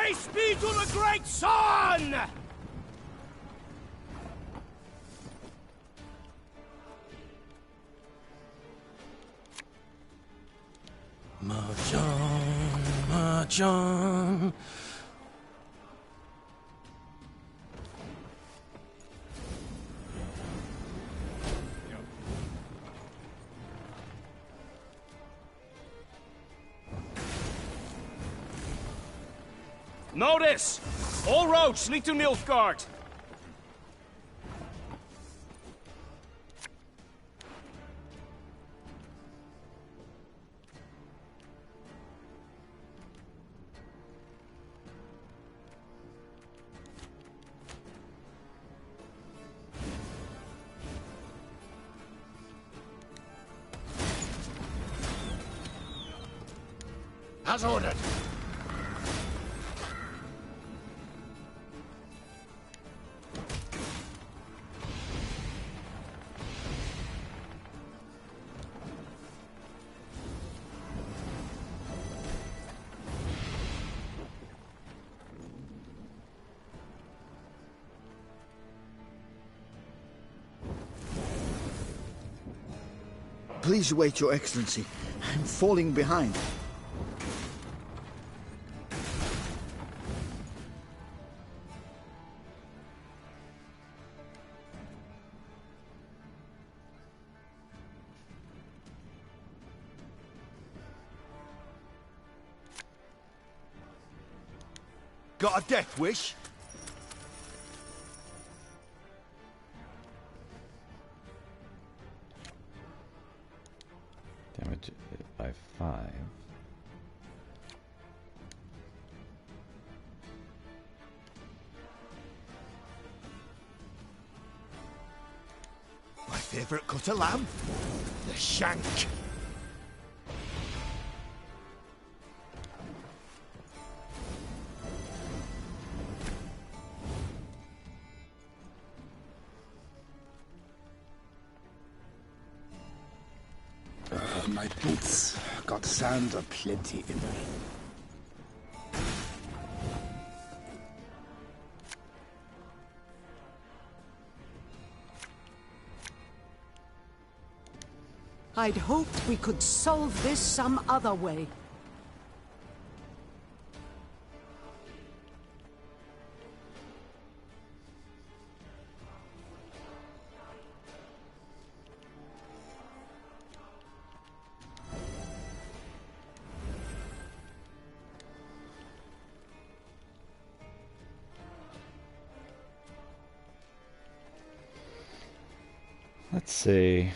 Praise be to the great sun! Mahjong, Mahjong. Notice! All roads lead to Nilfgaard. As ordered. Please wait, Your Excellency. I'm falling behind. Got a death wish? Damage by 5. My favourite cut of lamb? The shank. My boots got sand aplenty in them. I'd hoped we could solve this some other way. Let's see.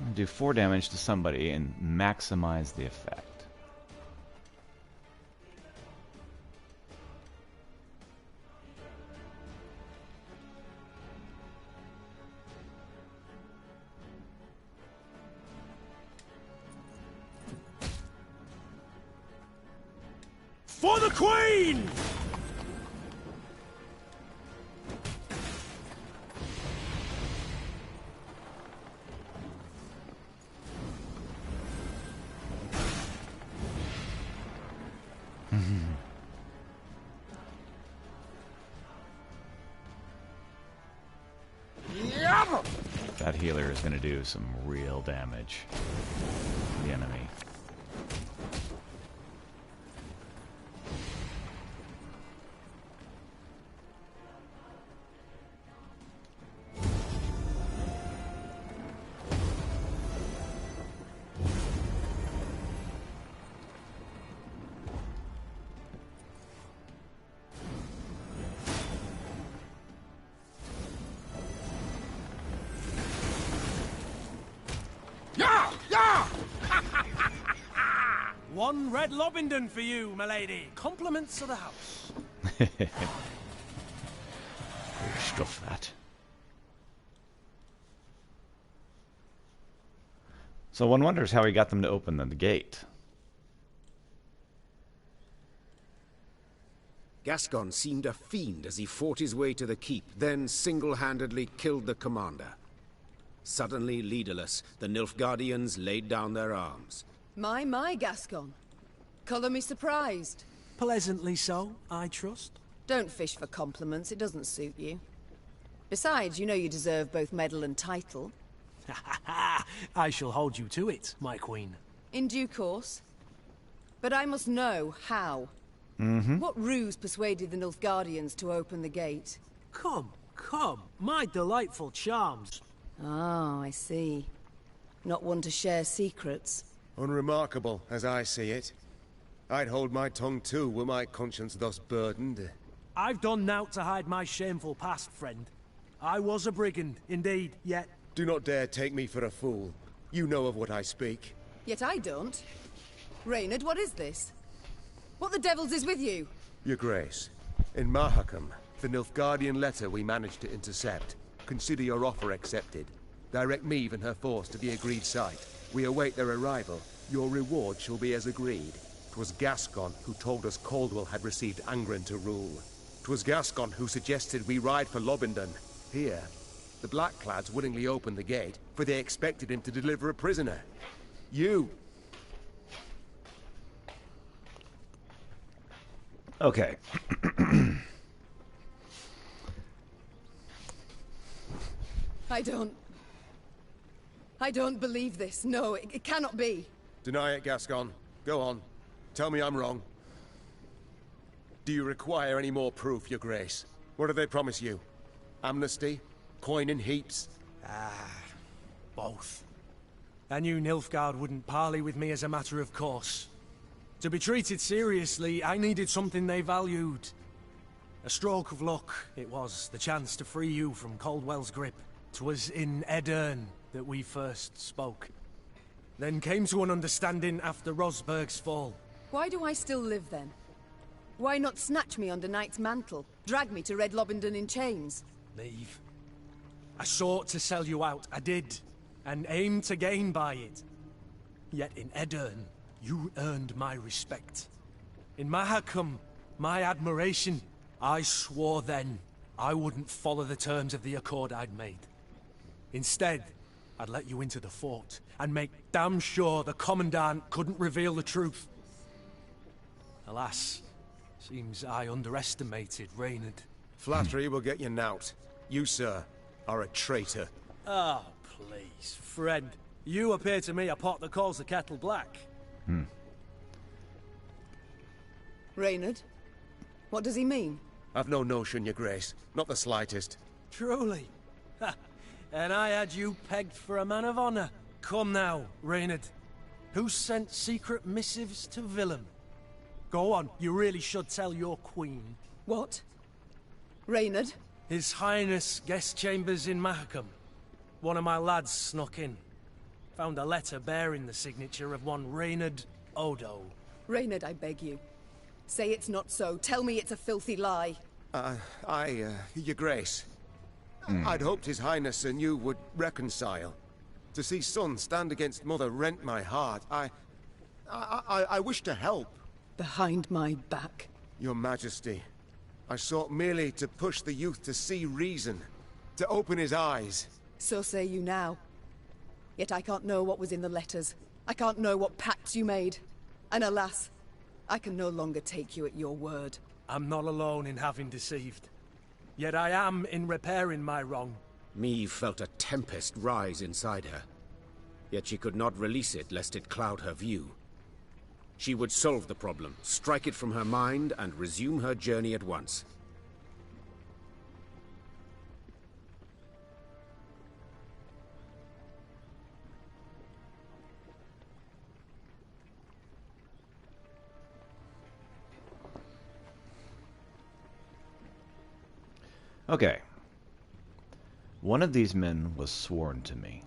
I'll do 4 damage to somebody and maximize the effect. For the Queen! That healer is going to do some real damage to the enemy. One red Lobington for you, my lady. Compliments of the house. Stuff that. So one wonders how he got them to open the gate. Gascon seemed a fiend as he fought his way to the keep, then single-handedly killed the commander. Suddenly leaderless, the Nilfgaardians laid down their arms. My, Gascon. Colour me surprised. Pleasantly so, I trust. Don't fish for compliments, it doesn't suit you. Besides, you know you deserve both medal and title. I shall hold you to it, my queen. In due course. But I must know how. What ruse persuaded the Nilfgaardians to open the gate? Come, my delightful charms. Oh, I see. Not one to share secrets. Unremarkable, as I see it. I'd hold my tongue too, were my conscience thus burdened. I've done naught to hide my shameful past, friend. I was a brigand, indeed, yet... Do not dare take me for a fool. You know of what I speak. Yet I don't. Reynard, what is this? What the devils is with you? Your Grace, in Mahakam, the Nilfgaardian letter we managed to intercept. Consider your offer accepted. Direct Meve and her force to the agreed site. We await their arrival. Your reward shall be as agreed. 'Twas Gascon who told us Caldwell had received Angren to rule. 'Twas Gascon who suggested we ride for Lobindon. Here, the Blackclads willingly opened the gate, for they expected him to deliver a prisoner. You! Okay. I don't believe this. No, it cannot be. Deny it, Gascon. Go on. Tell me I'm wrong. Do you require any more proof, Your Grace? What do they promise you? Amnesty? Coin in heaps? Both. I knew Nilfgaard wouldn't parley with me as a matter of course. To be treated seriously, I needed something they valued. A stroke of luck, it was, the chance to free you from Caldwell's grip. 'Twas in Edern that we first spoke. Then came to an understanding after Rosberg's fall. Why do I still live then? Why not snatch me under Knight's mantle? Drag me to Red Lobindon in chains? Leave. I sought to sell you out, I did, and aimed to gain by it. Yet in Edern, you earned my respect. In Mahakam, my admiration. I swore then I wouldn't follow the terms of the accord I'd made. Instead, I'd let you into the fort and make damn sure the Commandant couldn't reveal the truth. Alas, seems I underestimated Reynard. Flattery will get you knout. You, sir, are a traitor. Oh, please, friend. You appear to me a pot that calls the kettle black. Reynard? What does he mean? I've no notion, Your Grace. Not the slightest. Truly? Ha! And I had you pegged for a man of honor. Come now, Reynard. Who sent secret missives to Willem? Go on, you really should tell your queen. What? Reynard? His Highness guest chambers in Mahakam. One of my lads snuck in. Found a letter bearing the signature of one Reynard Odo. Reynard, I beg you. Say it's not so. Tell me it's a filthy lie. Your Grace. I'd hoped His Highness and you would reconcile. To see son stand against mother rent my heart. I wish to help. Behind my back. Your Majesty, I sought merely to push the youth to see reason, to open his eyes. So say you now. Yet I can't know what was in the letters. I can't know what pacts you made. And alas, I can no longer take you at your word. I'm not alone in having deceived. Yet I am in repairing my wrong. Meve felt a tempest rise inside her. Yet she could not release it lest it cloud her view. She would solve the problem, strike it from her mind, and resume her journey at once. Okay. One of these men was sworn to me.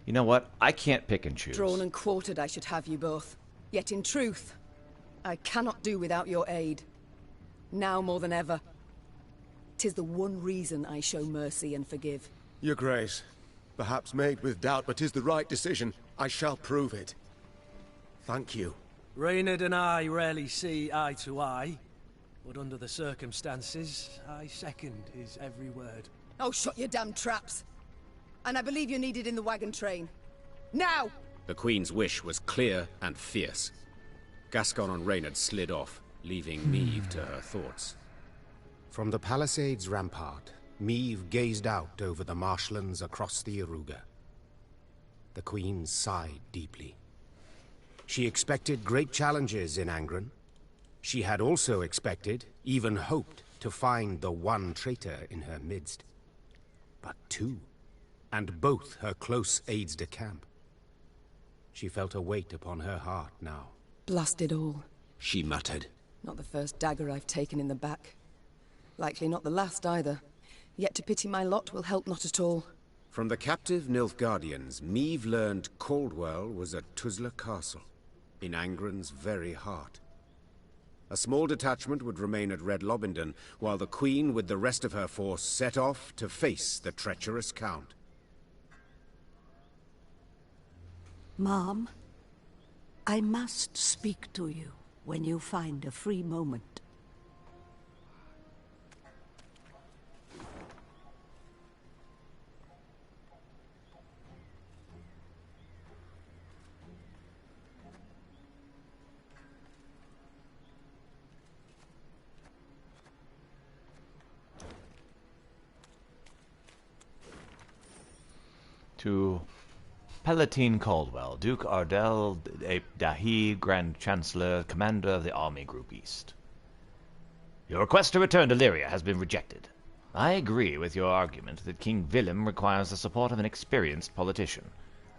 You know what? I can't pick and choose. Drawn and quartered I should have you both. Yet in truth, I cannot do without your aid. Now more than ever. 'Tis the one reason I show mercy and forgive. Your Grace, perhaps made with doubt, but 'tis the right decision. I shall prove it. Thank you. Reynard and I rarely see eye to eye, but under the circumstances, I second his every word. Oh, shut your damn traps! And I believe you're needed in the wagon train. Now! The Queen's wish was clear and fierce. Gascon and Reynard slid off, leaving Meve to her thoughts. From the palisade's rampart, Meve gazed out over the marshlands across the Iruga. The Queen sighed deeply. She expected great challenges in Angren. She had also expected, even hoped, to find the one traitor in her midst. But two, and both her close aides-de-camp. She felt a weight upon her heart now. Blast it all. She muttered. Not the first dagger I've taken in the back. Likely not the last either. Yet to pity my lot will help not at all. From the captive Nilfgaardians, Meve learned Caldwell was at Tuzla Castle, in Angren's very heart. A small detachment would remain at Red Lobindon, while the Queen with the rest of her force set off to face the treacherous Count. Mom, I must speak to you when you find a free moment. To Palatine Caldwell, Duke Ardel Dahi, Grand Chancellor, Commander of the Army Group East. Your request to return to Lyria has been rejected. I agree with your argument that King Willem requires the support of an experienced politician.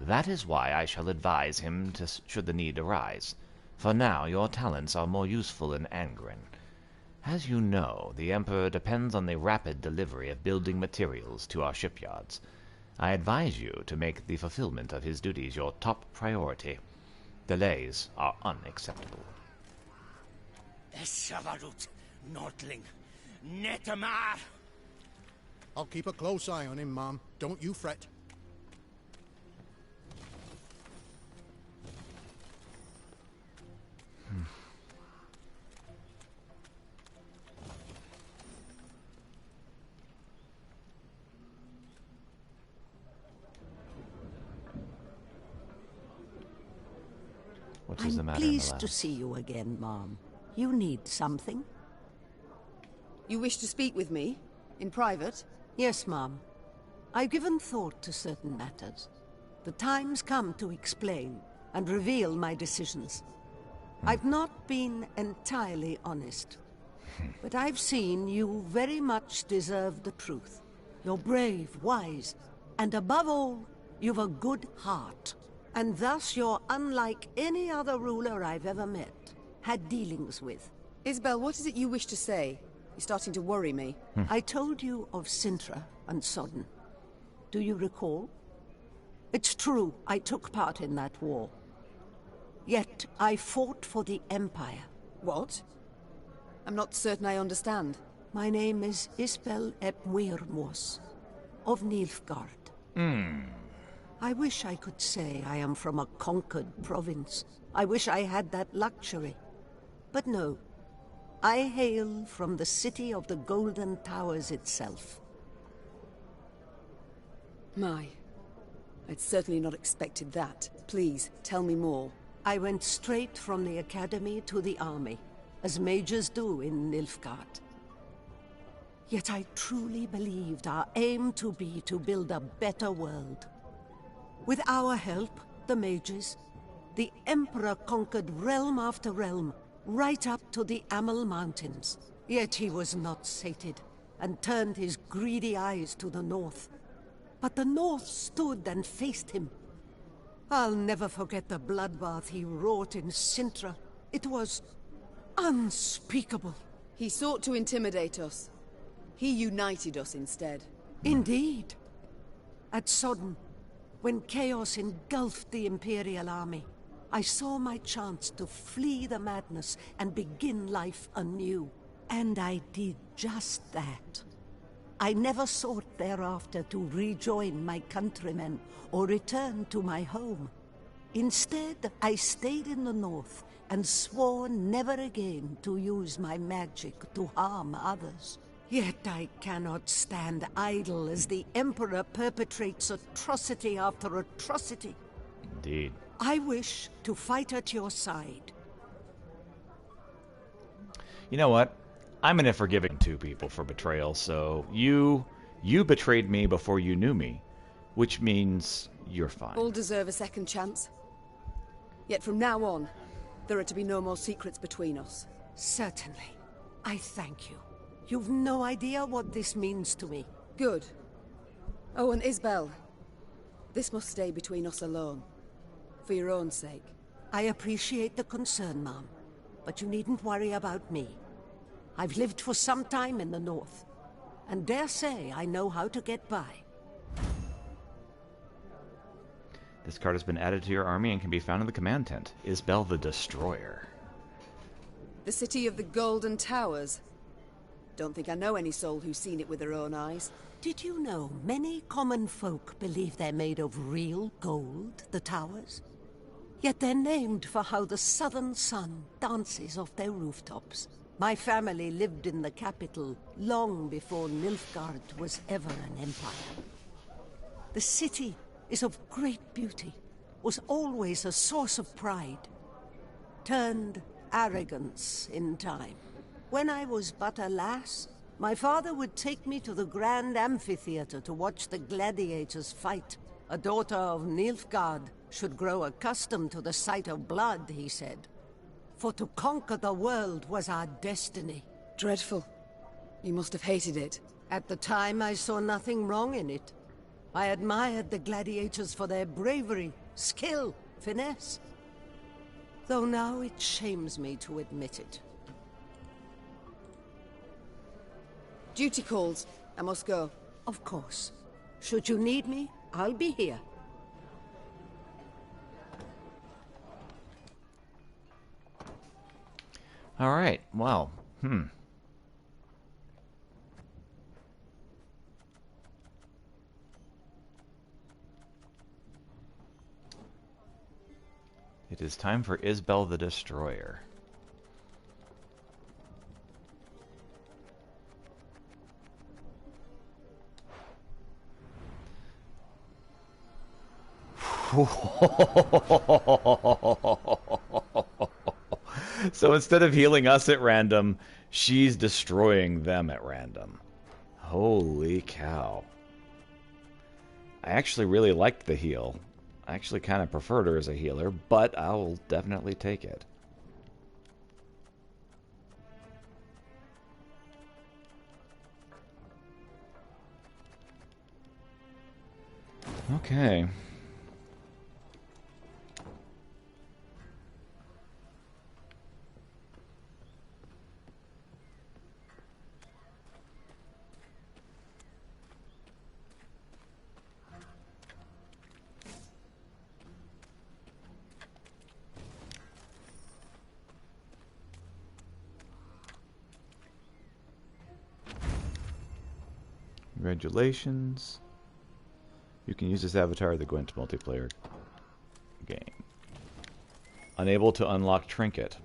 That is why I shall advise him should the need arise. For now, your talents are more useful in Angren. As you know, the Emperor depends on the rapid delivery of building materials to our shipyards. I advise you to make the fulfillment of his duties your top priority. Delays are unacceptable. Esavarut, Nordling, Netamar. I'll keep a close eye on him, Mom. Don't you fret. What is the matter, I'm pleased Milan? to see you again, Mom. You need something? You wish to speak with me? In private? Yes, Mom. I've given thought to certain matters. The time's come to explain and reveal my decisions. I've not been entirely honest, but I've seen you very much deserve the truth. You're brave, wise, and above all, you've a good heart. And thus you're unlike any other ruler I've ever met, had dealings with. Isabel, what is it you wish to say? You're starting to worry me. I told you of Sintra and Sodden. Do you recall? It's true, I took part in that war. Yet I fought for the Empire. What? I'm not certain I understand. My name is Isbel ep Muirmos, of Nilfgaard. I wish I could say I am from a conquered province. I wish I had that luxury. But no. I hail from the city of the Golden Towers itself. My. I'd certainly not expected that. Please, tell me more. I went straight from the academy to the army, as majors do in Nilfgaard. Yet I truly believed our aim to be to build a better world. With our help, the mages, the Emperor conquered realm after realm, right up to the Amal Mountains. Yet he was not sated, and turned his greedy eyes to the north. But the north stood and faced him. I'll never forget the bloodbath he wrought in Sintra. It was unspeakable. He sought to intimidate us. He united us instead. Indeed. At Sodden, when chaos engulfed the Imperial army, I saw my chance to flee the madness and begin life anew. And I did just that. I never sought thereafter to rejoin my countrymen or return to my home. Instead, I stayed in the north and swore never again to use my magic to harm others. Yet I cannot stand idle as the Emperor perpetrates atrocity after atrocity. Indeed. I wish to fight at your side. You know what? I'm an forgiving two people for betrayal, so you betrayed me before you knew me, which means you're fine. All deserve a second chance. Yet from now on, there are to be no more secrets between us. Certainly. I thank you. You've no idea what this means to me. Good. Oh, and Isbel, this must stay between us alone. For your own sake. I appreciate the concern, Mom. But you needn't worry about me. I've lived for some time in the north, and dare say I know how to get by. This card has been added to your army and can be found in the command tent. Isbel the Destroyer. The city of the Golden Towers. Don't think I know any soul who's seen it with their own eyes. Did you know many common folk believe they're made of real gold, the towers? Yet they're named for how the southern sun dances off their rooftops. My family lived in the capital long before Nilfgaard was ever an empire. The city is of great beauty, was always a source of pride, turned arrogance in time. When I was but a lass, my father would take me to the grand amphitheater to watch the gladiators fight. A daughter of Nilfgaard should grow accustomed to the sight of blood, he said. For to conquer the world was our destiny. Dreadful. You must have hated it. At the time, I saw nothing wrong in it. I admired the gladiators for their bravery, skill, finesse. Though now it shames me to admit it. Duty calls. I must go. Of course. Should you need me, I'll be here. All right. Well, It is time for Isbel the Destroyer. So instead of healing us at random, she's destroying them at random. Holy cow. I actually really liked the heal. I actually kind of preferred her as a healer, but I'll definitely take it. Okay. Congratulations. You can use this avatar of the Gwent multiplayer game. Unable to unlock trinket.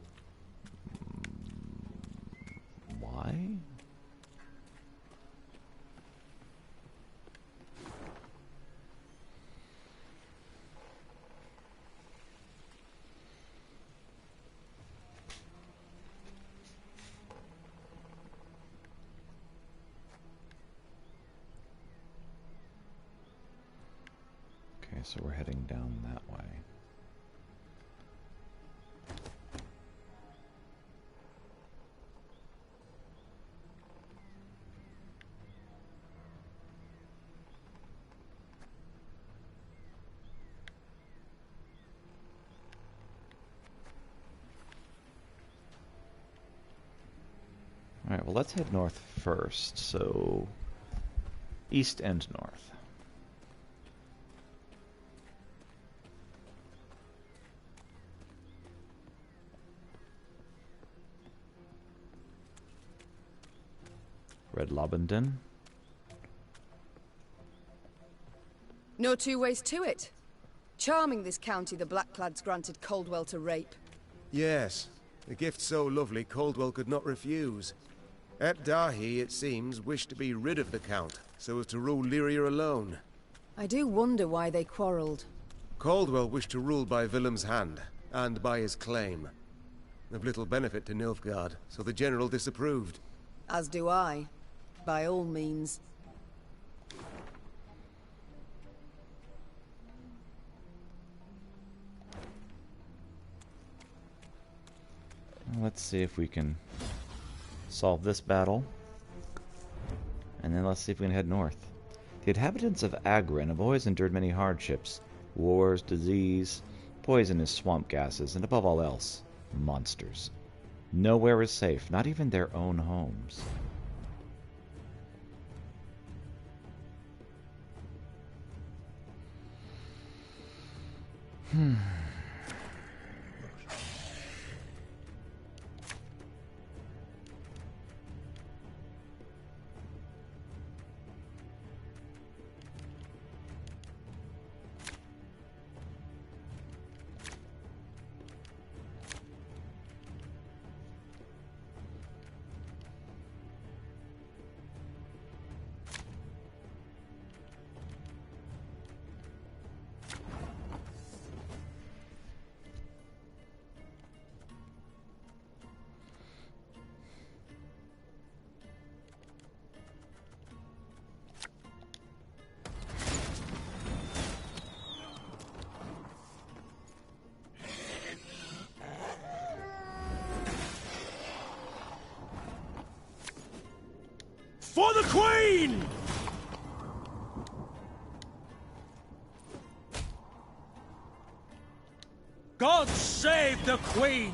Why? Okay, so we're heading down that way. Alright, well let's head north first, so east and north. Red Lobenden. No two ways to it. Charming this county the Blackclads granted Coldwell to rape. Yes, a gift so lovely Coldwell could not refuse. At Dahi, it seems, wished to be rid of the Count, so as to rule Lyria alone. I do wonder why they quarrelled. Caldwell wished to rule by Willem's hand, and by his claim. Of little benefit to Nilfgaard, so the general disapproved. As do I. By all means. Let's see if we can solve this battle. And then let's see if we can head north. The inhabitants of Agrin have always endured many hardships. Wars, disease, poisonous swamp gases, and above all else, monsters. Nowhere is safe, not even their own homes. For the Queen! God save the Queen!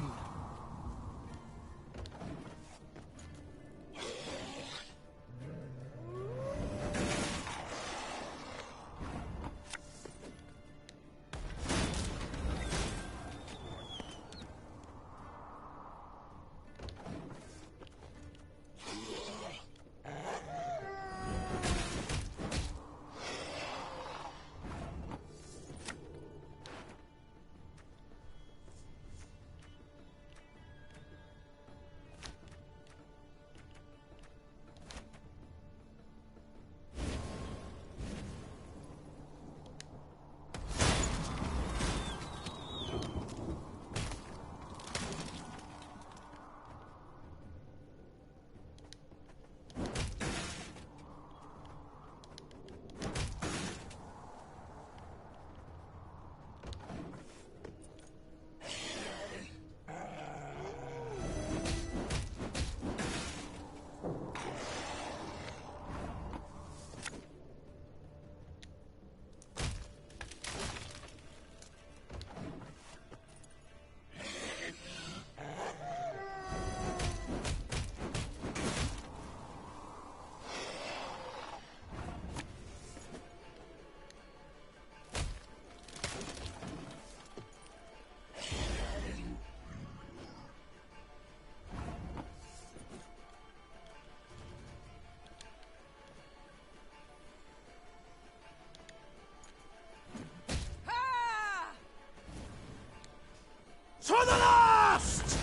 To the last!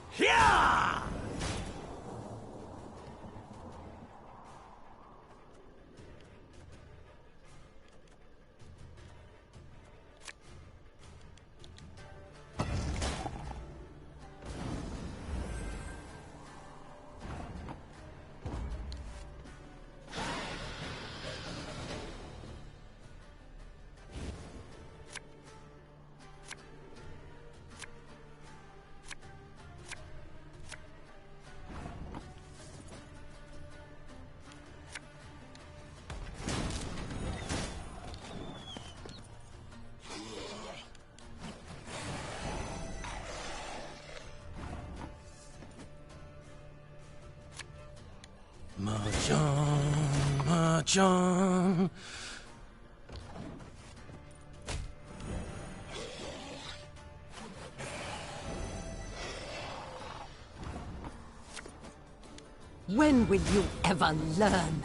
Here! Mahjong. When will you ever learn?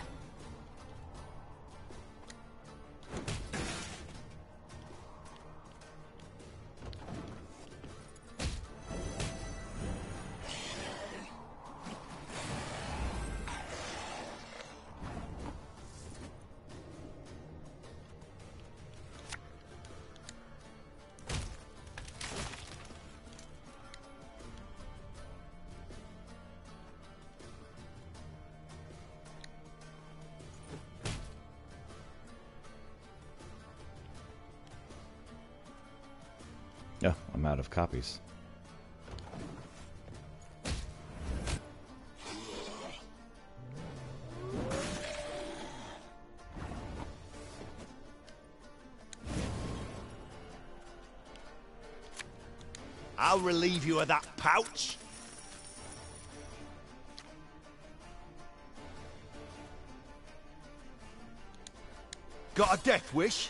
Oh, I'm out of copies. I'll relieve you of that pouch. Got a death wish?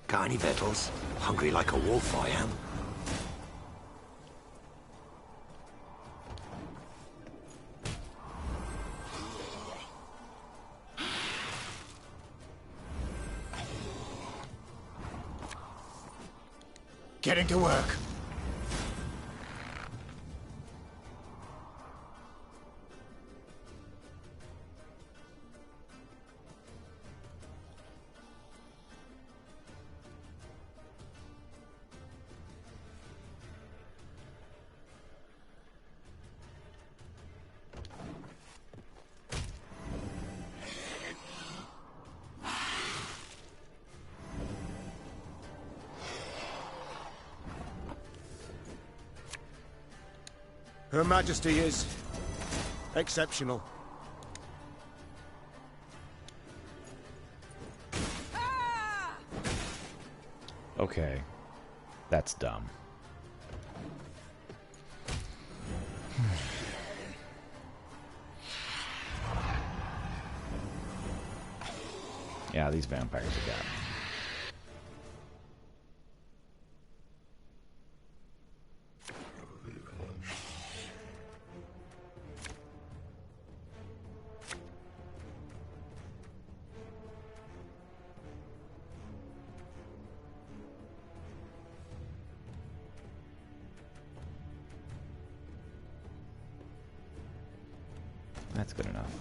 Got any victuals? Hungry like a wolf, I am. Getting to work. Her Majesty is exceptional. Okay. That's dumb. Yeah, these vampires are got me. That's good enough.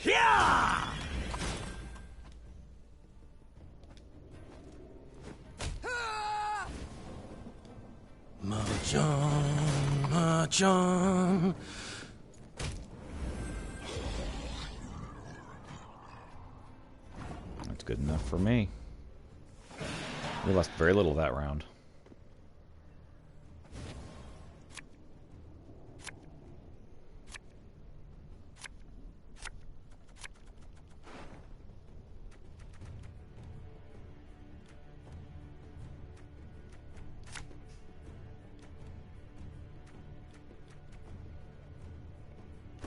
Yeah! Mahjong, Mahjong. That's good enough for me. We lost very little that round.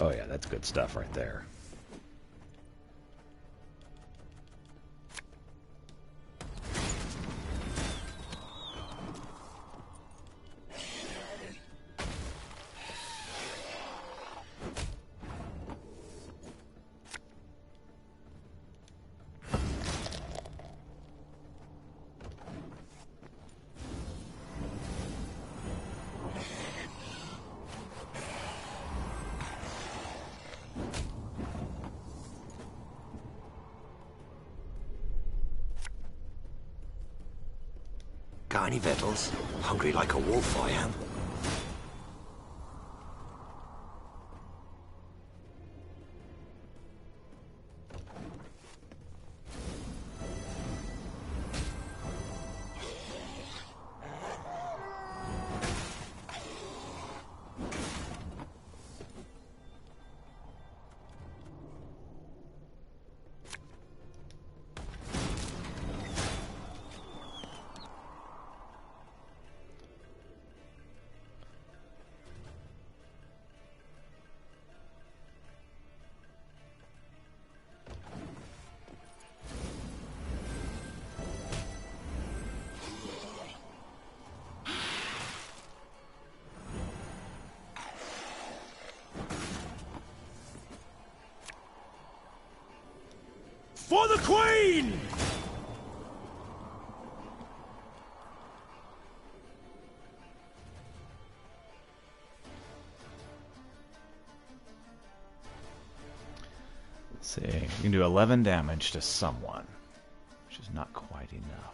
Oh yeah, that's good stuff right there. Got any victuals? Hungry like a wolf, I am. For the Queen! Let's see. You can do 11 damage to someone, which is not quite enough.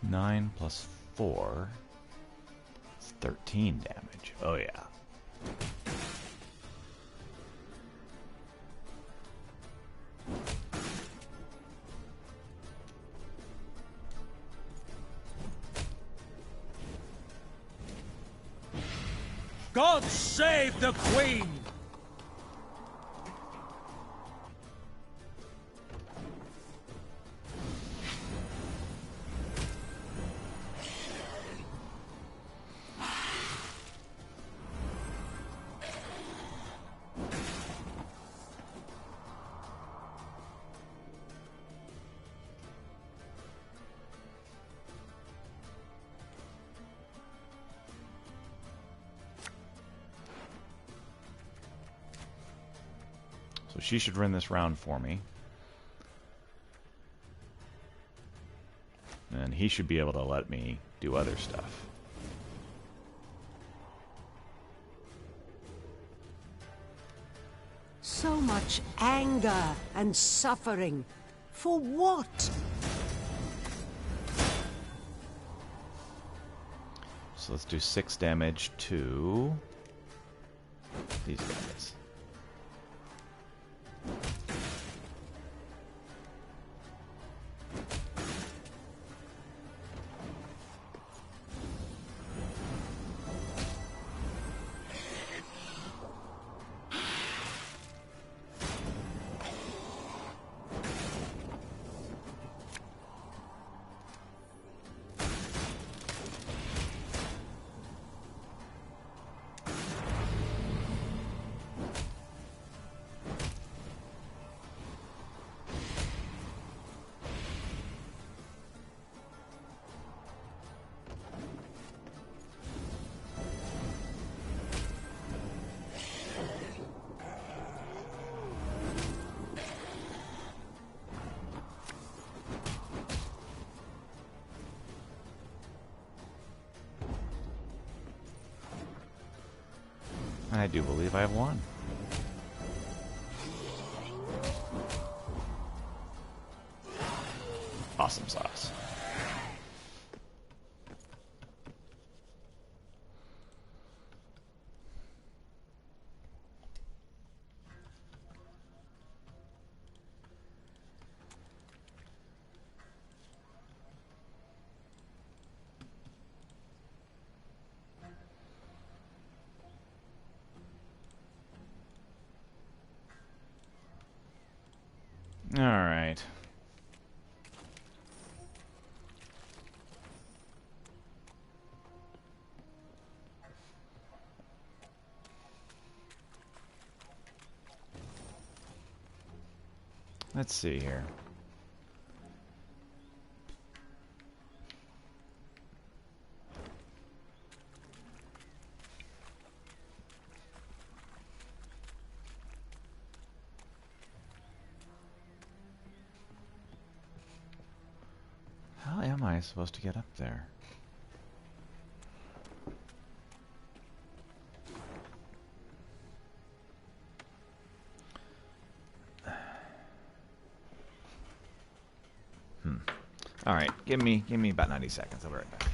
Nine plus 4 is 13 damage. Oh yeah. God save the Queen! So she should run this round for me. And he should be able to let me do other stuff. So much anger and suffering. For what? So let's do 6 damage to these guys. I do believe I have won. Awesome sauce. All right. Let's see here. How am I supposed to get up there? Alright, give me about 90 seconds. I'll be right back.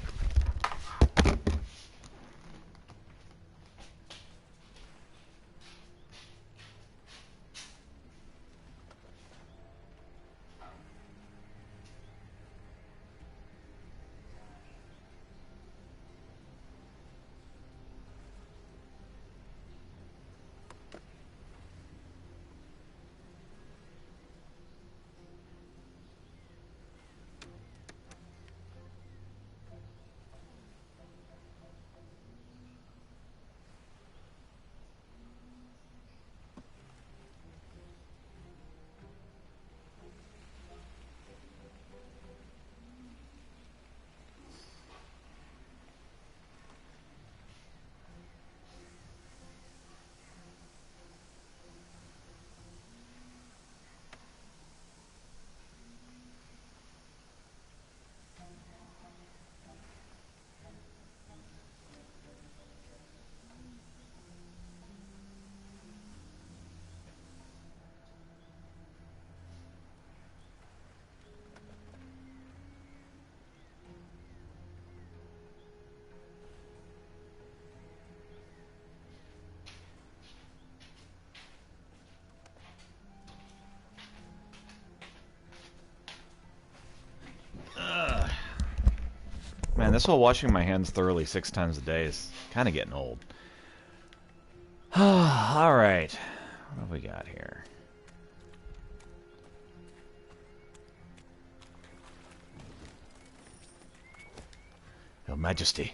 Man, this whole washing my hands thoroughly 6 times a day is kind of getting old. Alright. What have we got here? Your Majesty,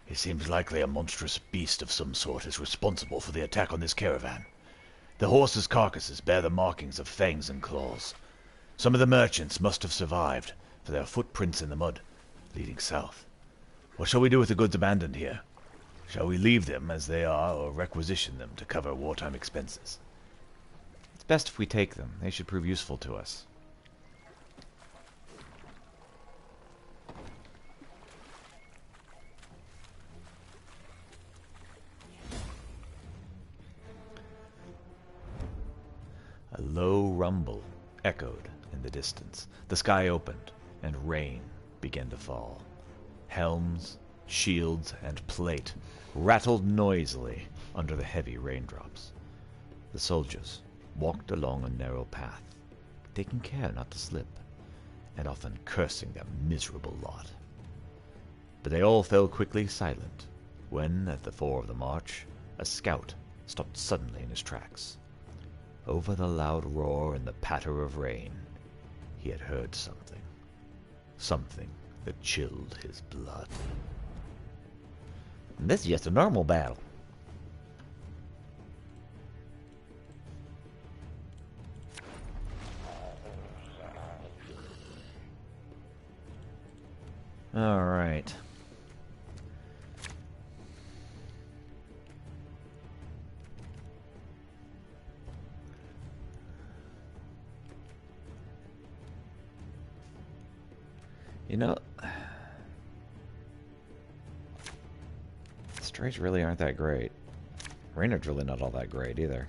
it seems likely a monstrous beast of some sort is responsible for the attack on this caravan. The horses' carcasses bear the markings of fangs and claws. Some of the merchants must have survived, for there are footprints in the mud, leading south. What shall we do with the goods abandoned here? Shall we leave them as they are, or requisition them to cover wartime expenses? It's best if we take them. They should prove useful to us. A low rumble echoed in the distance. The sky opened, and rain began to fall. Helms, shields, and plate rattled noisily under the heavy raindrops. The soldiers walked along a narrow path, taking care not to slip, and often cursing their miserable lot. But they all fell quickly silent when, at the fore of the march, a scout stopped suddenly in his tracks. Over the loud roar and the patter of rain, he had heard something. Something that chilled his blood. This is just a normal battle. All right. You know, strays really aren't that great. Reynard's really not all that great either.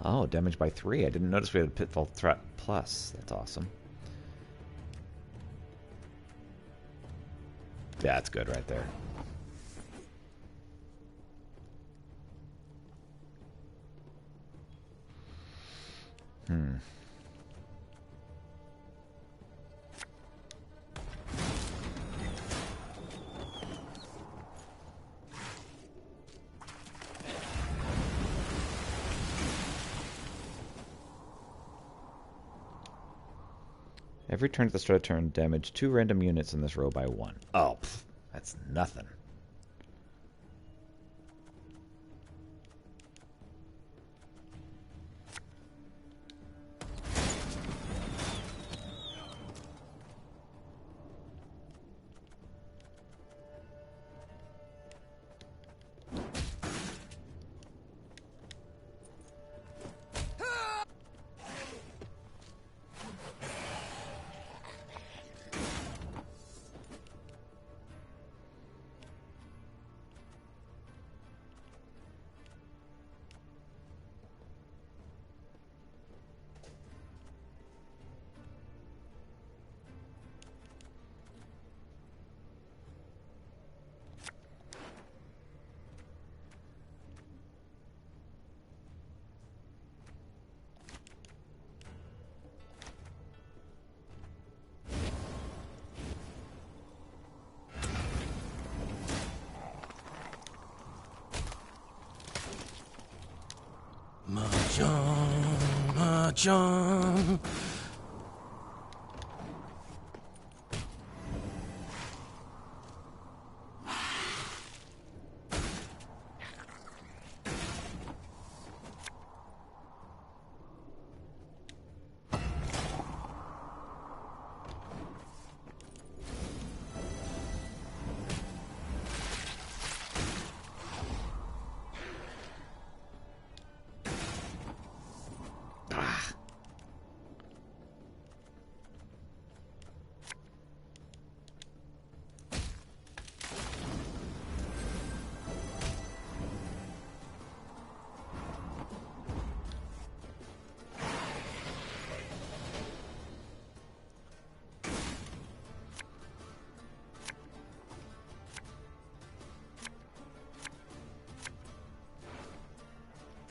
Oh, damage by 3. I didn't notice we had a Pitfall Threat Plus. That's awesome. Yeah, that's good right there. Every turn at the start of turn, damage 2 random units in this row by 1. Oh, that's nothing. John.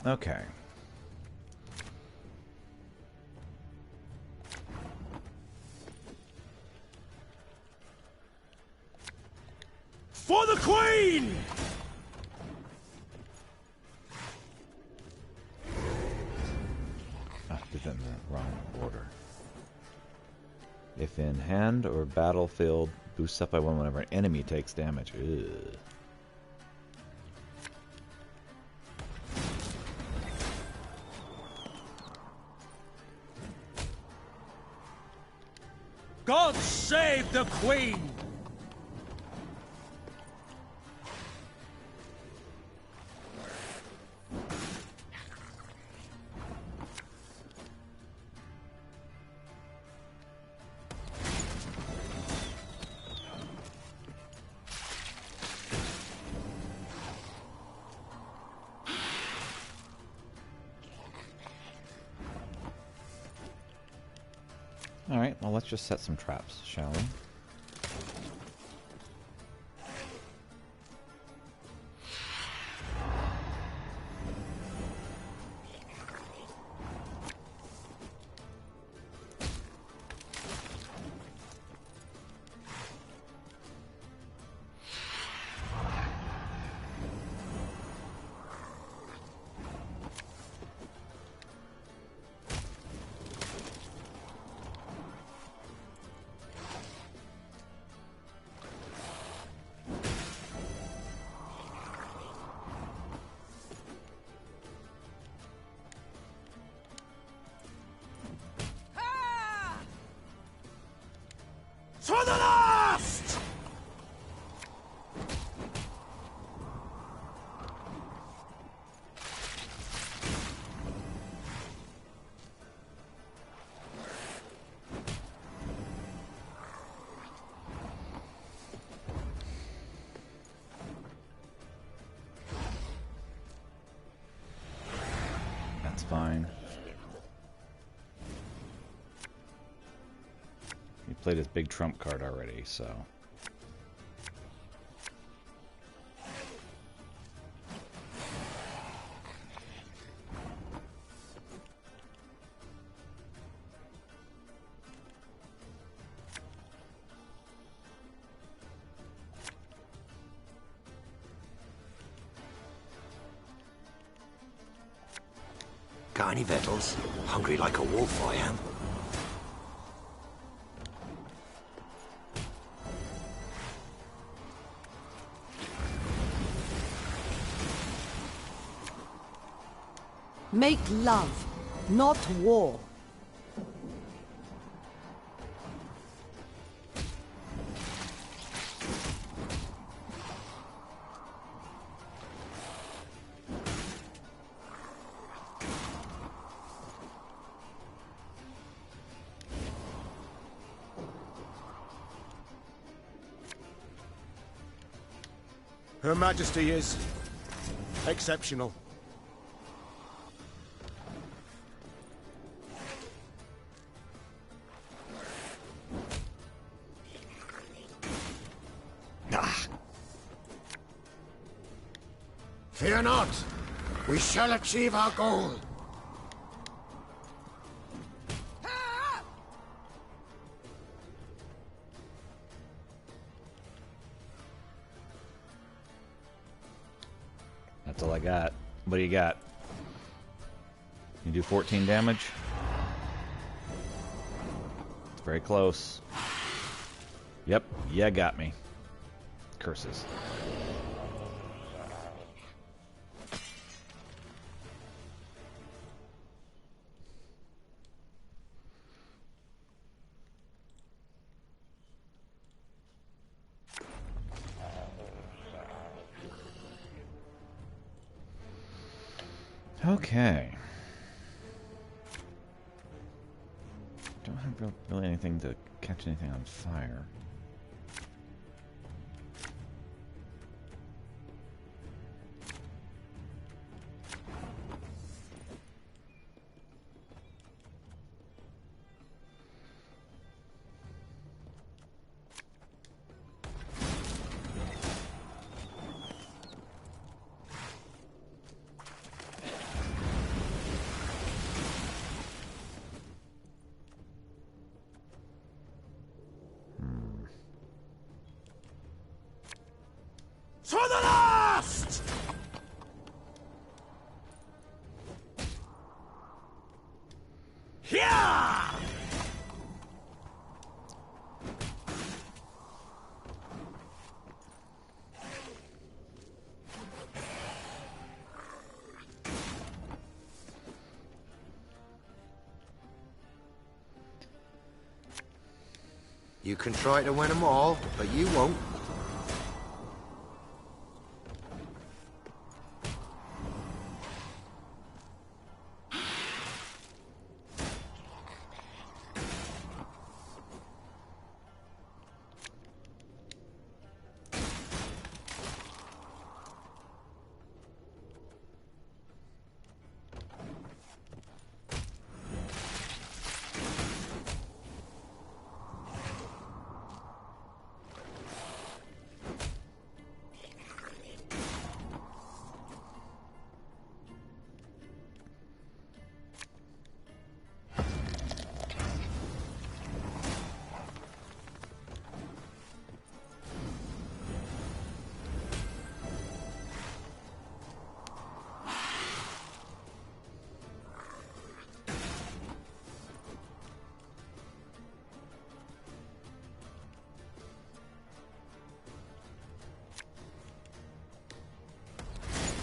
Okay. For the Queen! I did that in the wrong order. If in hand or battlefield, boosts up by one whenever an enemy takes damage. Ugh. God save the Queen! Alright, well let's just set some traps, shall we? To the last! That's fine. He played his big trump card already, so... Got any victuals? Hungry like a wolf, I am. Make love, not war. Her Majesty is exceptional. Fear not. We shall achieve our goal. That's all I got. What do you got? You do 14 damage. It's very close. Yep, yeah, got me. Curses. Okay. Don't have really anything to catch anything on fire. To the last! Yeah! You can try to win them all, but you won't.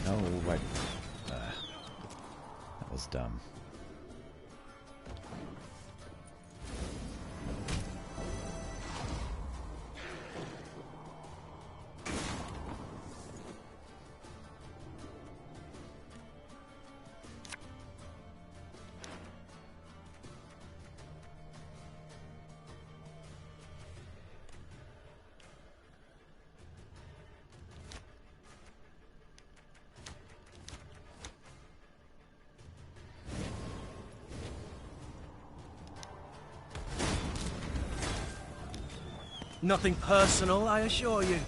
Oh, right. That was dumb. Nothing personal, I assure you.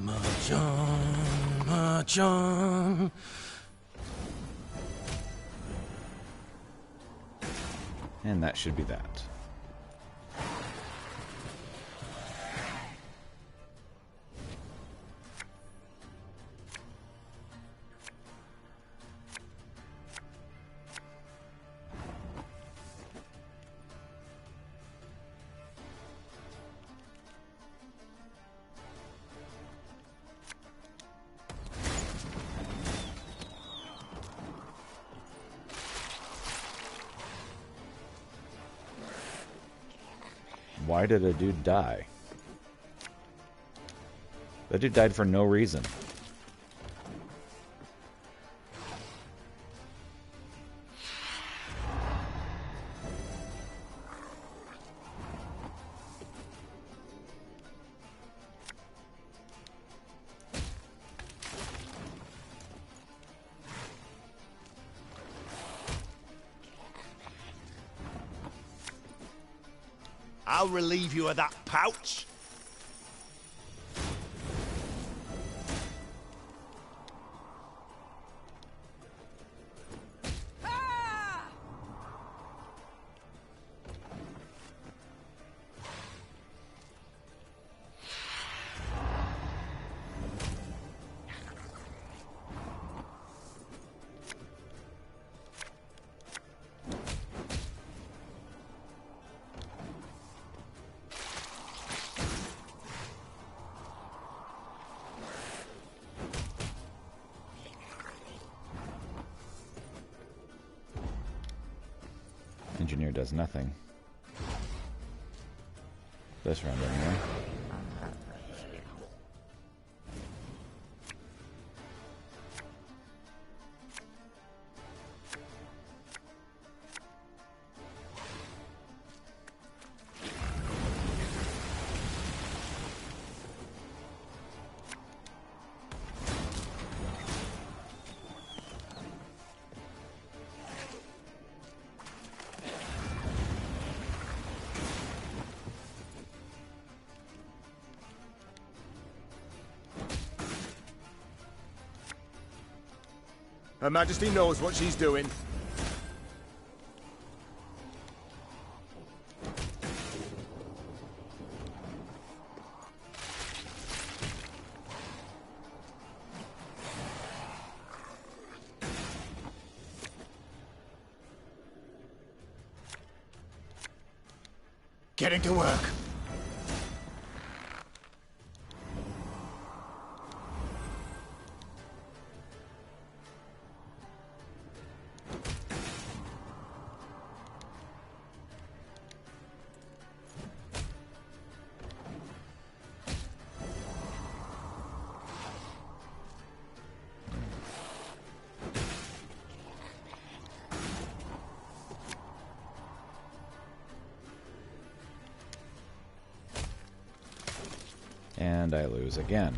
Mahjong, Mahjong. And that should be that. Why did a dude die? That dude died for no reason. I'll relieve you of that pouch. engineer does nothing. This round anyway. Her Majesty knows what she's doing. Getting to work. And I lose again.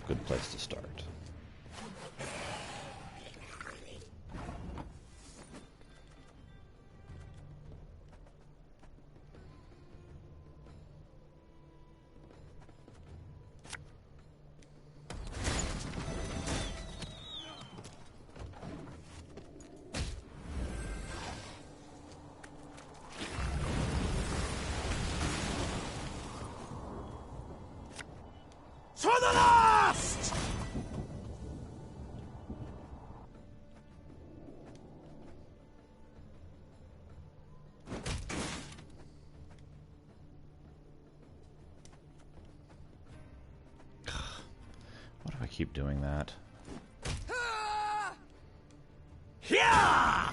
Good place to start. To the last! Why do I keep doing that? Yeah!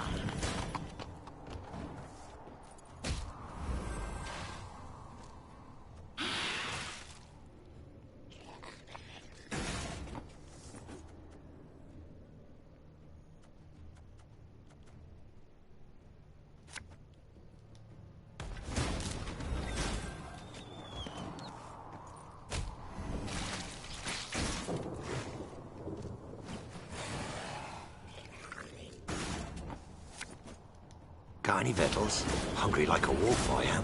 Got any victuals? Hungry like a wolf, I am.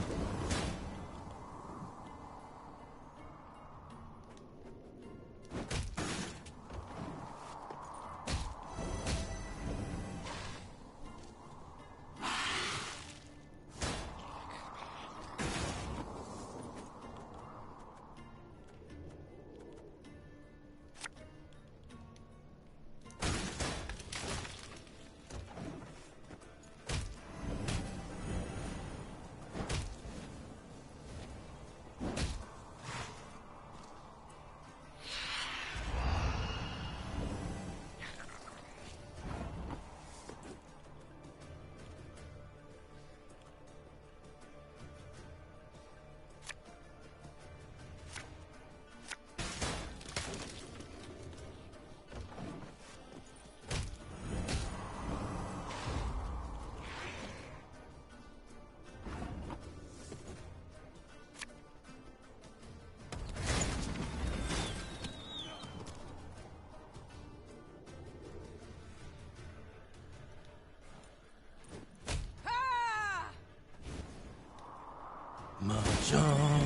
Mahjong,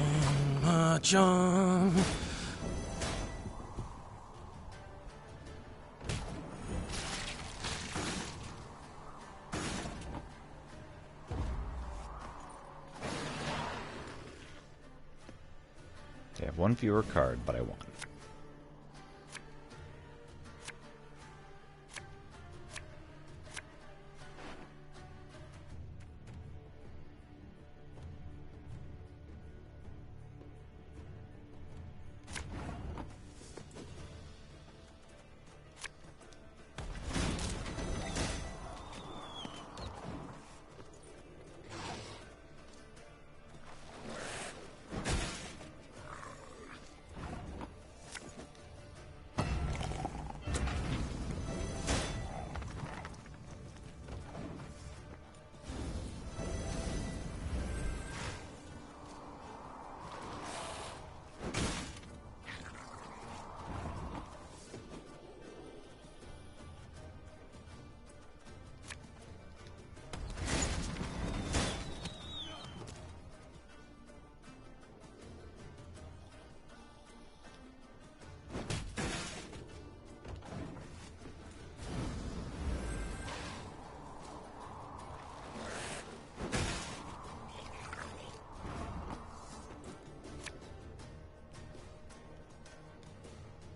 Mahjong. have one fewer card, but I won.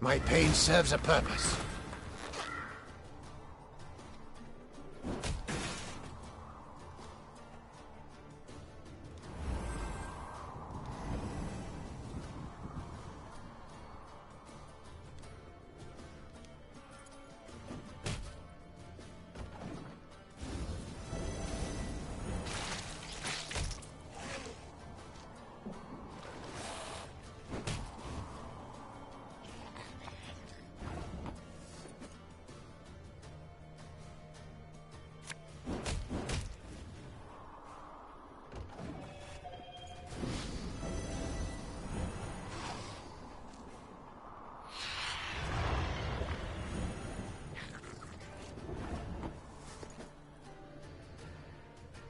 My pain serves a purpose.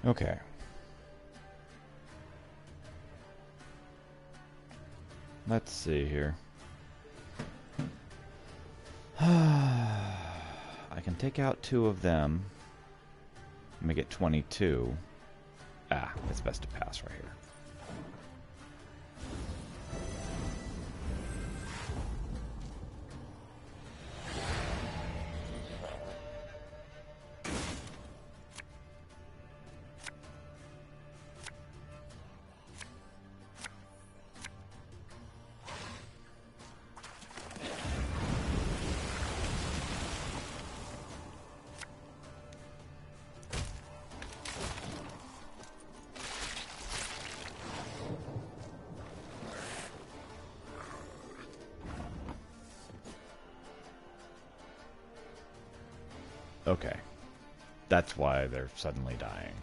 Okay. Let's see here. I can take out 2 of them. Make it 22. It's best to pass right here. Okay. That's why they're suddenly dying.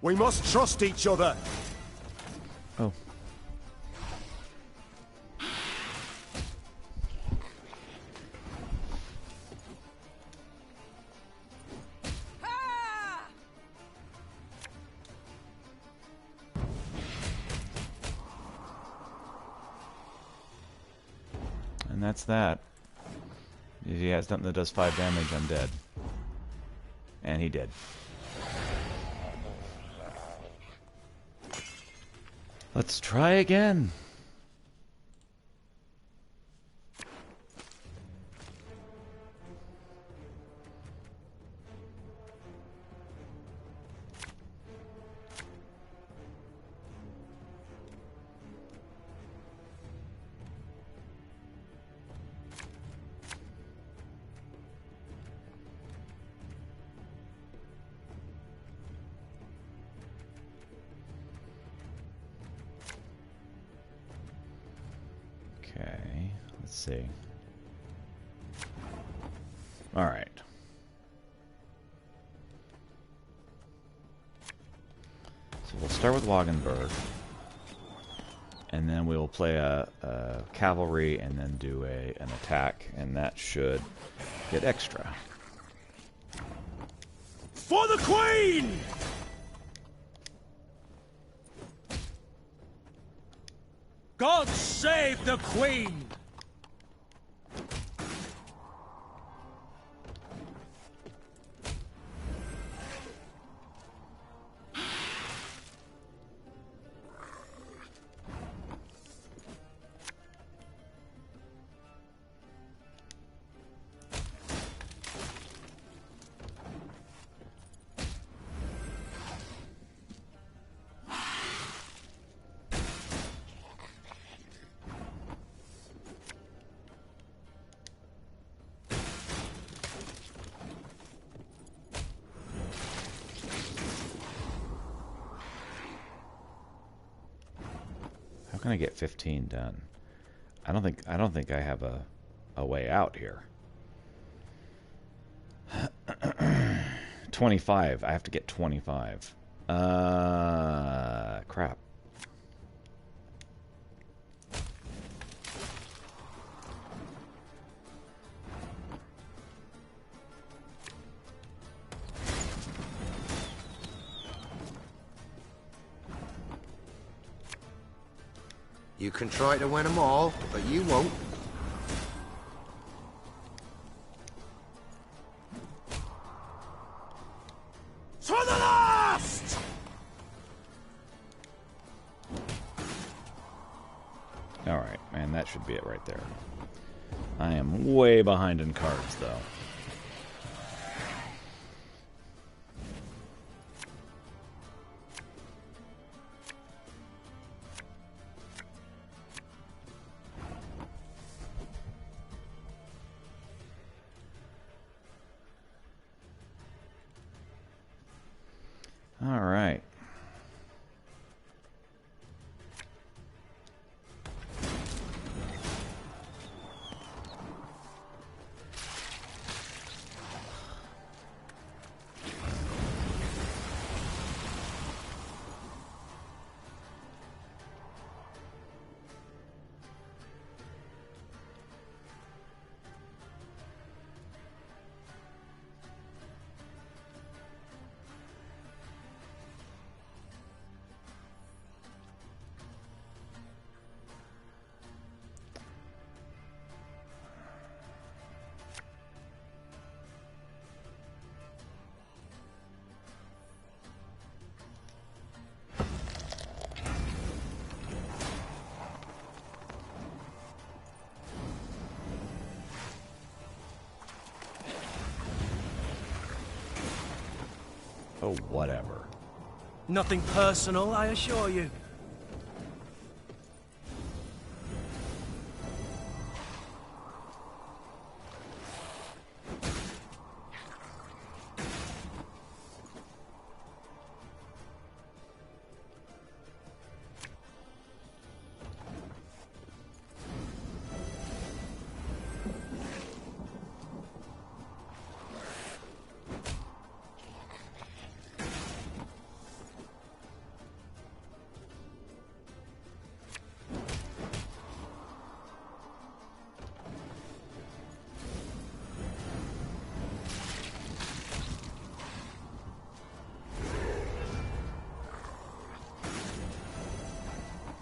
We must trust each other. Oh. And that's that. If he has something that does 5 damage, I'm dead. And he did. Let's try again. Okay, let's see. All right. So we'll start with Wagenberg, and then we'll play a cavalry, and then do an attack, and that should get extra. For the Queen! God save the Queen! gonna get 15 done. I don't think I have a way out here. 25. I have to get 25. Crap. You can try to win them all, but you won't. To the last! Alright, man, that should be it right there. I am way behind in cards, though. All right. Oh, whatever. Nothing personal, I assure you.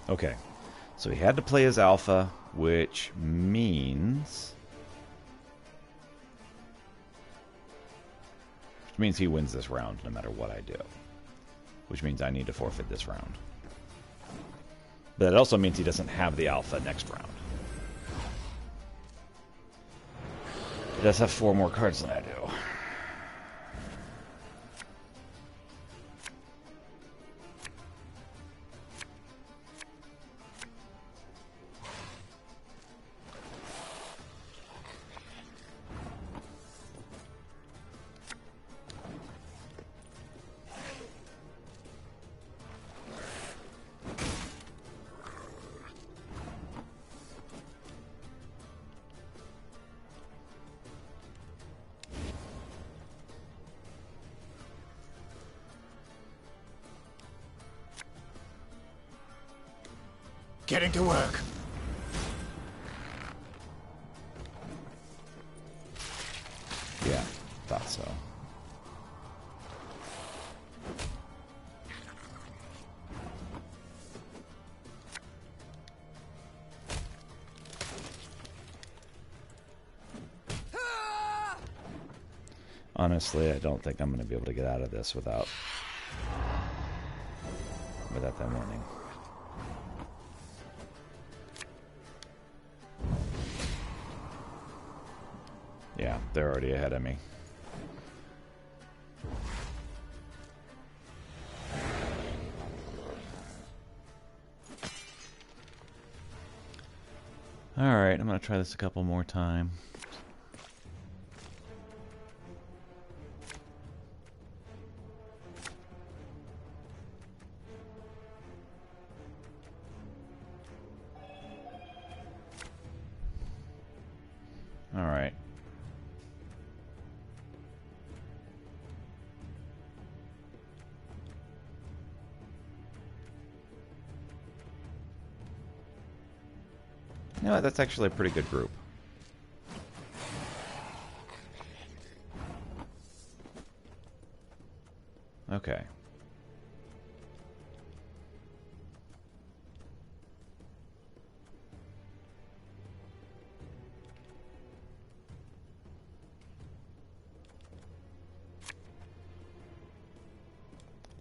Okay, so he had to play as alpha, which means he wins this round no matter what I do, which means I need to forfeit this round. But it also means he doesn't have the alpha next round. He does have 4 more cards than I do. Getting to work. Yeah, thought so. Honestly, I don't think I'm going to be able to get out of this without them winning. Yeah, they're already ahead of me. Alright, I'm going to try this a couple more times. You know what, that's actually a pretty good group. Okay.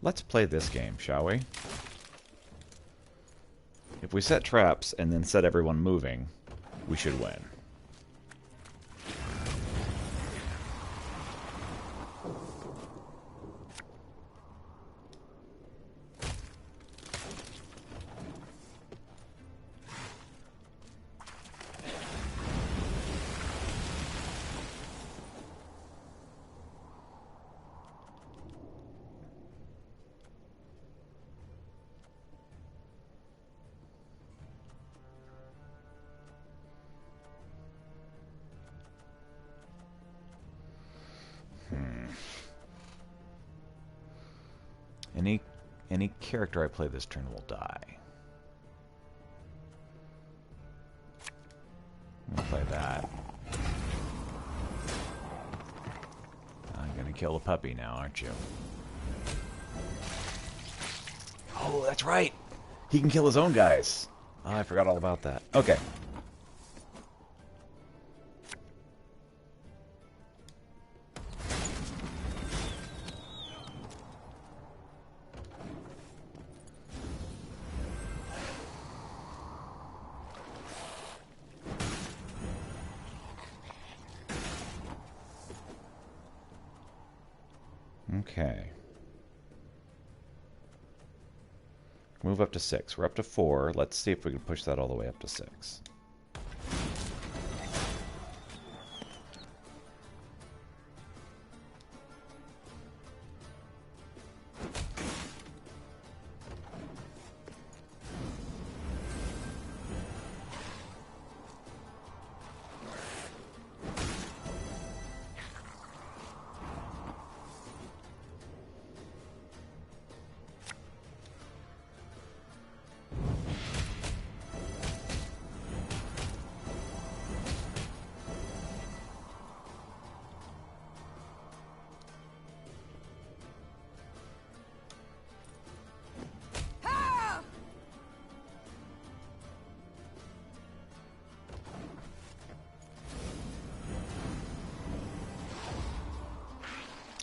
Let's play this game, shall we? If we set traps and then set everyone moving, we should win. Any character I play this turn will die. We'll play that. I'm gonna kill the puppy now, aren't you? Oh, that's right! He can kill his own guys! Oh, I forgot all about that. Okay. Okay. Move up to 6. We're up to 4. Let's see if we can push that all the way up to 6.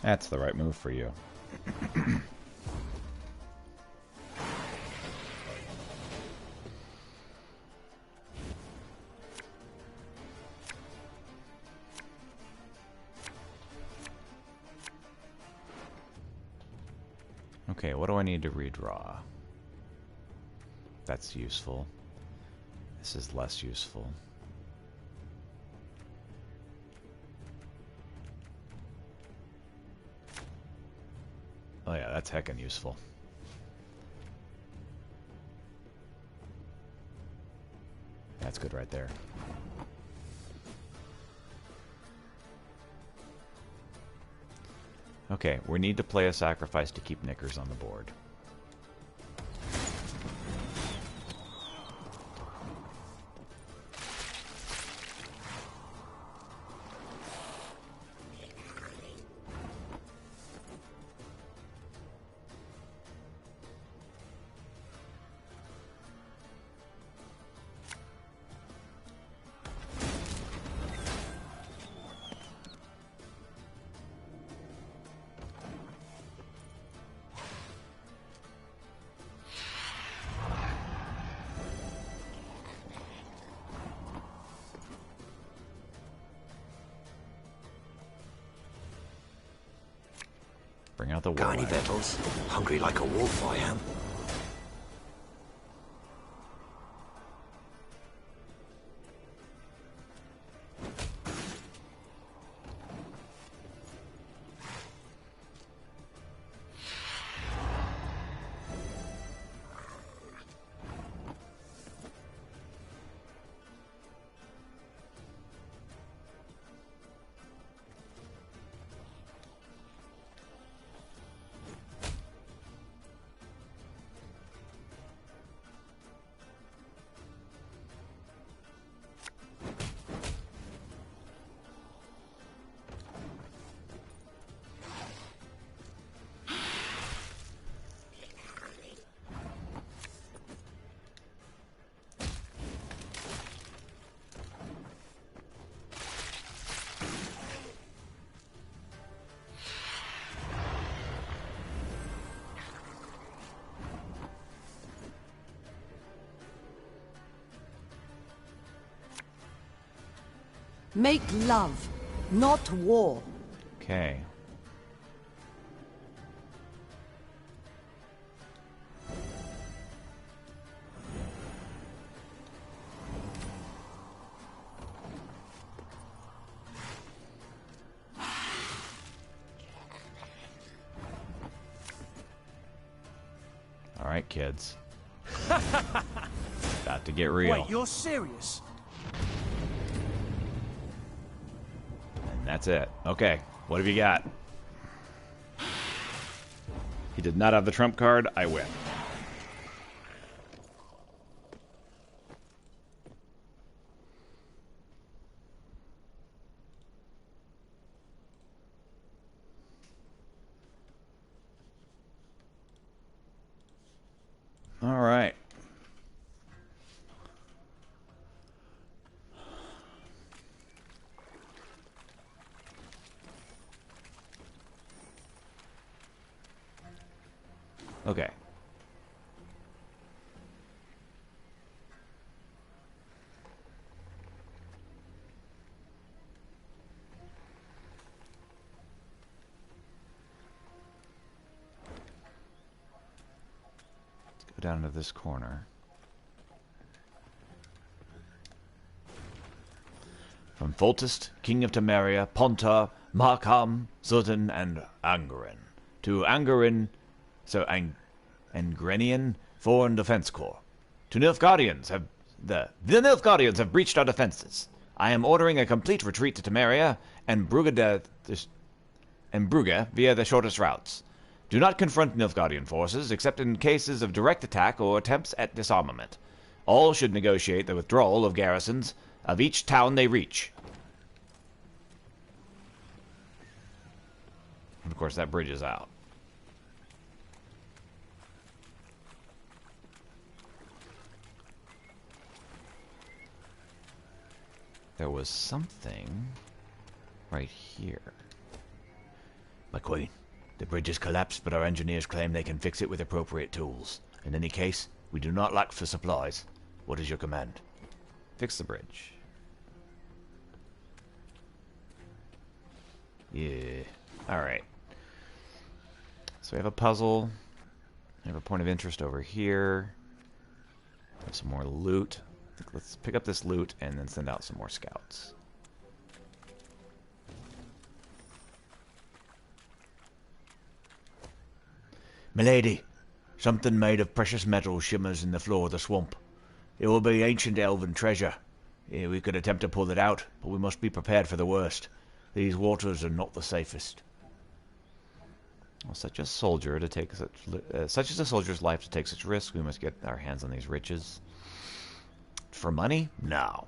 That's the right move for you. Okay, what do I need to redraw? That's useful. This is less useful. Oh yeah, that's heckin' useful. That's good right there. Okay, we need to play a sacrifice to keep Knickers on the board. Bring out the Got any victuals? Hungry like a wolf, I am. Make love, not war. Okay. All right, kids. About to get real. Wait, you're serious? And that's it. Okay, what have you got? He did not have the trump card. I win. All right. Okay. Let's go down to this corner. From Foltest, King of Temeria, Pontar, Markham, Zutun, and Angerin. To Angerin, Angrenian Foreign Defense Corps. To Nilfgaardians have the Nilfgaardians have breached our defenses. I am ordering a complete retreat to Temeria and Brugge via the shortest routes. Do not confront Nilfgaardian forces except in cases of direct attack or attempts at disarmament. All should negotiate the withdrawal of garrisons of each town they reach. And of course, that bridge is out. There was something right here. My queen, the bridge has collapsed, but our engineers claim they can fix it with appropriate tools. In any case, we do not lack for supplies. What is your command? Fix the bridge. Yeah. Alright. So we have a puzzle. We have a point of interest over here. We have some more loot. Let's pick up this loot and then send out some more scouts. Milady, something made of precious metal shimmers in the floor of the swamp. It will be ancient elven treasure. We could attempt to pull it out, but we must be prepared for the worst. These waters are not the safest. Well, such a soldier's life to take such risk. We must get our hands on these riches. For money? No.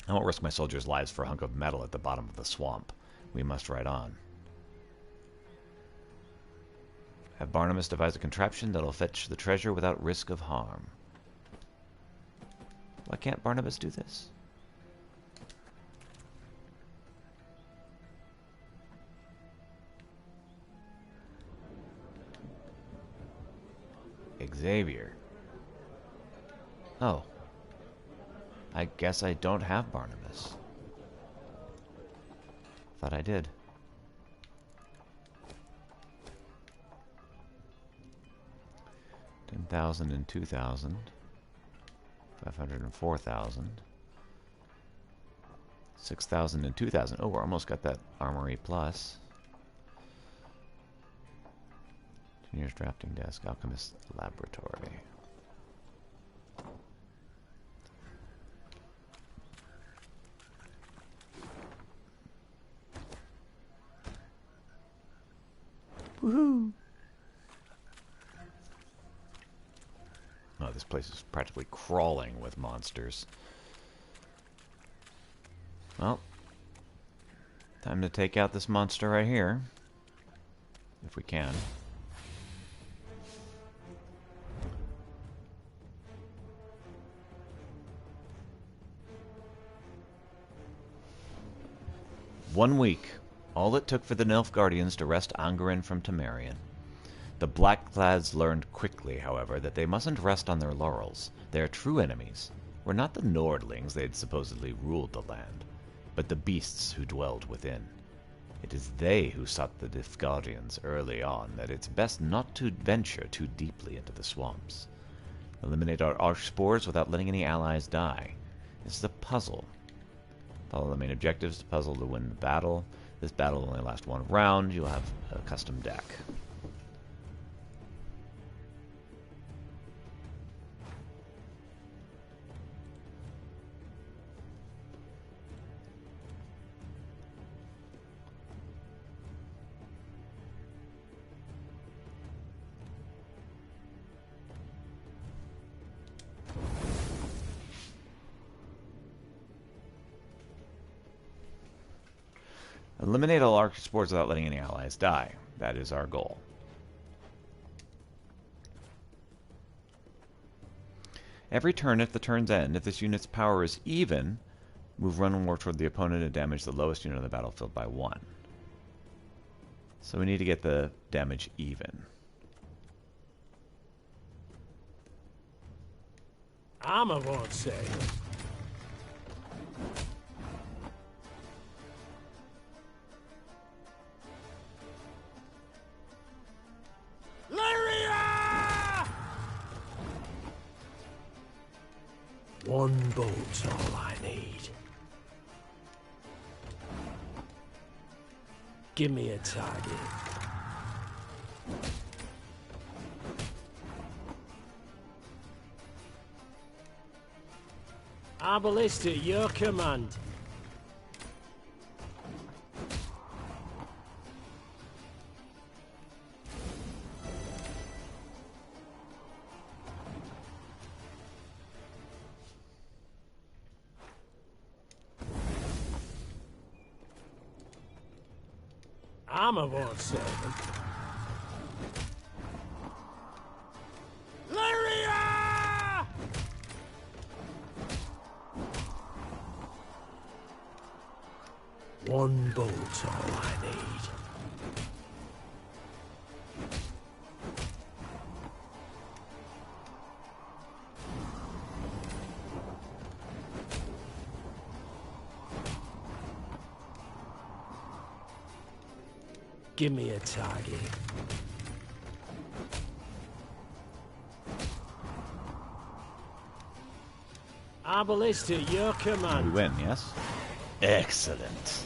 I won't risk my soldiers' lives for a hunk of metal at the bottom of the swamp. We must ride on. Have Barnabas devise a contraption that'll fetch the treasure without risk of harm. Why can't Barnabas do this? Xavier. Oh. I guess I don't have Barnabas. Thought I did. $10,000 and $2,000. 500 and 4,000. 6,000 and 2,000. Oh, we're almost got that armory plus. Engineer's drafting desk. Alchemist laboratory. Woohoo! Oh, this place is practically crawling with monsters. Well, time to take out this monster right here. If we can. One week. All it took for the Nilfgaardians to wrest Angerin from Temerian. The Blackclads learned quickly, however, that they mustn't rest on their laurels. Their true enemies were not the Nordlings they had supposedly ruled the land, but the beasts who dwelled within. It is they who taught the Nilfgaardians early on that it's best not to venture too deeply into the swamps. Eliminate our archspores without letting any allies die. This is a puzzle. Follow the main objectives to puzzle to win the battle. This battle will only last one round. You'll have a custom deck. Eliminate all archspores without letting any allies die. That is our goal. Every turn at the turn's end, if this unit's power is even, move run more toward the opponent and damage the lowest unit on the battlefield by 1. So we need to get the damage even. Armor won't save. One bolt's all I need. Give me a target. Our ballista, your command. Armor won't save him. Lyria! One bolt's all I need. Give me a target. Our ballista, your command. We win, yes? Excellent.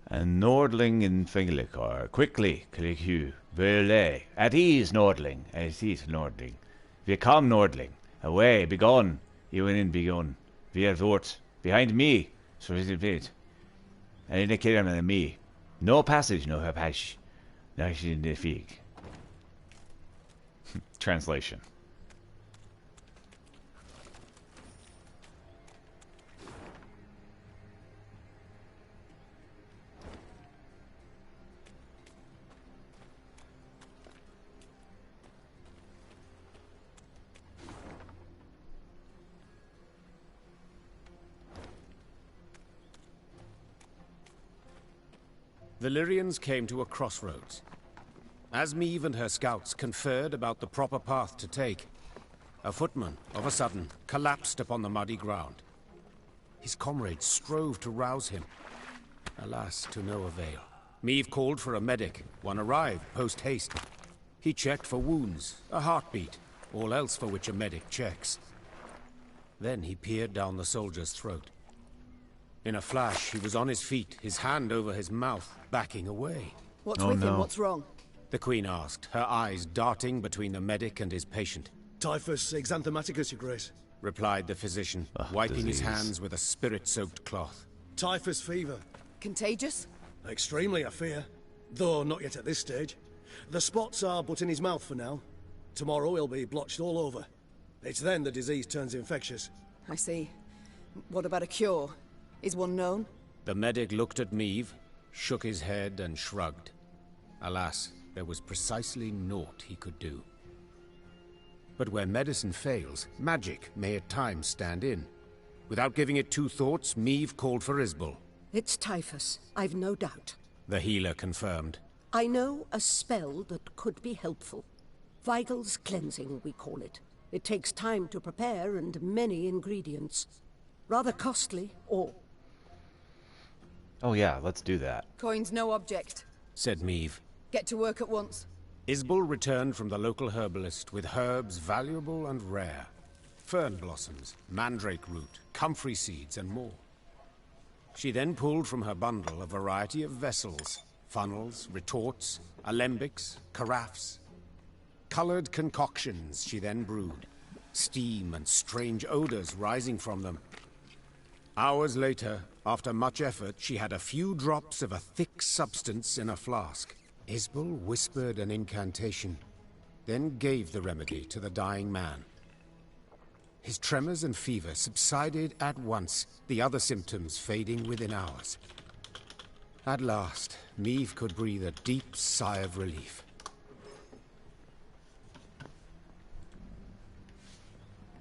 And Nordling in Finglikar. Quickly, Kliku, Verle. At ease, Nordling. At ease, Nordling. Wir come, Nordling. Away, begone. You in begone. Wir vort. Behind me. So is it bit. And in the killer than me. No passage, no passage. Nice in the fig. Translation. The Lyrians came to a crossroads. As Meve and her scouts conferred about the proper path to take, a footman, of a sudden, collapsed upon the muddy ground. His comrades strove to rouse him. Alas, to no avail. Meve called for a medic. One arrived, post-haste. He checked for wounds, a heartbeat, all else for which a medic checks. Then he peered down the soldier's throat. In a flash, he was on his feet, his hand over his mouth, backing away. What's Oh, with him? no. What's wrong? The Queen asked, her eyes darting between the medic and his patient. Typhus exanthematicus, Your Grace. Replied the physician, wiping his hands with a spirit-soaked cloth. Typhus fever. Contagious? Extremely, I fear. Though not yet at this stage. The spots are but in his mouth for now. Tomorrow he'll be blotched all over. It's then the disease turns infectious. I see. What about a cure? Is one known? The medic looked at Meave, shook his head and shrugged. Alas, there was precisely naught he could do. But where medicine fails, magic may at times stand in. Without giving it two thoughts, Meave called for Isbel. It's typhus, I've no doubt. The healer confirmed. I know a spell that could be helpful. Vigal's cleansing, we call it. It takes time to prepare and many ingredients. Rather costly, or... Oh yeah, let's do that. Coin's no object. Said Meave. Get to work at once. Isbel returned from the local herbalist with herbs valuable and rare. Fern blossoms, mandrake root, comfrey seeds, and more. She then pulled from her bundle a variety of vessels, funnels, retorts, alembics, carafes. Colored concoctions she then brewed, steam and strange odors rising from them. Hours later, after much effort, she had a few drops of a thick substance in a flask. Isbel whispered an incantation, then gave the remedy to the dying man. His tremors and fever subsided at once, the other symptoms fading within hours. At last, Meave could breathe a deep sigh of relief.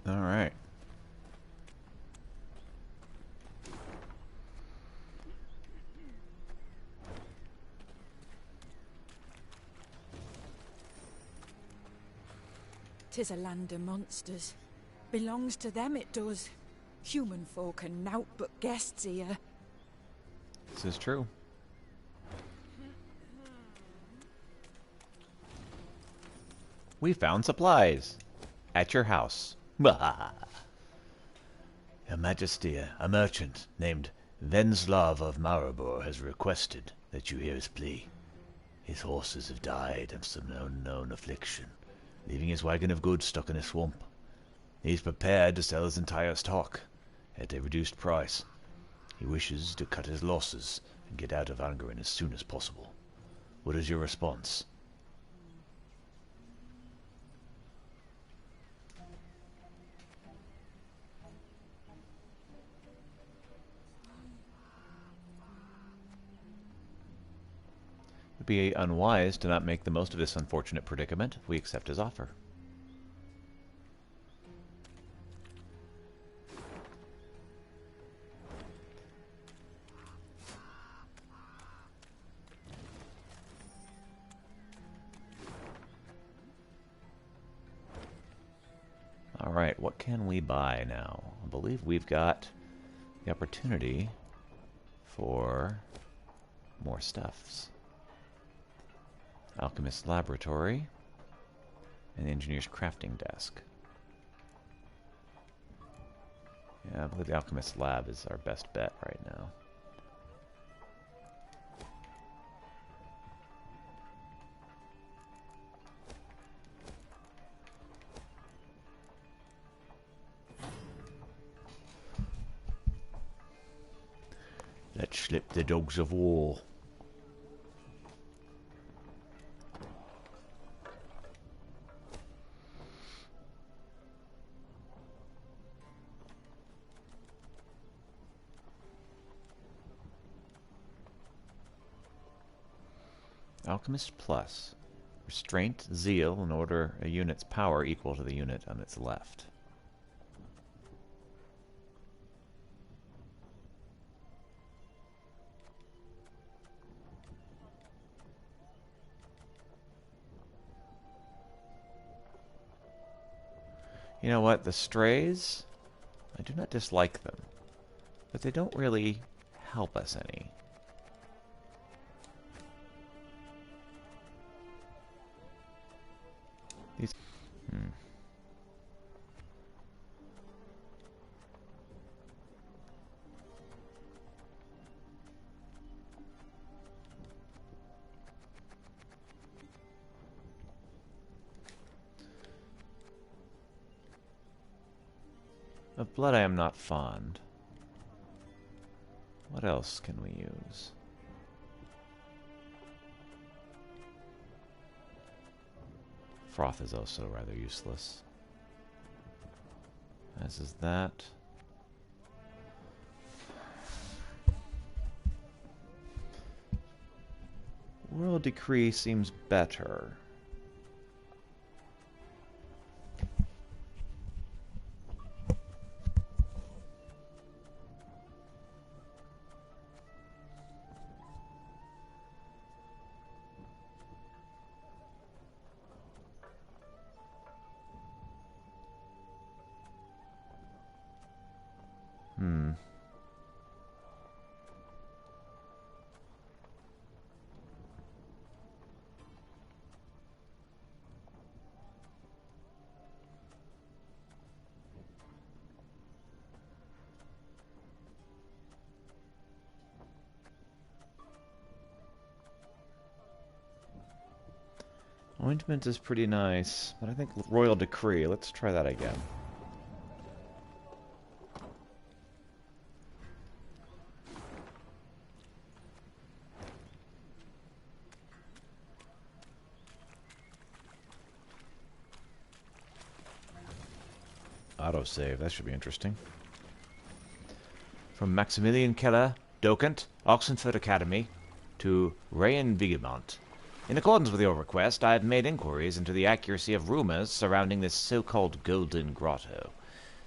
All right. Tis a land of monsters. Belongs to them, it does. Human folk are naught but guests here. This is true. We found supplies at your house. Your Majesty, a merchant named Venslav of Maribor has requested that you hear his plea. His horses have died of some unknown affliction, leaving his wagon of goods stuck in a swamp. He's prepared to sell his entire stock at a reduced price. He wishes to cut his losses and get out of Angarin as soon as possible. What is your response? It would be unwise to not make the most of this unfortunate predicament if we accept his offer. Alright, what can we buy now? I believe we've got the opportunity for more stuffs. Alchemist's Laboratory and Engineer's Crafting Desk. Yeah, I believe the Alchemist's Lab is our best bet right now. Let's slip the dogs of war. Alchemist Plus. Restraint, Zeal, in order a unit's power equal to the unit on its left. You know what? The strays, I do not dislike them, but they don't really help us any. These... Of blood I am not fond. What else can we use? Froth is also rather useless. As is that. Royal Decree seems better. Ointment is pretty nice, but I think Royal Decree, let's try that again. Autosave, that should be interesting. From Maximilian Keller, Dokent, Oxenford Academy, to Rayan Vigemont. In accordance with your request, I have made inquiries into the accuracy of rumors surrounding this so-called Golden Grotto.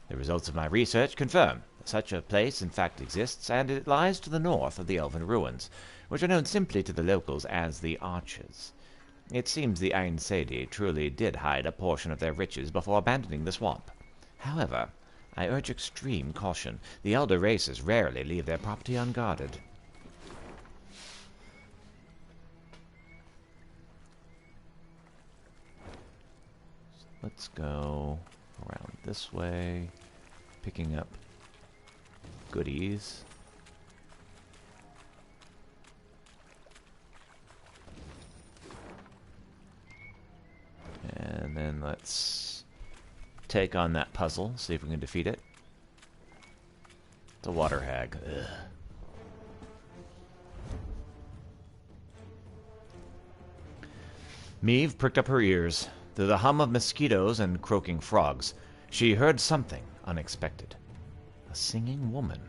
The results of my research confirm that such a place in fact exists, and it lies to the north of the Elven ruins, which are known simply to the locals as the Archers. It seems the Ain Sedi truly did hide a portion of their riches before abandoning the swamp. However, I urge extreme caution. The elder races rarely leave their property unguarded. Let's go around this way, picking up goodies. And then let's take on that puzzle, see if we can defeat it. It's a water hag. Ugh. Meve pricked up her ears. Through the hum of mosquitoes and croaking frogs, she heard something unexpected. A singing woman.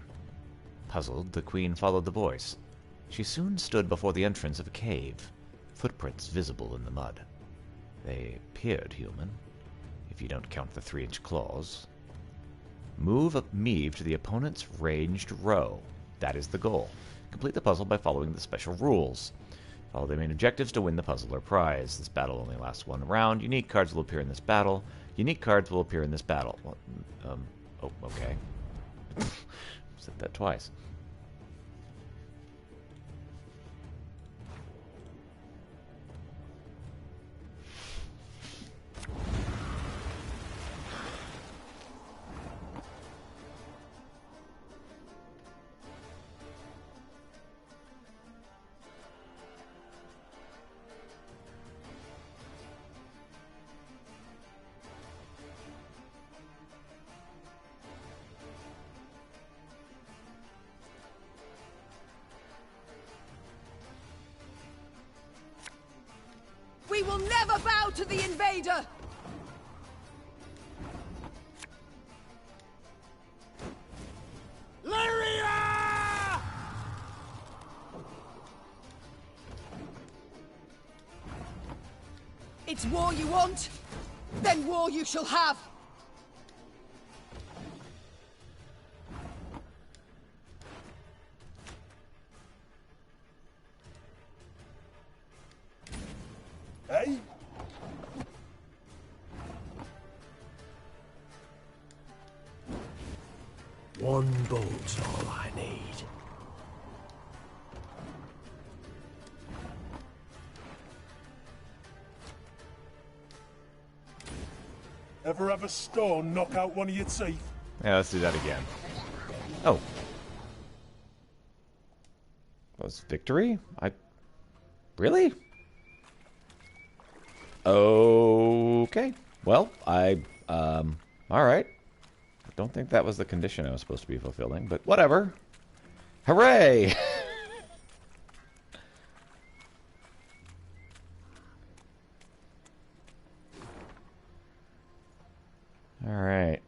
Puzzled, the queen followed the voice. She soon stood before the entrance of a cave, footprints visible in the mud. They appeared human, if you don't count the 3-inch claws. Move up Meve to the opponent's ranged row. That is the goal. Complete the puzzle by following the special rules. Follow the main objectives to win the puzzle or prize. This battle only lasts one round. Unique cards will appear in this battle. Unique cards will appear in this battle. Well, oh, okay. Said that twice. We will never bow to the invader! Lyria! It's war you want? Then war you shall have! Hey? One bolt's all I need. Ever have a stone knock out one of your teeth? Yeah, let's do that again. Oh. That was victory? Really? Okay. Well, alright. Don't think that was the condition I was supposed to be fulfilling, but whatever. Hooray! Alright.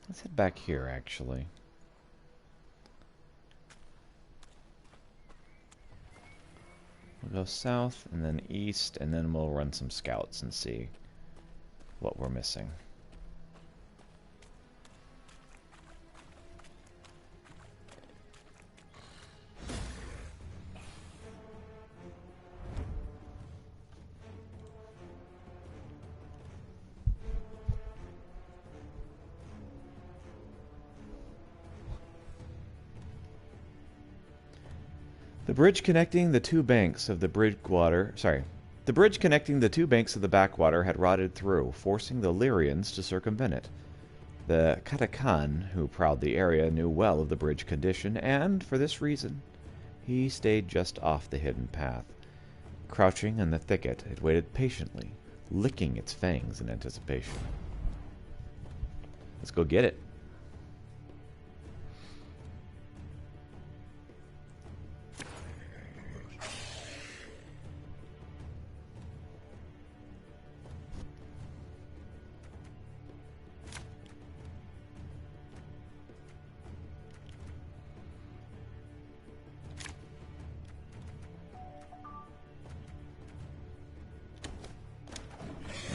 Let's head back here, actually. We'll go south, and then east, and then we'll run some scouts and see what we're missing. The bridge connecting the two banks of the the bridge connecting the two banks of the backwater had rotted through, forcing the Lyrians to circumvent it. The Katakan, who prowled the area, knew well of the bridge condition, and, for this reason, he stayed just off the hidden path. Crouching in the thicket, it waited patiently, licking its fangs in anticipation. Let's go get it.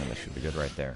That should be good right there.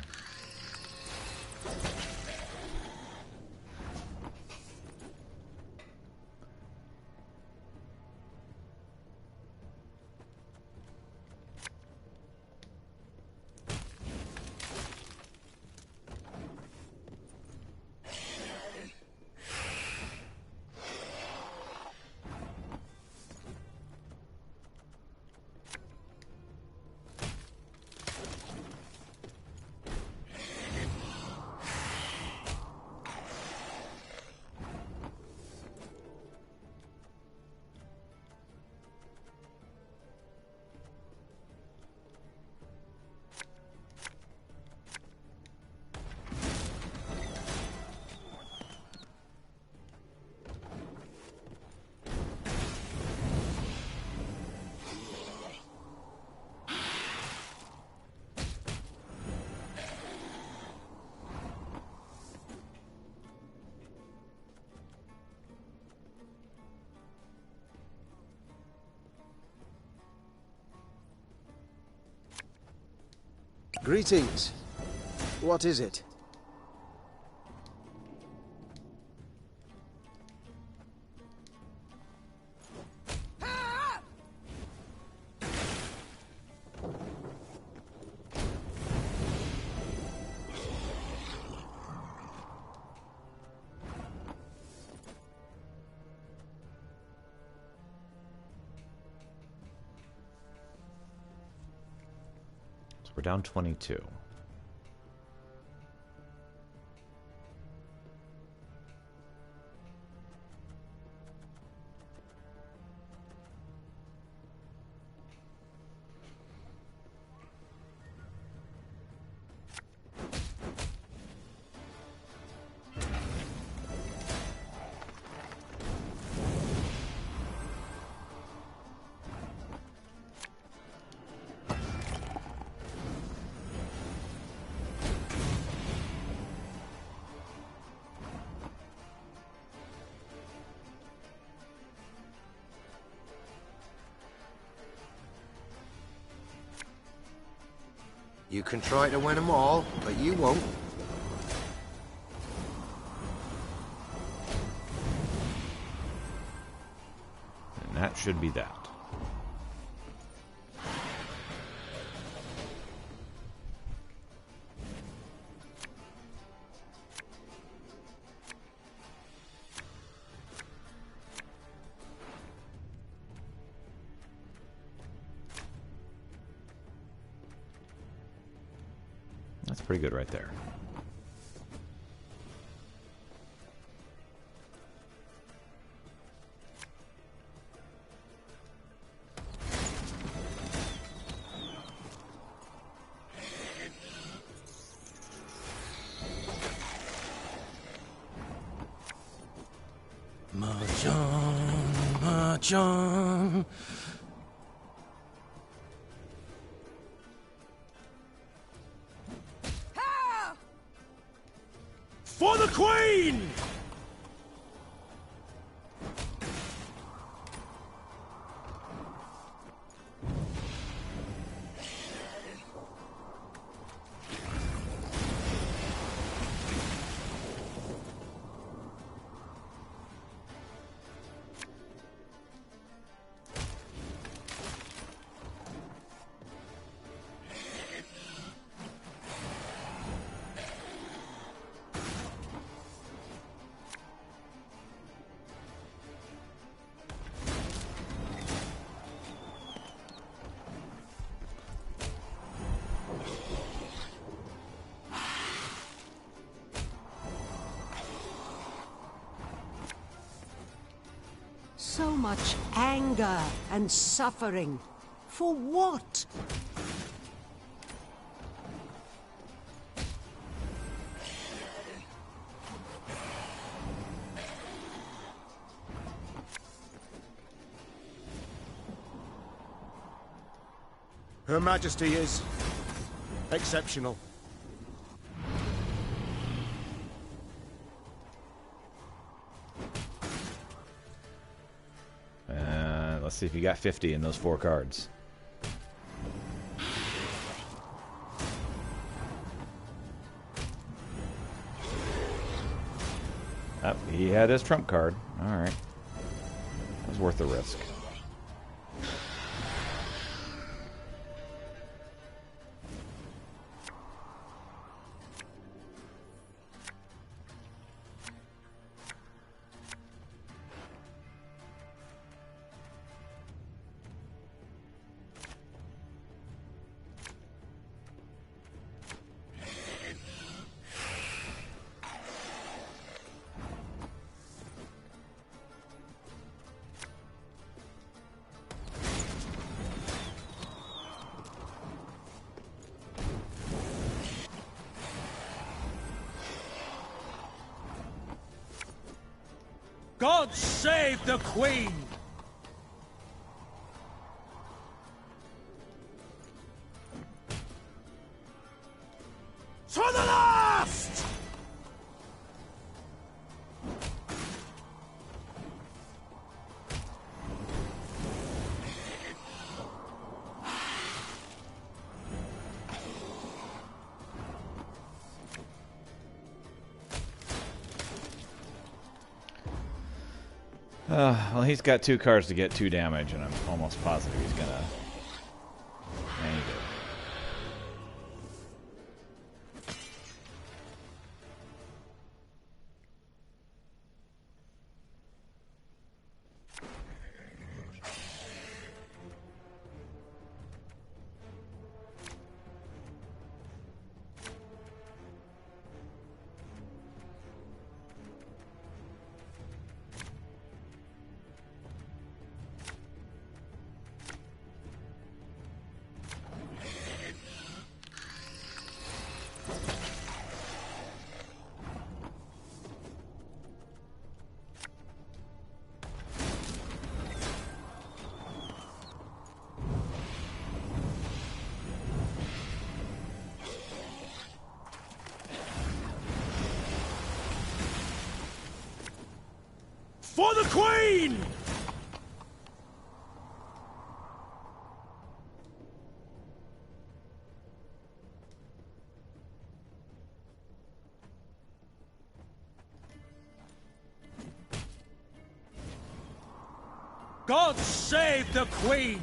Greetings. What is it? We're down 22. You can try to win them all, but you won't. And that should be that. That's pretty good right there. John. For the Queen! So much anger and suffering. For what? Her Majesty is exceptional. Let's see if you got 50 in those 4 cards. Oh, he had his trump card. Alright. That was worth the risk. God save the Queen! To the last! Well, he's got 2 cards to get 2 damage, and I'm almost positive he's gonna... Yeah, he did. For the Queen! God save the Queen!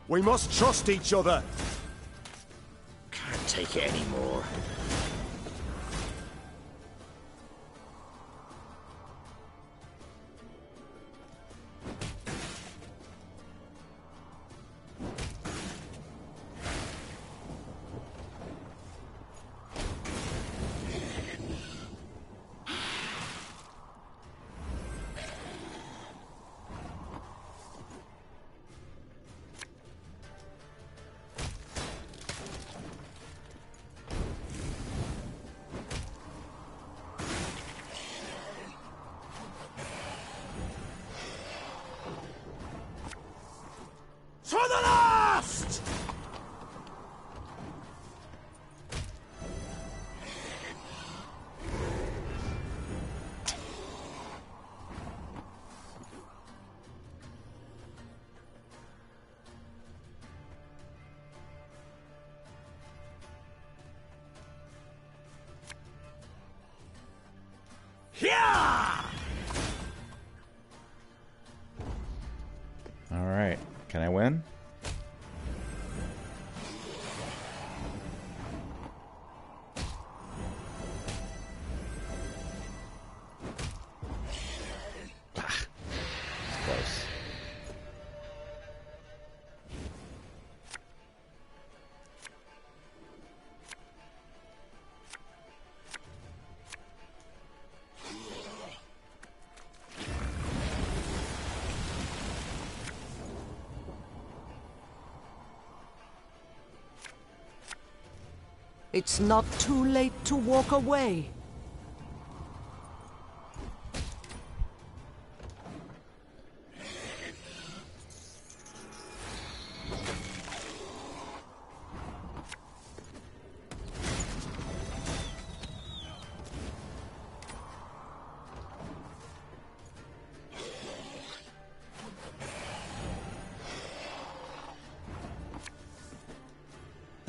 We must trust each other. Can't take it anymore. To the last! All right. Can I win? Close. It's not too late to walk away.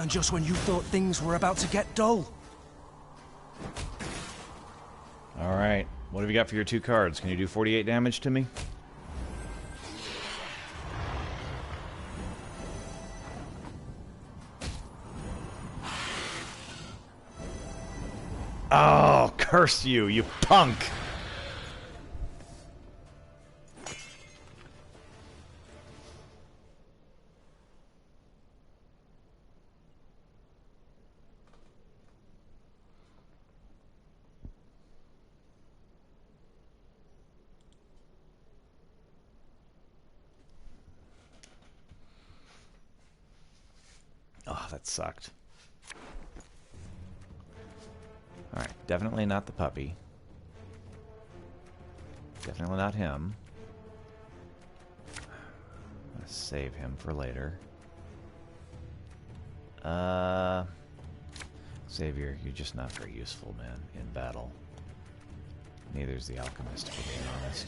And just when you thought things were about to get dull. Alright. What have you got for your 2 cards? Can you do 48 damage to me? Oh, curse you, you punk! Oh, that sucked. Alright, definitely not the puppy. Definitely not him. I'm gonna save him for later. Xavier, you're just not very useful, man, in battle. Neither's the alchemist, for being honest.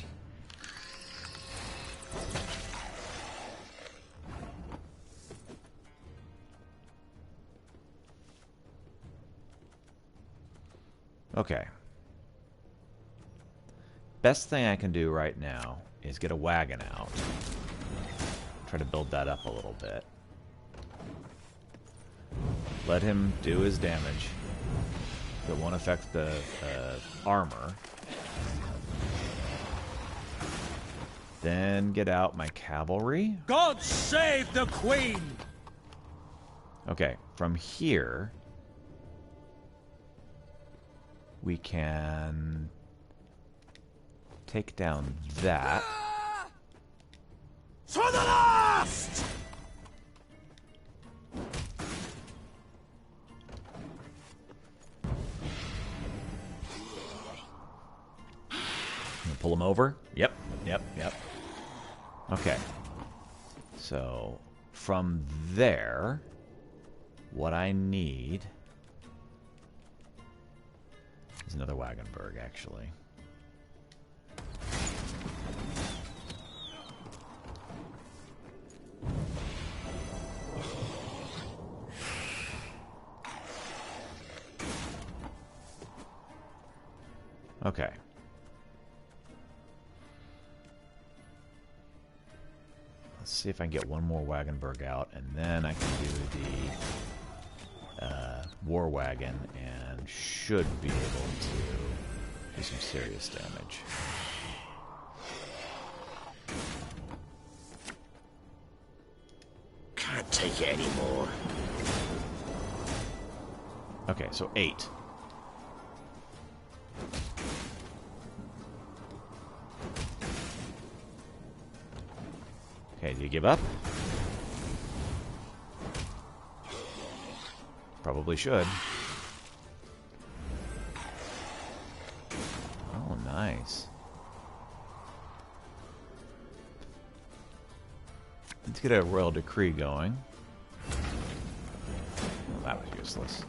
Okay. Best thing I can do right now is get a wagon out. Try to build that up a little bit. Let him do his damage. That won't affect the armor. Then get out my cavalry. God save the Queen! Okay, from here we can take down that. To the last! Pull him over? Yep. Okay. So, from there, what I need is another Wagenburg, actually. Okay. Let's see if I can get one more Wagenberg out, and then I can do the War Wagon, and should be able to do some serious damage. Can't take it anymore. Okay, so 8. Okay, do you give up? Probably should. Oh, nice. Let's get a royal decree going. Well, that was useless.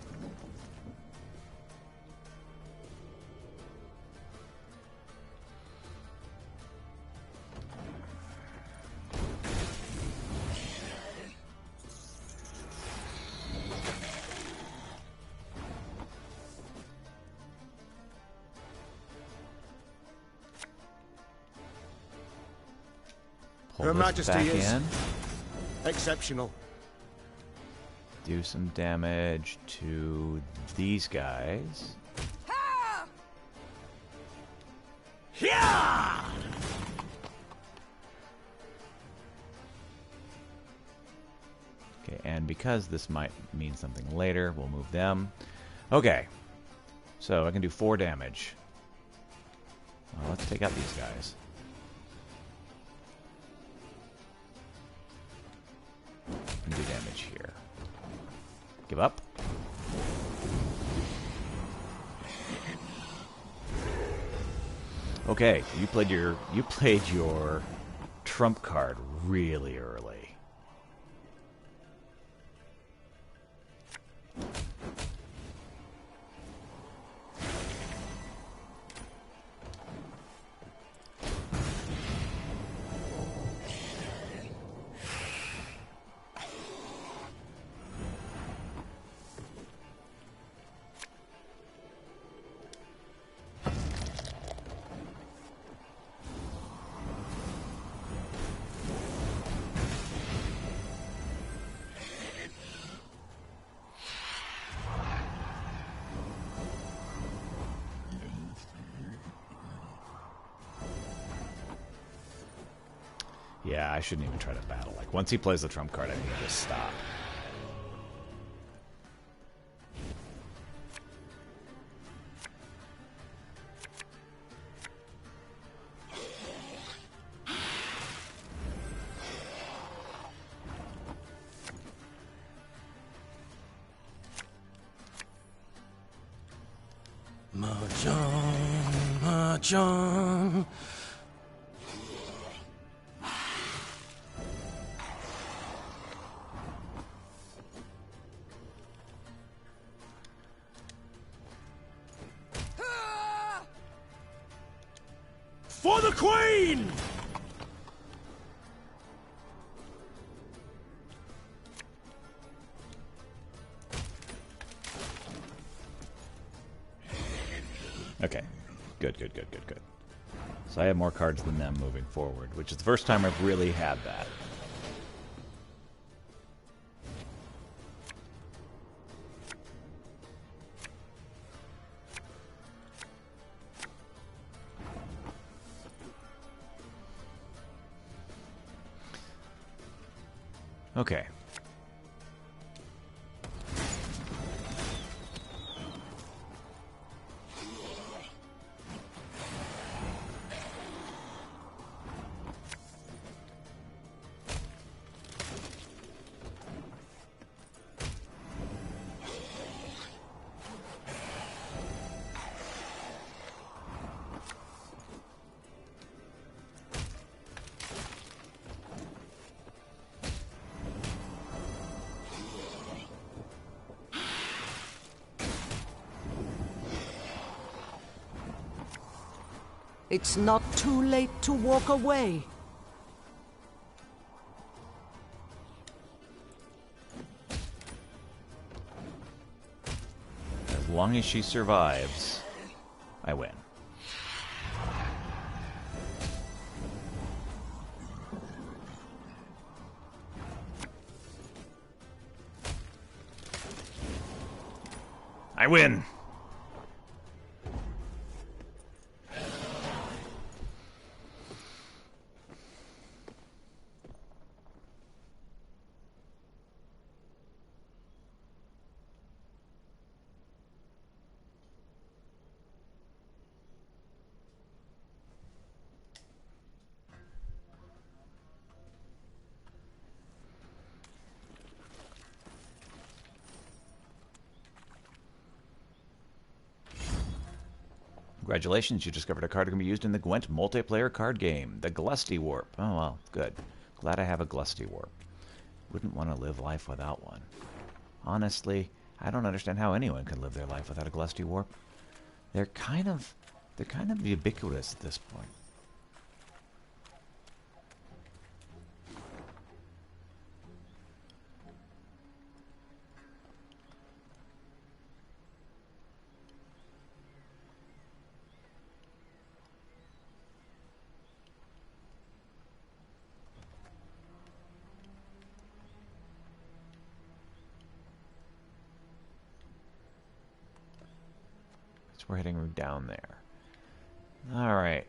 Her Majesty back is in. exceptional. Do some damage to these guys. Yeah! Okay, and because this might mean something later, we'll move them. Okay, so I can do 4 damage. Let's take out these guys. And do damage here. Give up. Okay, you played your trump card really early. Yeah, I shouldn't even try to battle. Like, once he plays the trump card, I need to just stop. Mahjong, Mahjong. For the Queen! Okay. Good. So I have more cards than them moving forward, which is the first time I've really had that. Okay. It's not too late to walk away. As long as she survives, I win. I win! Congratulations, you discovered a card that can be used in the Gwent multiplayer card game, the Glusty Warp. Oh, well, good. Glad I have a Glusty Warp. Wouldn't want to live life without one. Honestly, I don't understand how anyone can live their life without a Glusty Warp. They're kind of ubiquitous at this point. We're heading down there. Alright.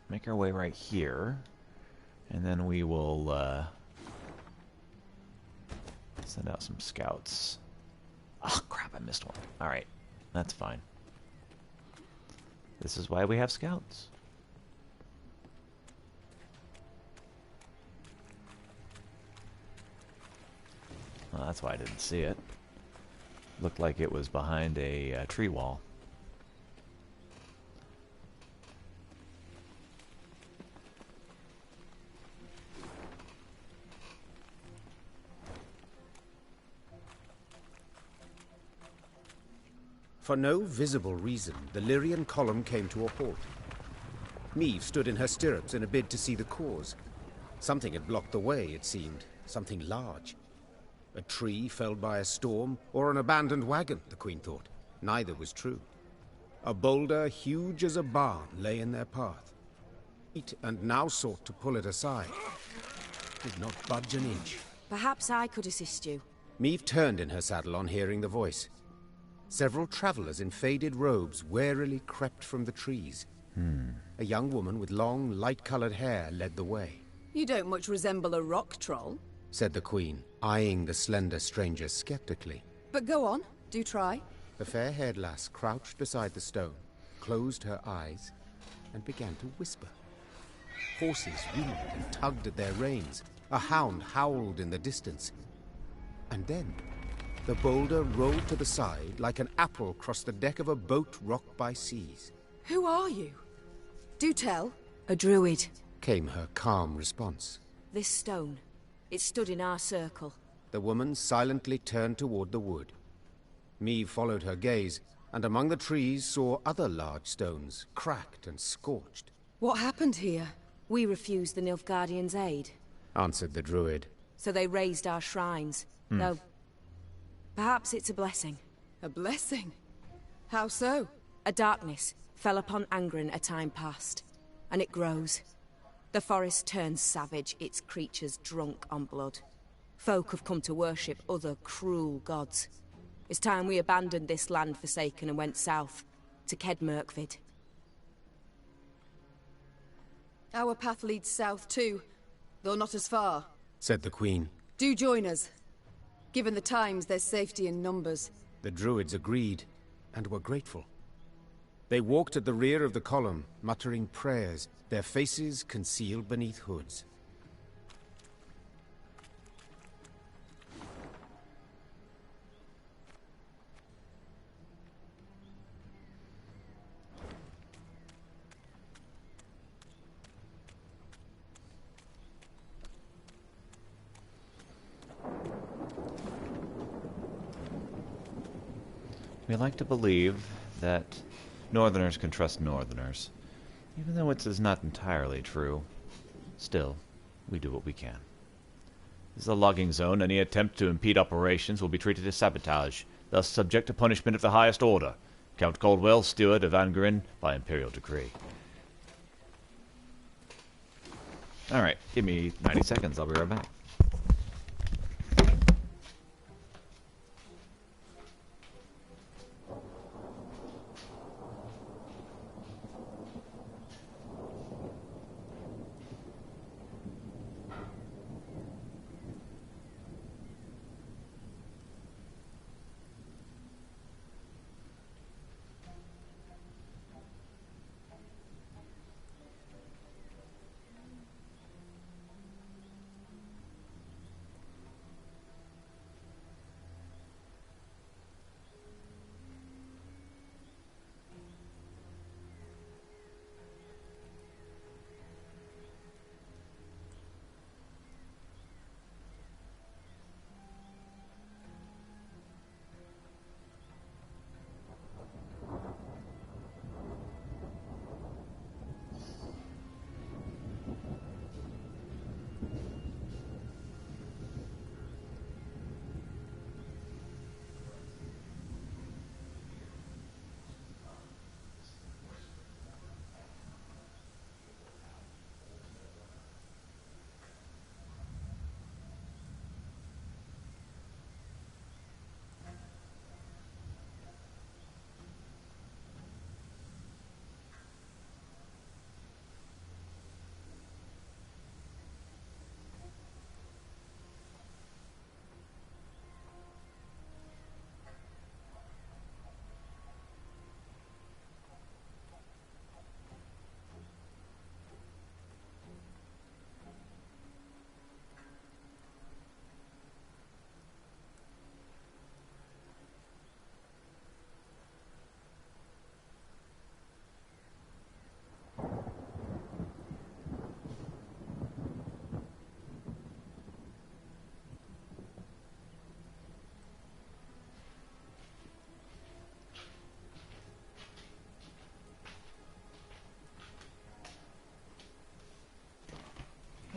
Make our way right here. And then we will send out some scouts. Oh, crap, I missed one. Alright, that's fine. This is why we have scouts. Well, that's why I didn't see it. Looked like it was behind a tree wall. For no visible reason, the Lyrian column came to a halt. Meve stood in her stirrups in a bid to see the cause. Something had blocked the way, it seemed. Something large. A tree felled by a storm, or an abandoned wagon, the Queen thought. Neither was true. A boulder huge as a barn lay in their path. And now sought to pull it aside. Did not budge an inch. Perhaps I could assist you. Meve turned in her saddle on hearing the voice. Several travelers in faded robes warily crept from the trees. A young woman with long, light-colored hair led the way. You don't much resemble a rock troll, said the Queen, eyeing the slender stranger skeptically. but go on, do try. The fair-haired lass crouched beside the stone, closed her eyes, and began to whisper. Horses wheeled and tugged at their reins. A hound howled in the distance. And then, the boulder rolled to the side like an apple crossed the deck of a boat rocked by seas. Who are you? Do tell. A druid, Came her calm response. this stone. It stood in our circle. The woman silently turned toward the wood. Meve followed her gaze, and among the trees saw other large stones, cracked and scorched. What happened here? We refused the Nilfgaardians' aid, Answered the druid. so they raised our shrines. Though, perhaps it's a blessing. A blessing? How so? A darkness fell upon Angren a time past, and it grows. The forest turns savage, its creatures drunk on blood. Folk have come to worship other cruel gods. It's time we abandoned this land forsaken and went south, to Kedmerkvid. Our path leads south too, though not as far. Said the Queen. Do join us. Given the times, there's safety in numbers. The druids agreed, and were grateful. They walked at the rear of the column, muttering prayers, their faces concealed beneath hoods. We like to believe that Northerners can trust Northerners, even though it is not entirely true. Still, we do what we can. This is a logging zone. Any attempt to impede operations will be treated as sabotage, thus subject to punishment of the highest order. Count Caldwell, Steward of Angren, by Imperial decree. Alright, give me 90 seconds, I'll be right back.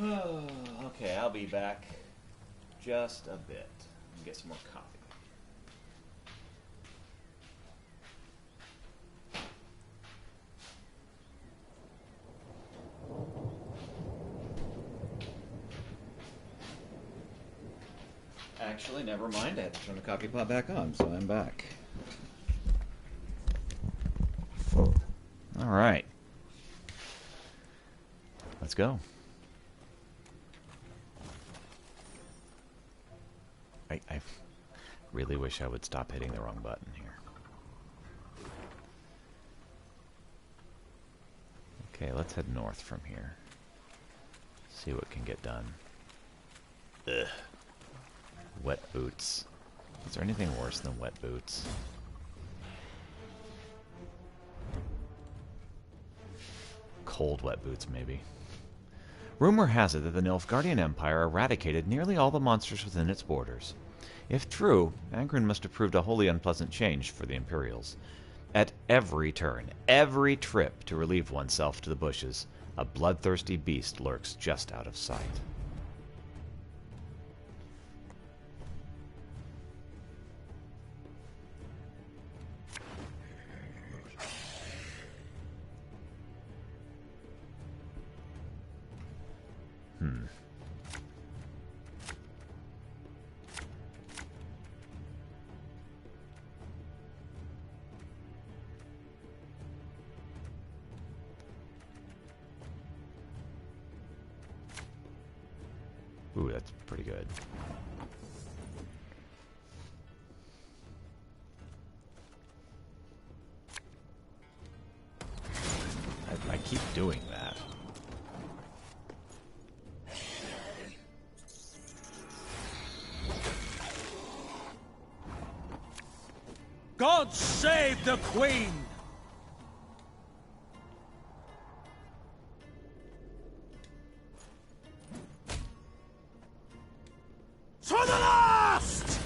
Okay, I'll be back just a bit. Get some more coffee. Actually, never mind. I had to turn the coffee pot back on, so I'm back. All right. Let's go. I really wish I would stop hitting the wrong button here. Okay, let's head north from here. See what can get done. Ugh. Wet boots. Is there anything worse than wet boots? Cold wet boots, maybe. Rumor has it that the Nilfgaardian Empire eradicated nearly all the monsters within its borders. If true, Angren must have proved a wholly unpleasant change for the Imperials. At every turn, every trip to relieve oneself to the bushes, a bloodthirsty beast lurks just out of sight. Ooh, that's pretty good. I keep doing that. God save the Queen! To the last!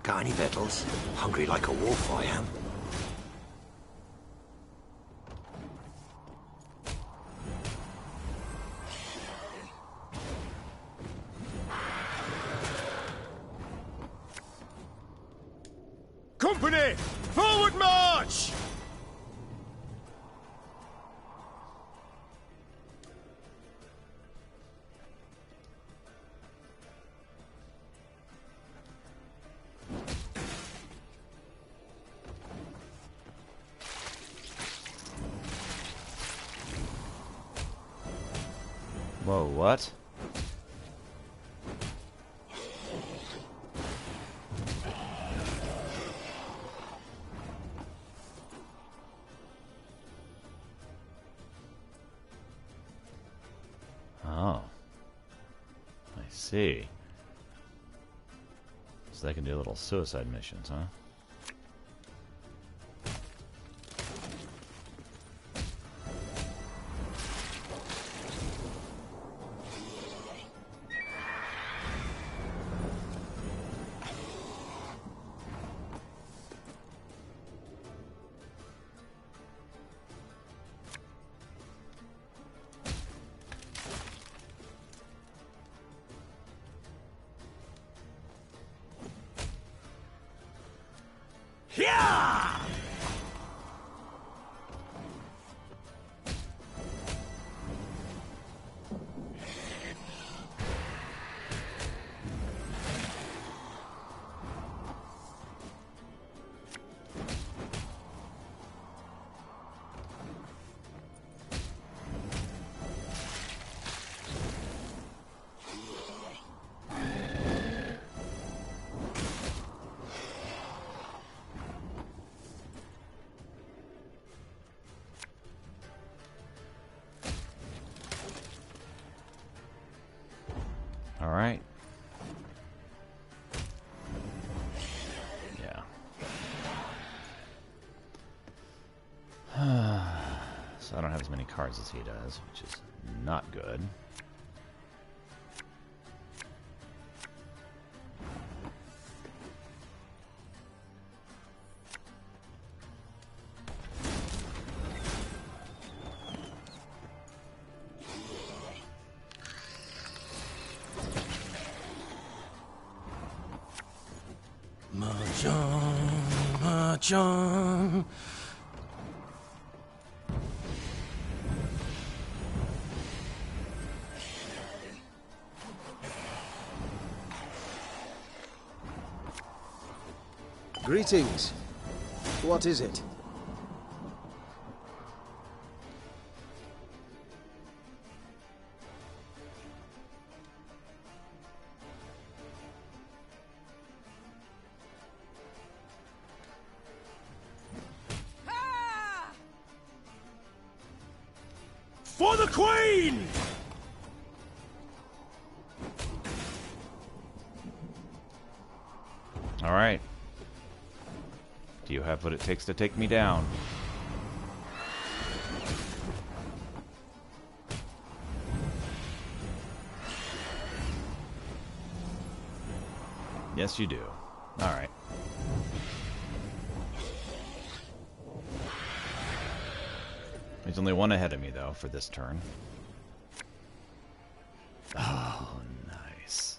Got any victuals? Hungry like a wolf, I am. Company! Forward march! Whoa, what? Oh. I see. So they can do little suicide missions, huh? Alright. Yeah. So I don't have as many cards as he does, which is not good. Mahjong. Greetings. What is it? For the Queen! Alright. Do you have what it takes to take me down? Yes, you do. Alright. There's only one ahead of me, though, for this turn. Oh, nice.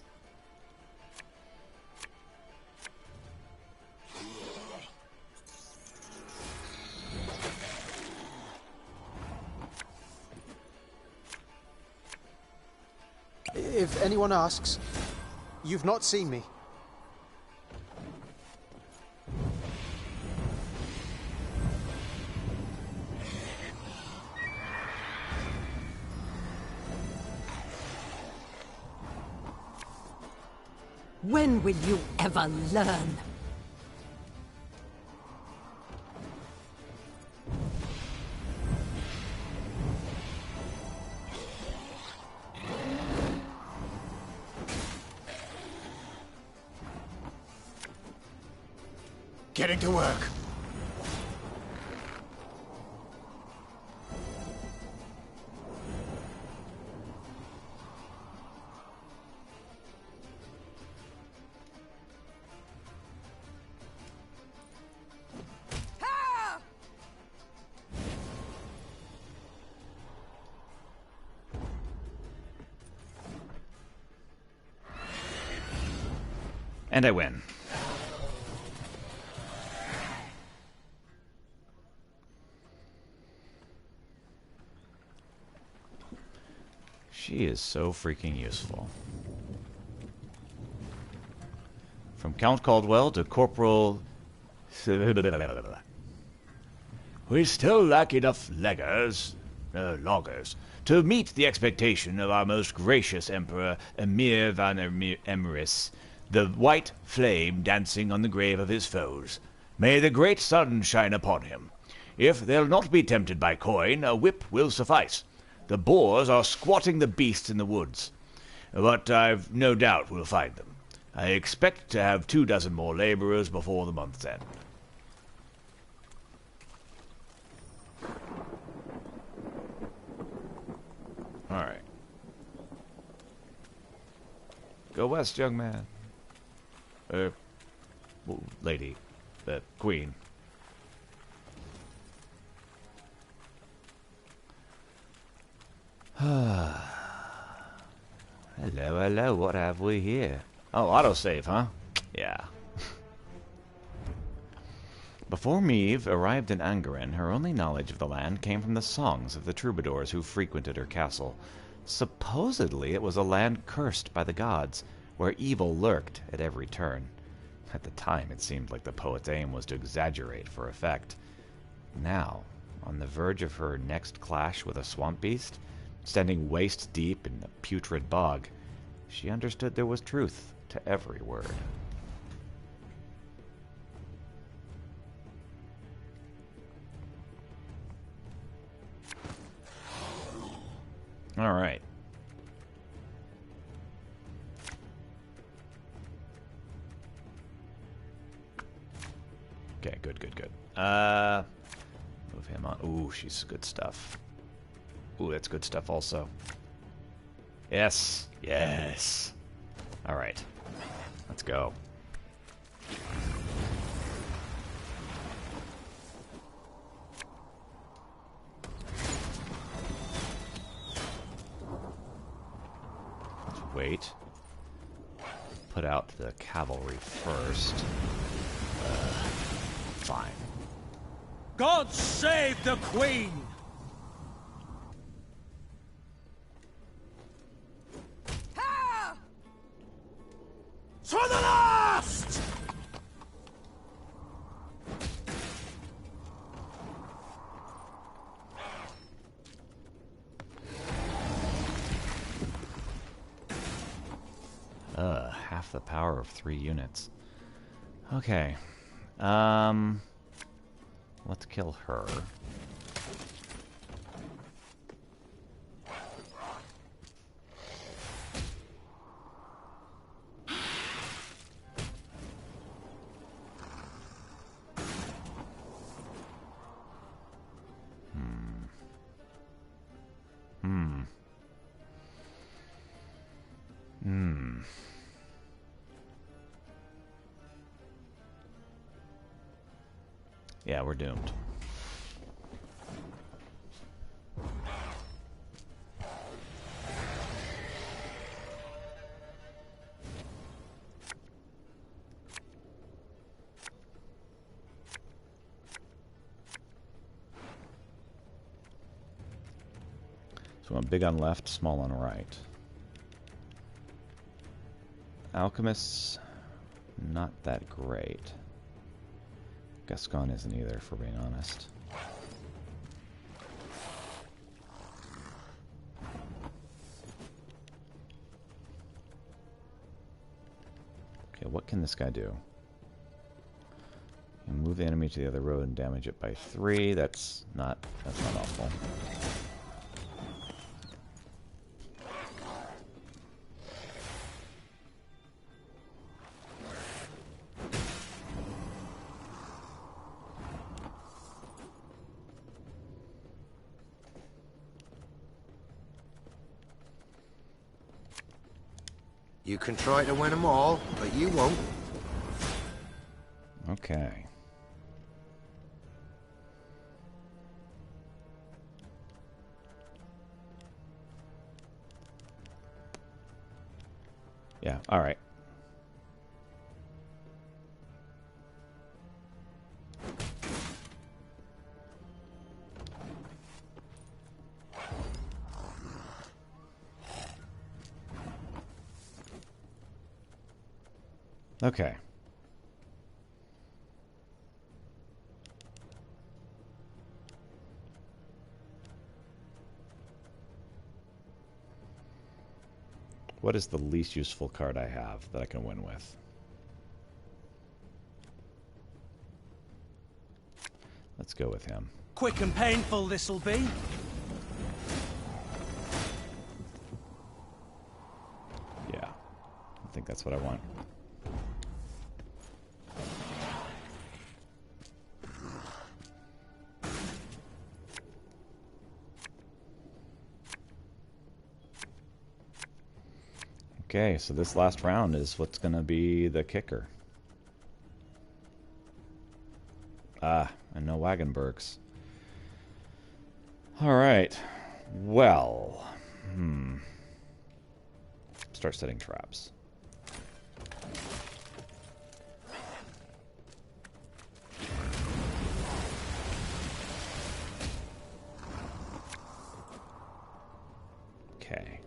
If anyone asks, you've not seen me. When will you ever learn? Getting to work. And I win. She is so freaking useful. From Count Caldwell to Corporal... We still lack enough loggers to meet the expectation of our most gracious Emperor Emir van Emrys, the white flame dancing on the grave of his foes. May the great sun shine upon him. If they'll not be tempted by coin, a whip will suffice. The boars are squatting the beasts in the woods, but I've no doubt we'll find them. I expect to have 24 more laborers before the month's end. Alright. Go west, young man. Lady. Queen. Hello, hello, what have we here? Oh, autosave, huh? Yeah. Before Meve arrived in Angaran, her only knowledge of the land came from the songs of the troubadours who frequented her castle. Supposedly it was a land cursed by the gods, where evil lurked at every turn. At the time, it seemed like the poet's aim was to exaggerate for effect. Now, on the verge of her next clash with a swamp beast, standing waist-deep in a putrid bog, she understood there was truth to every word. All right. Okay, good. Move him on. Ooh, she's good stuff. Ooh, that's good stuff also. Yes. Alright. Let's go. Let's wait. Put out the cavalry first. Fine. God save the Queen! To the last! Half the power of 3 units. Okay. Let's kill her. Yeah, we're doomed. So I'm big on left, small on right. Alchemists, not that great. Gascon isn't either, if we're being honest. Okay, what can this guy do? You move the enemy to the other road and damage it by 3. That's not awful. You can try to win them all, but you won't. Okay. Yeah, alright. Okay. What is the least useful card I have that I can win with? Let's go with him. Quick and painful this'll be. Yeah. I think that's what I want. Okay, so this last round is what's going to be the kicker. Ah, and no Wagenbergs. Alright. Well. Start setting traps. Okay.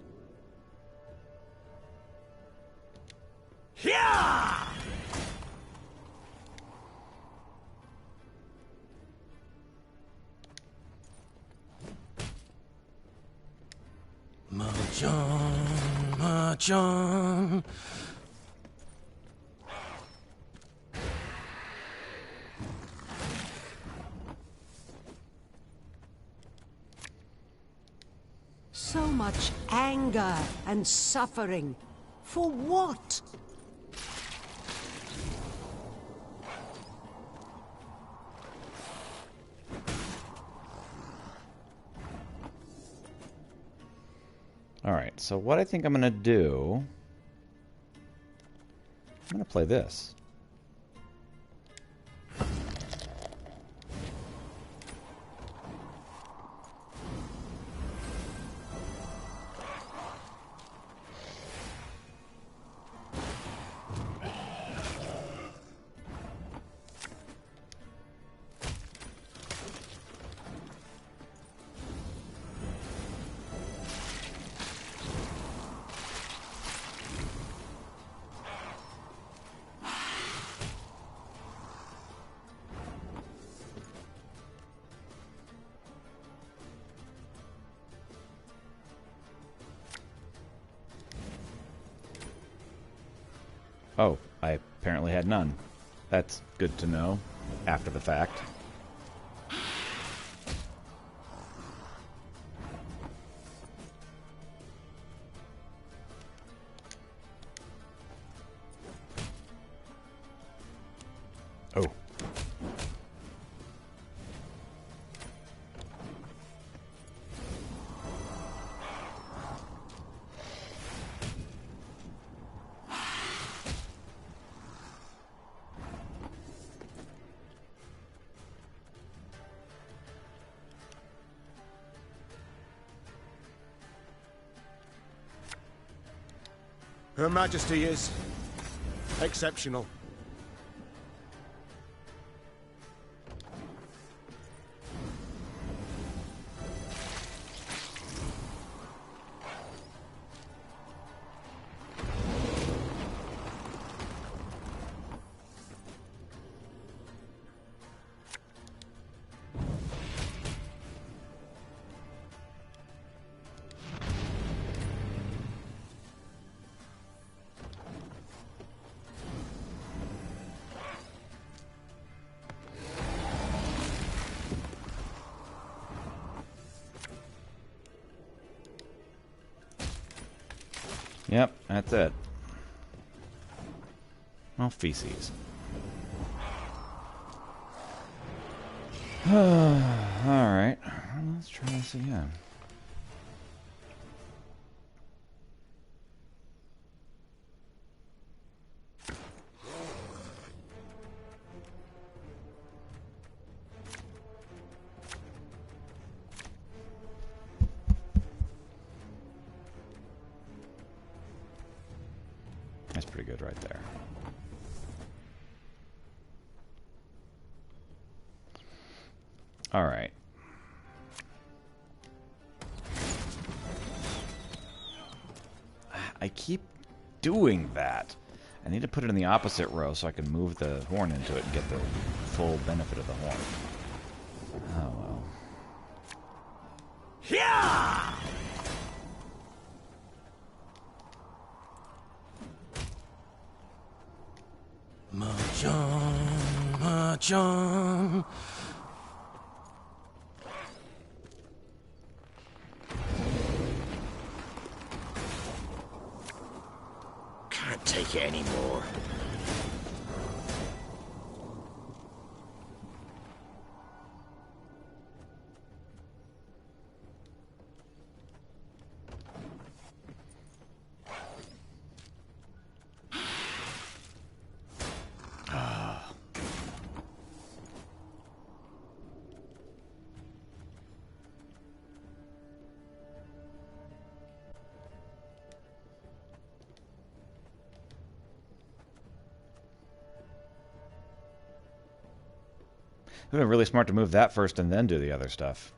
Yeah! Mahjong. So much anger and suffering. For what? so what I think I'm going to do... I'm going to play this. Oh, I apparently had none. That's good to know, after the fact. Oh. Her Majesty is exceptional. Yep, that's it. Well, feces. Alright, let's try this again. That's pretty good right there. All right. I keep doing that. I need to put it in the opposite row so I can move the horn into it and get the full benefit of the horn. Oh well. Yeah! Mahjong, Mahjong. Can't take it anymore. It would have been really smart to move that first and then do the other stuff.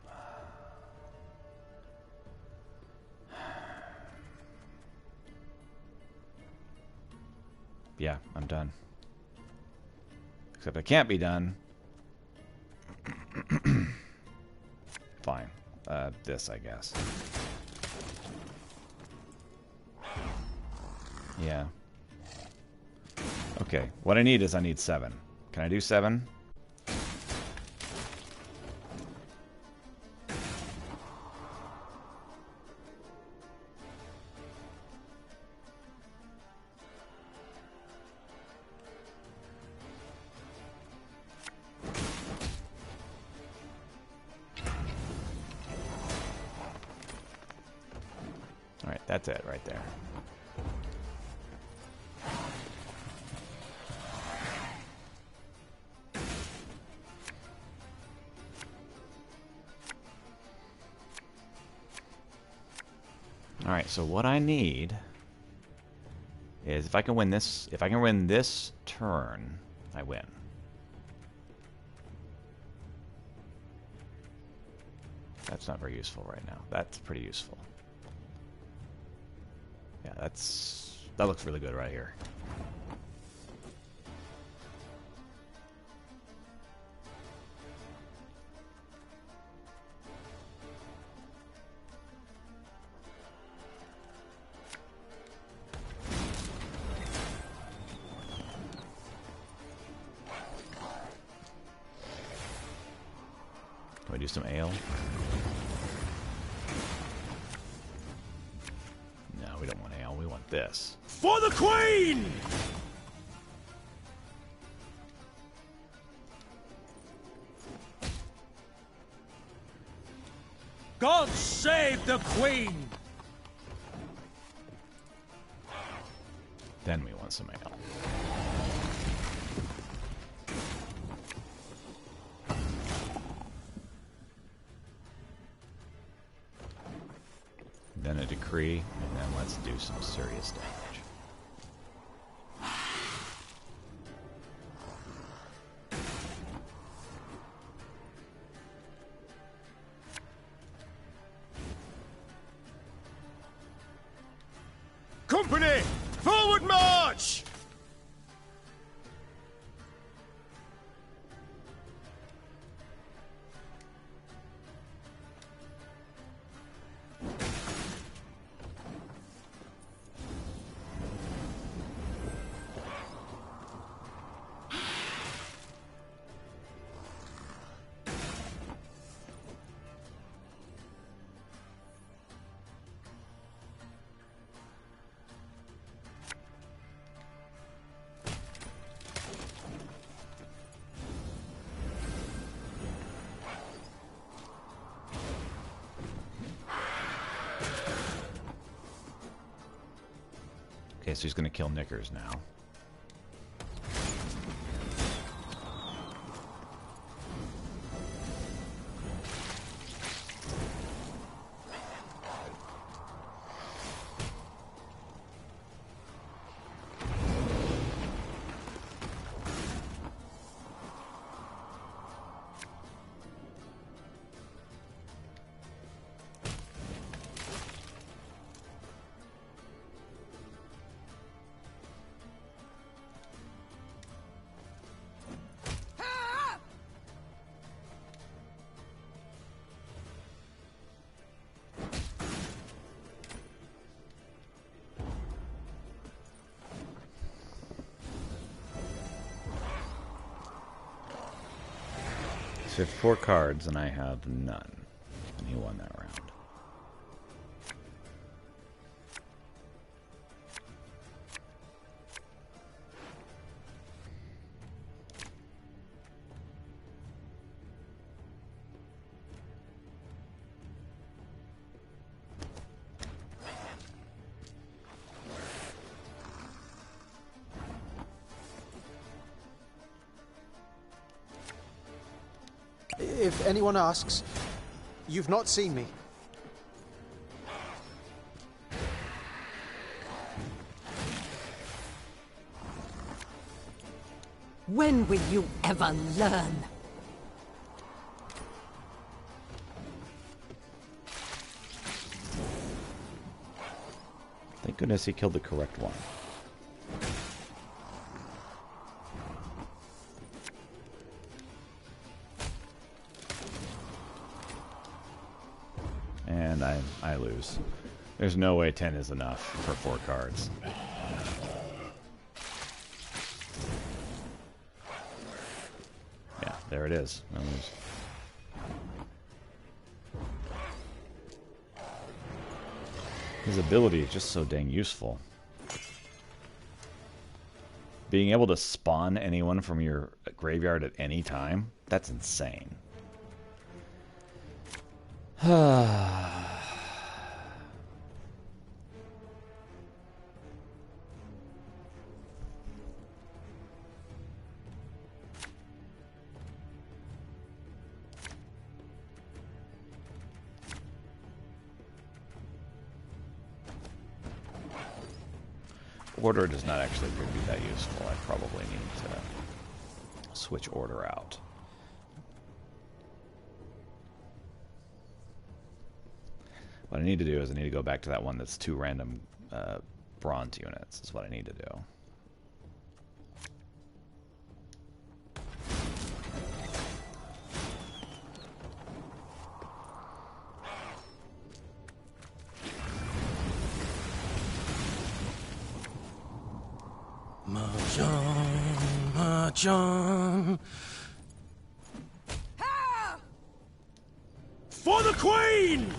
Yeah, I'm done. Except I can't be done. Fine. This, I guess. Yeah. Okay, what I need is I need 7. Can I do 7? Alright, that's it right there. Alright, so what I need is if I can win this turn, I win. That's not very useful right now. That's pretty useful. Yeah, that looks really good right here. Can we do some ale? No, we don't want ale. We want this. For the Queen! God save the Queen! Then we want some ale. Then a decree, and then let's do some serious damage. Company! Forward march! Okay, so he's going to kill Knickers now. So you have 4 cards, and I have none. And he won that round. If anyone asks, you've not seen me. When will you ever learn? Thank goodness he killed the correct one. And I lose. There's no way 10 is enough for 4 cards. Yeah, there it is. I lose. His ability is just so dang useful. Being able to spawn anyone from your graveyard at any time, that's insane. Order does not actually appear to be that useful. I probably need to switch order out. What I need to do is I need to go back to that one that's 2 random bronze units, is what I need to do. Mahjong. For the Queen!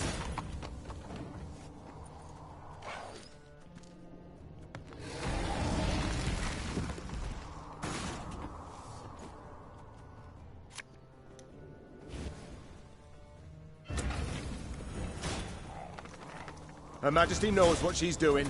Her Majesty knows what she's doing.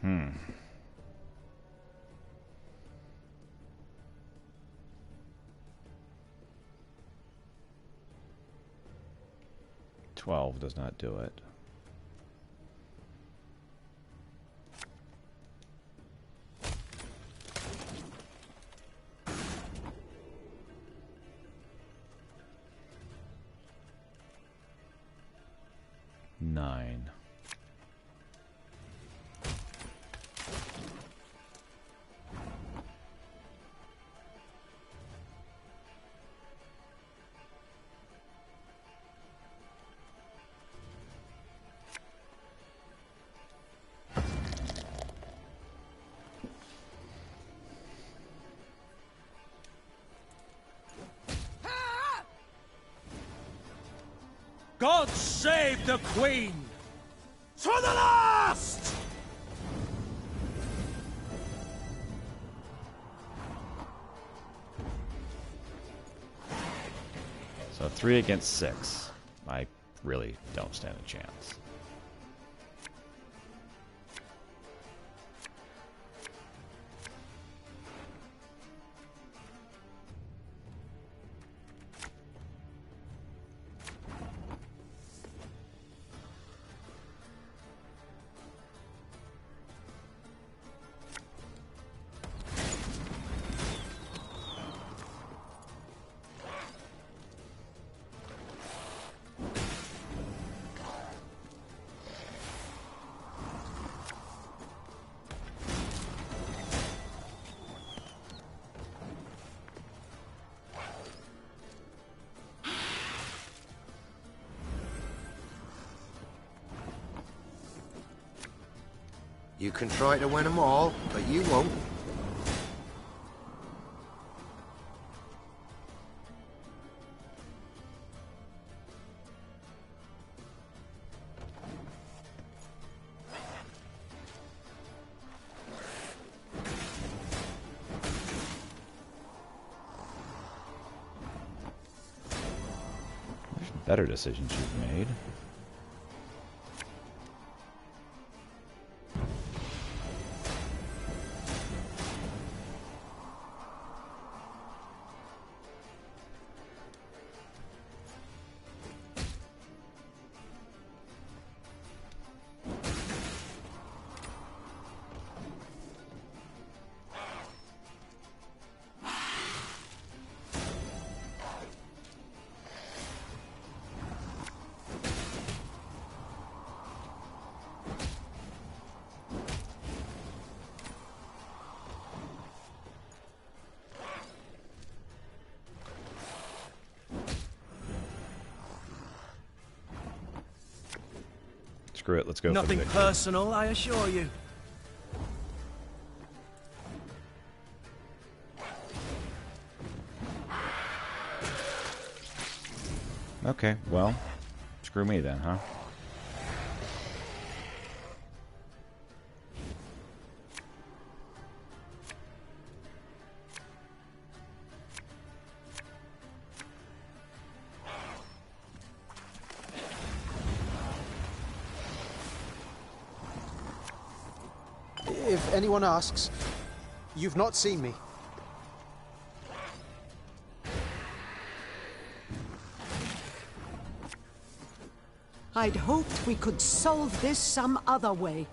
Hmm. $12 does not do it. $9. God save the Queen! To the last! So 3 against 6. I really don't stand a chance. You can try to win them all, but you won't. There's better decisions you've made. Screw it, let's go Nothing for the victory. personal, I assure you. Okay, well, screw me then, huh? If anyone asks, you've not seen me. I'd hoped we could solve this some other way.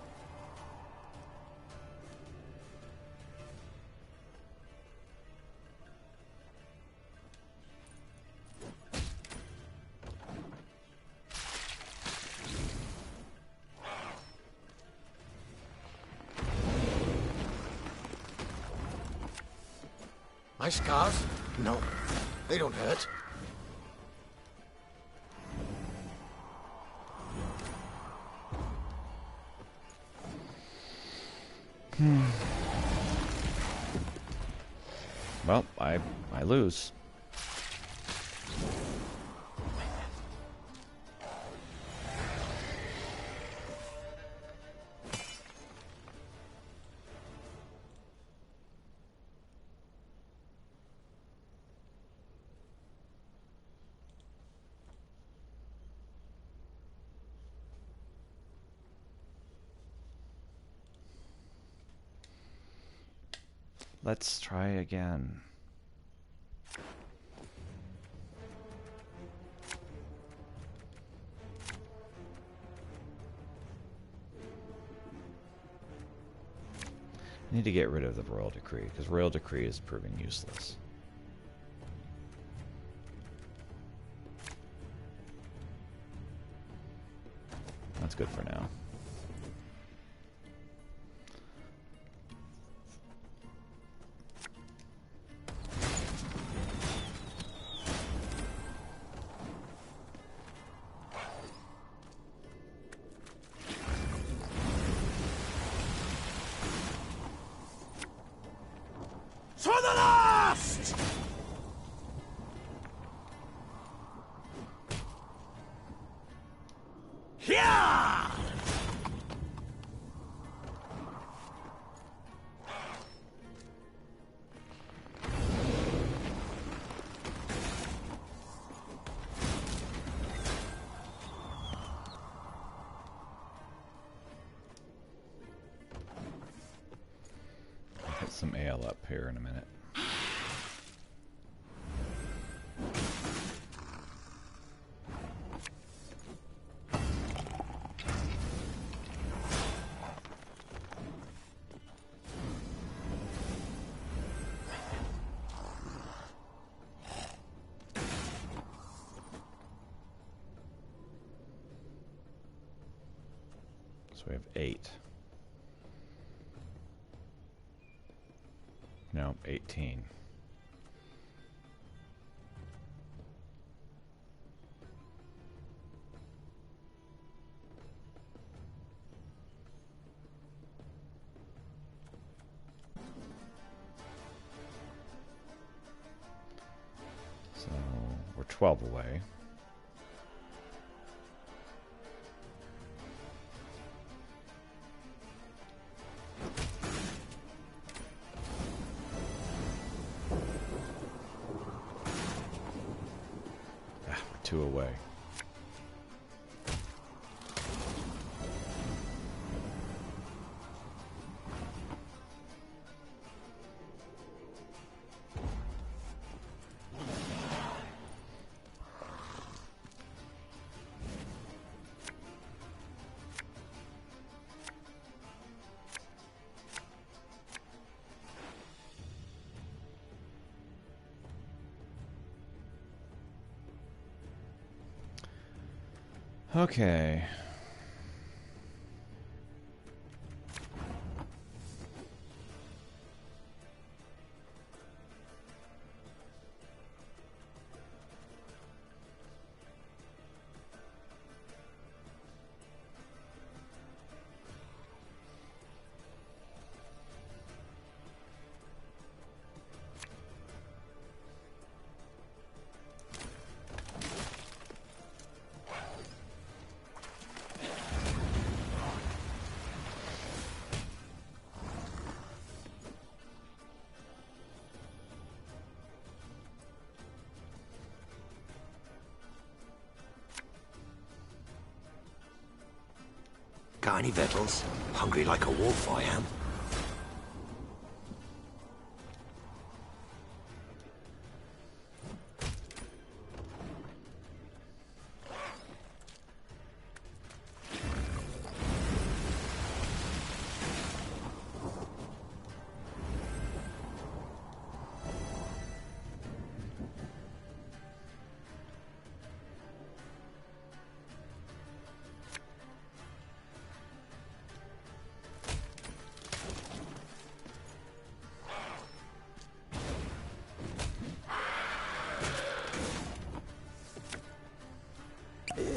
My scars? No, they don't hurt. Well, I lose. Let's try again. I need to get rid of the Royal Decree, because Royal Decree is proving useless. That's good for now. To the last! Yeah! I'll hit some ale up here in a minute. So we have 8. No, 18. So we're 12 away. We're 2 away. Okay. Got any victuals? Hungry like a wolf, I am.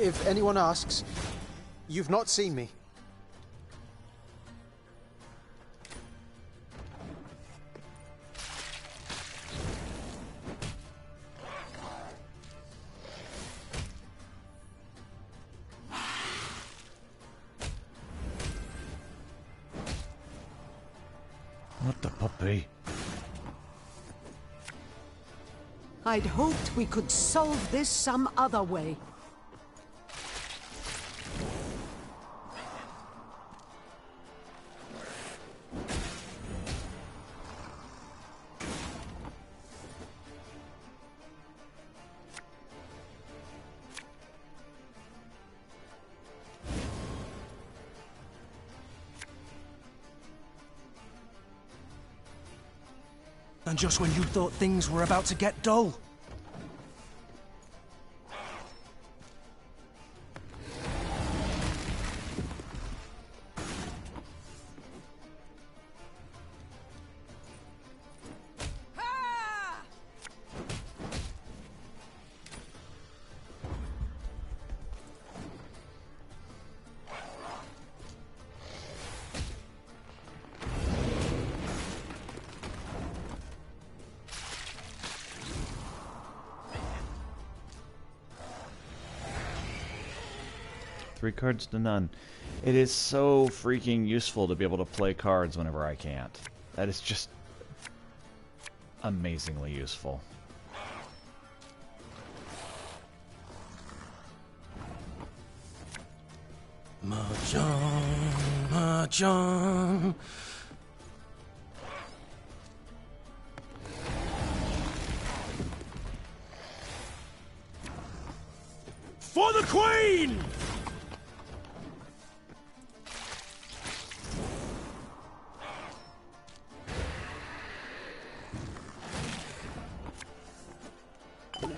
If anyone asks, you've not seen me. What the puppy? I'd hoped we could solve this some other way. And just when you thought things were about to get dull. Three cards to none. It is so freaking useful to be able to play cards whenever I can't. That is just amazingly useful. Mahjong, Mahjong. For the Queen!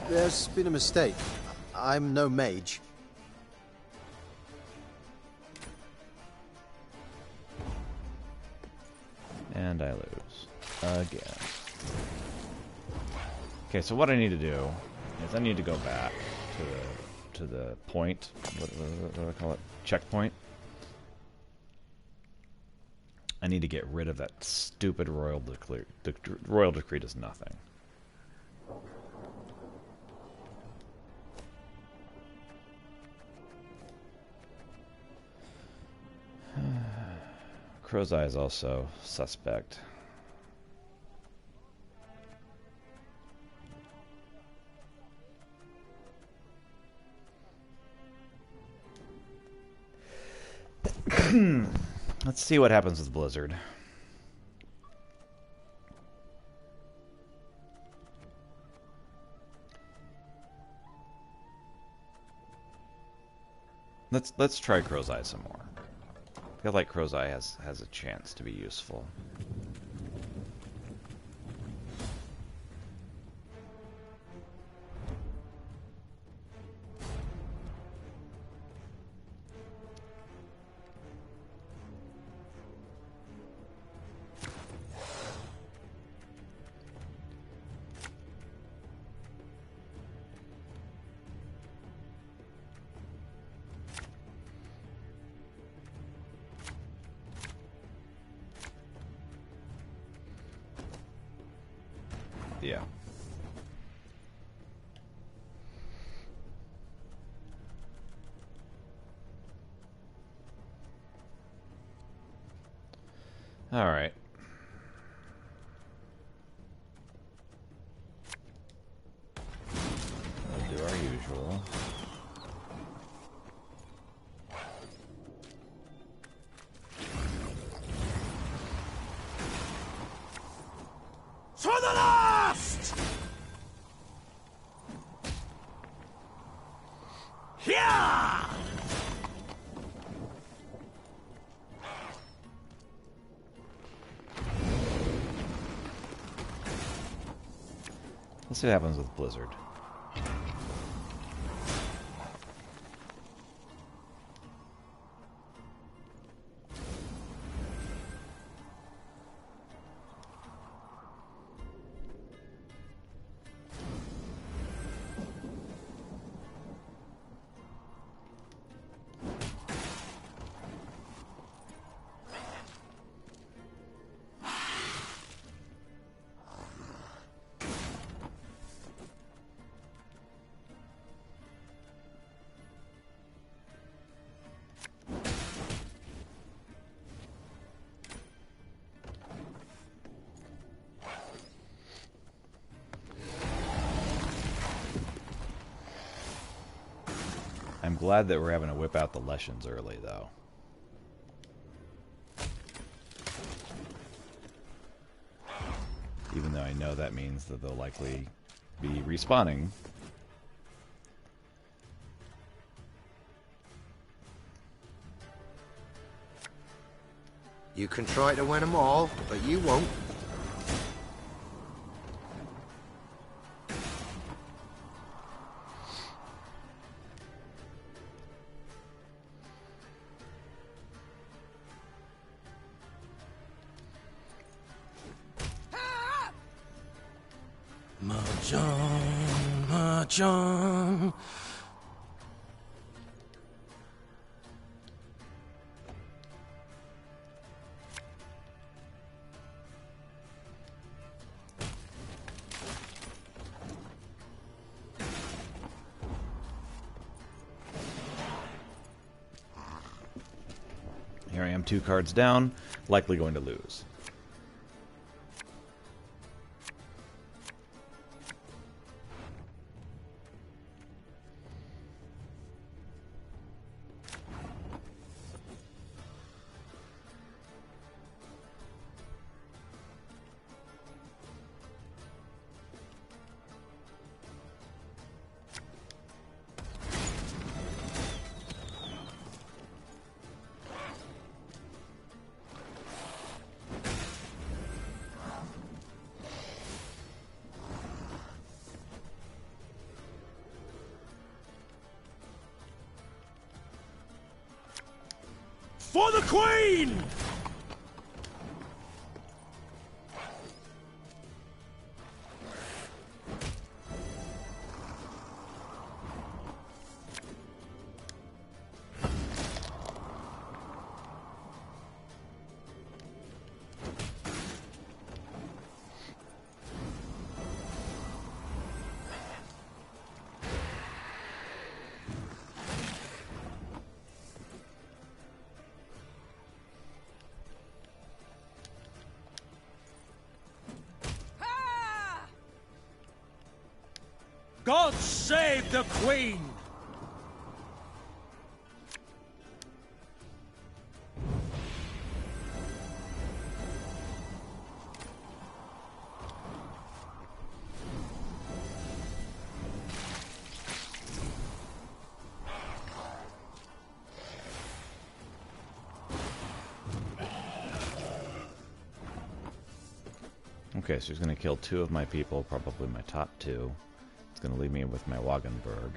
There's been a mistake. I'm no mage. And I lose. Again. Okay, so what I need to do is I need to go back to the point. What do I call it? Checkpoint. I need to get rid of that stupid royal decree. The royal decree does nothing. Crow's Eye is also suspect. Let's see what happens with Blizzard. Let's try Crow's Eye some more. I feel like Crow's Eye has a chance to be useful. Yeah. All right. We'll do our usual. To the last! Yeah! Let's see what happens with Blizzard. I'm glad that we're having to whip out the Leshens early, though. Even though I know that means that they'll likely be respawning. You can try to win them all, but you won't. Mahjong, Mahjong. Here I am, 2 cards down, likely going to lose. For the Queen! God save the Queen! Okay, so he's going to kill 2 of my people, probably my top 2. It's going to leave me with my Wagenburg.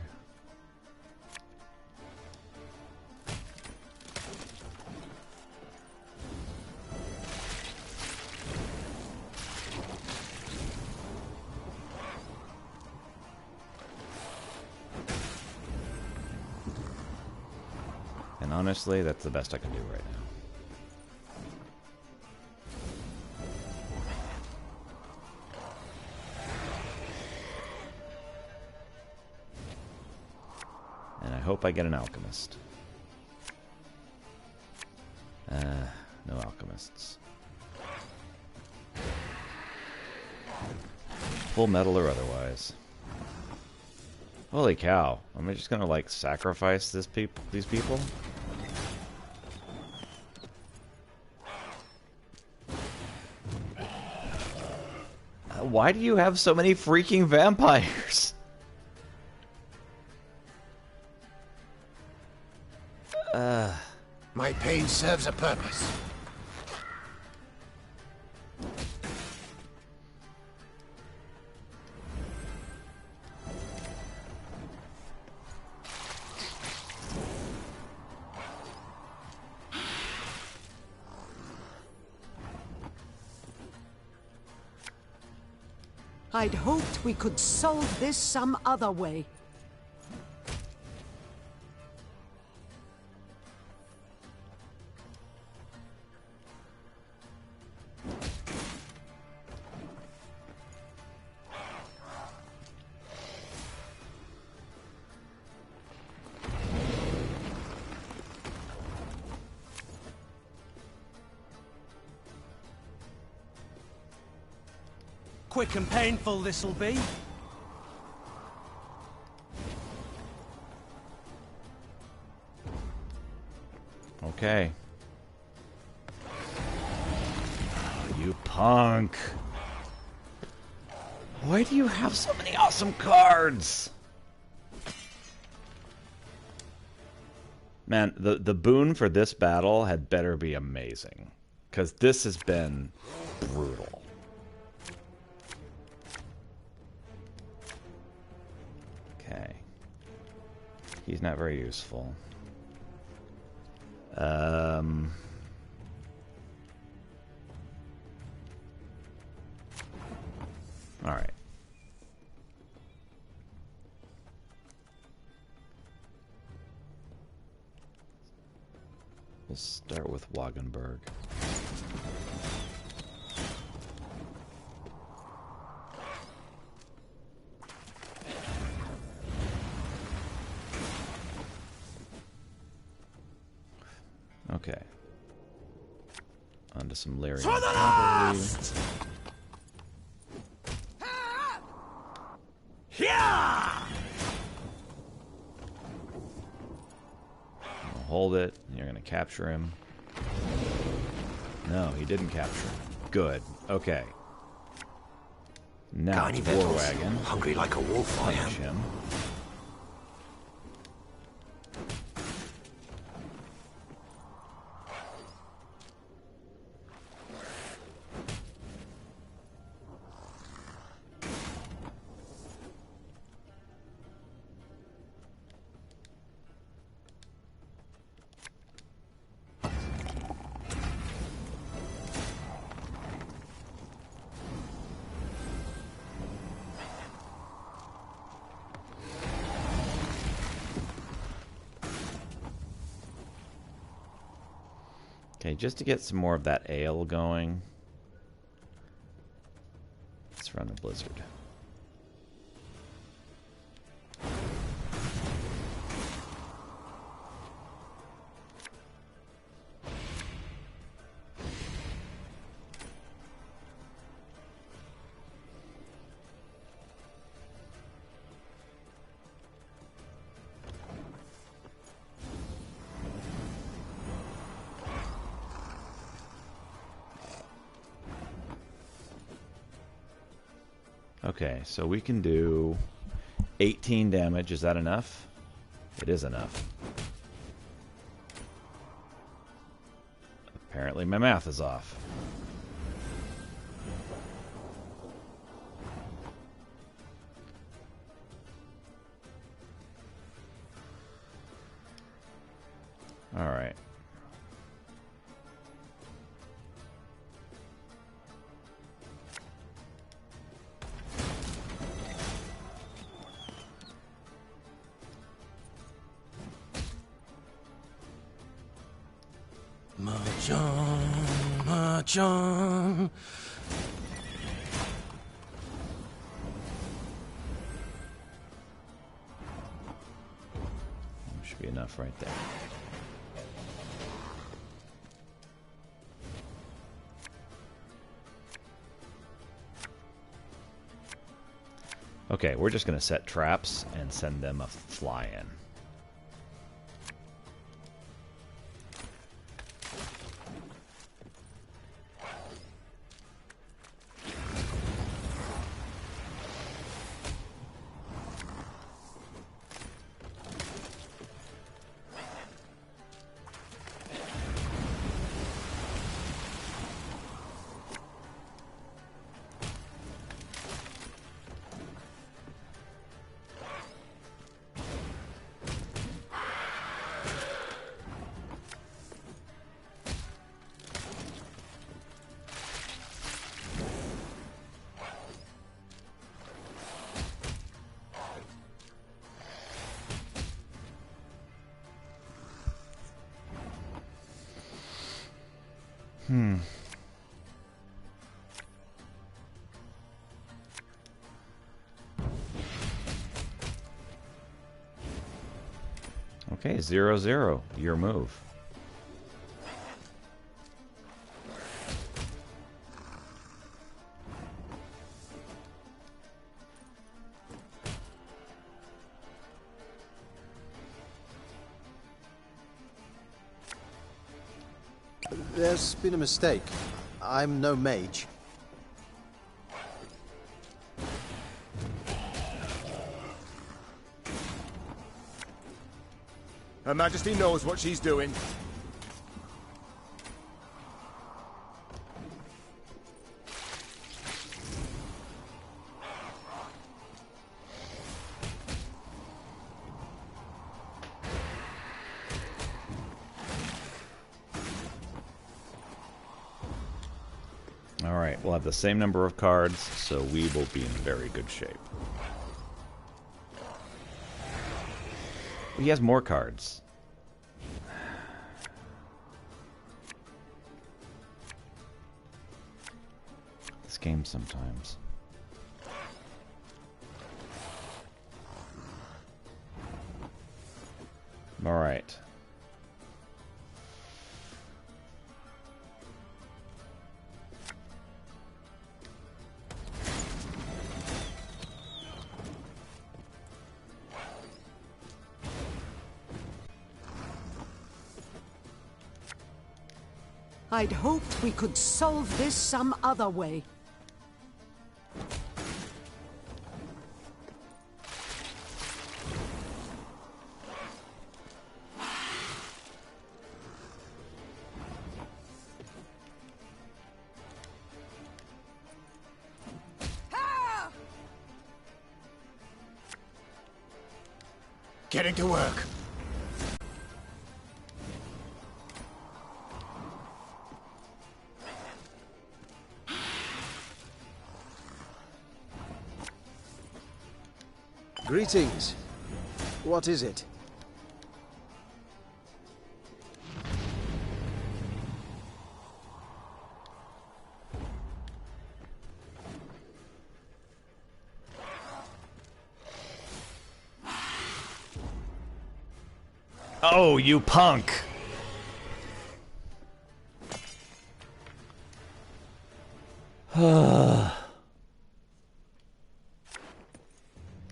And honestly, that's the best I can do right now. Hope I get an alchemist. No alchemists. Full metal or otherwise. Holy cow! Am I just gonna like sacrifice these people? Why do you have so many freaking vampires? My pain serves a purpose. I'd hoped we could solve this some other way. Quick and painful this'll be. Okay. You punk. Why do you have so many awesome cards? Man, the boon for this battle had better be amazing. Because this has been brutal. Okay. He's not very useful. Alright. We'll start with Wagenburg. Okay. On to some Lyrian cavalry. Hold it. You're gonna capture him. No, he didn't capture him. Good. Okay. Now it's War Wagon. Hungry like a wolf, I am. Punish him. Okay, just to get some more of that ale going, let's run a blizzard. Okay, so we can do 18 damage. Is that enough? It is enough. Apparently my math is off. All right. Mahjong. Should be enough right there. Okay, we're just going to set traps and send them a fly in. Okay, 0-0. Your move. There's been a mistake. I'm no mage. Her Majesty knows what she's doing. Alright, we'll have the same number of cards, so we will be in very good shape. He has more cards. This game sometimes. Alright. I'd hoped we could solve this some other way. Getting to work. Greetings. What is it? Oh, you punk!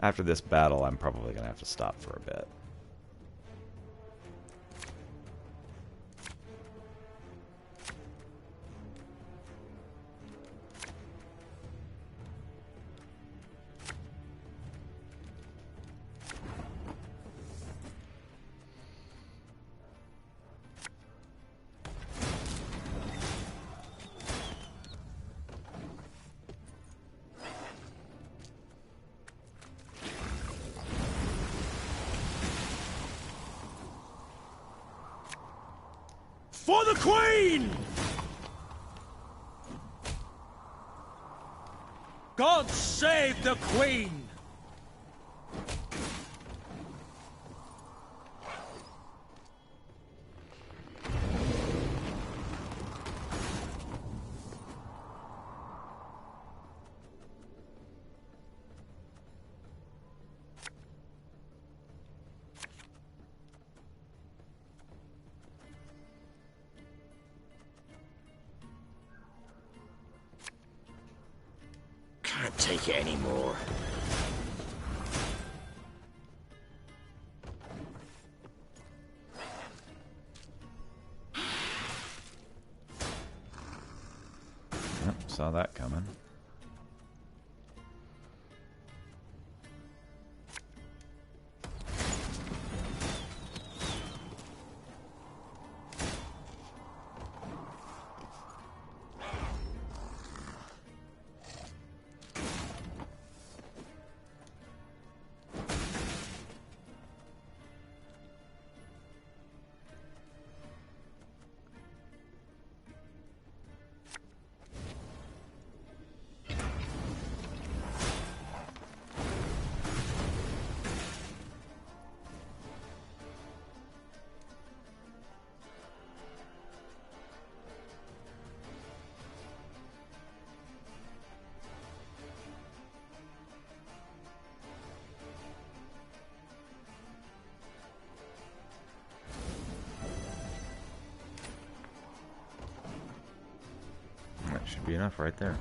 After this battle, I'm probably going to have to stop for a bit. For the Queen! God save the Queen! Can't take it anymore. Yep, saw that coming. Should be enough right there.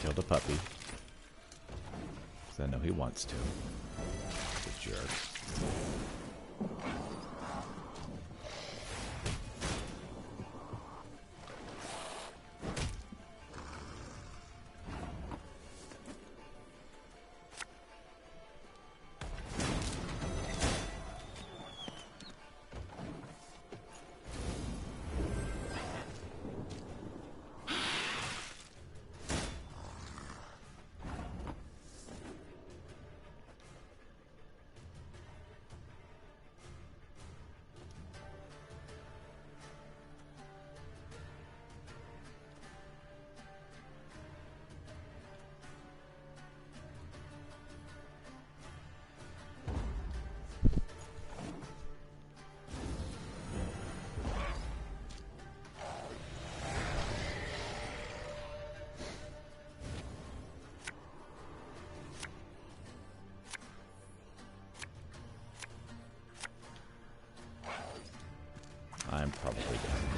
Kill the puppy. Because I know he wants to. The jerk. I'm probably dead.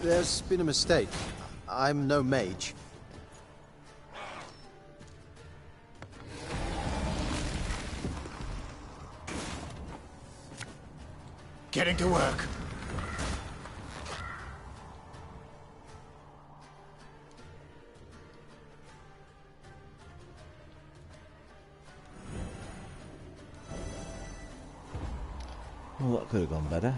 There's been a mistake. I'm no mage. Getting to work. Well, that could have gone better.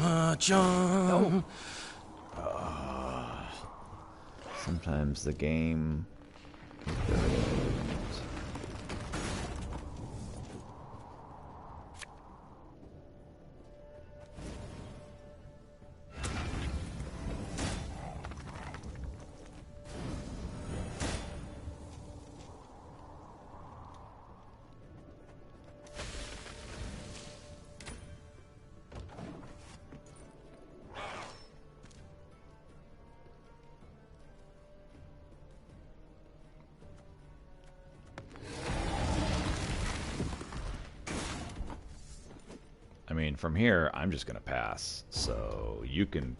Mahjong. Sometimes the game... I mean, from here, I'm just going to pass. So you can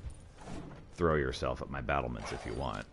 throw yourself at my battlements if you want.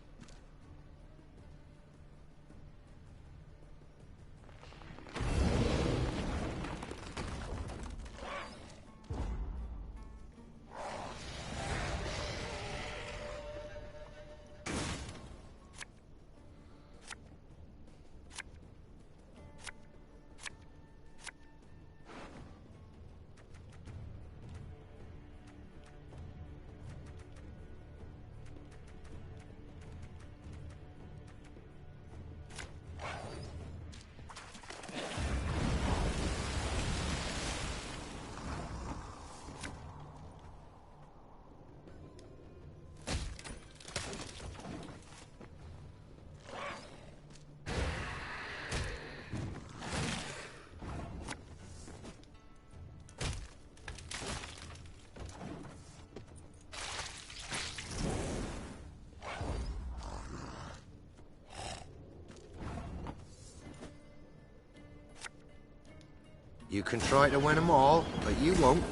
You can try to win them all, but you won't.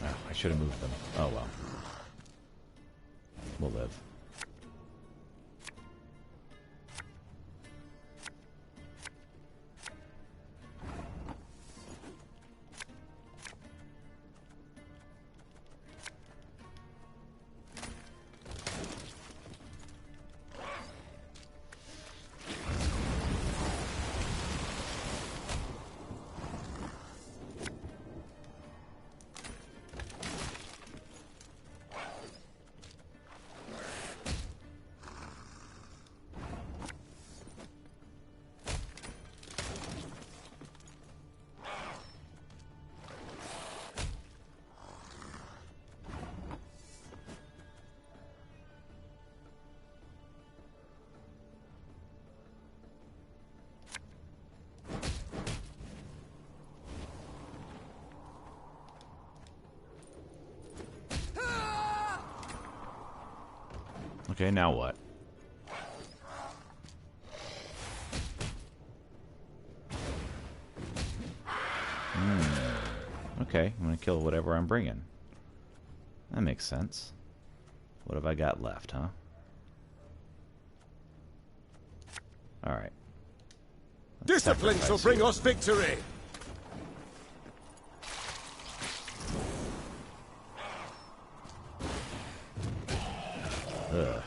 Oh, I should have moved them. Oh well. We'll live. Okay, now what? Okay, I'm gonna kill whatever I'm bringing. That makes sense. What have I got left, huh? Alright. Discipline shall bring us victory! Ugh.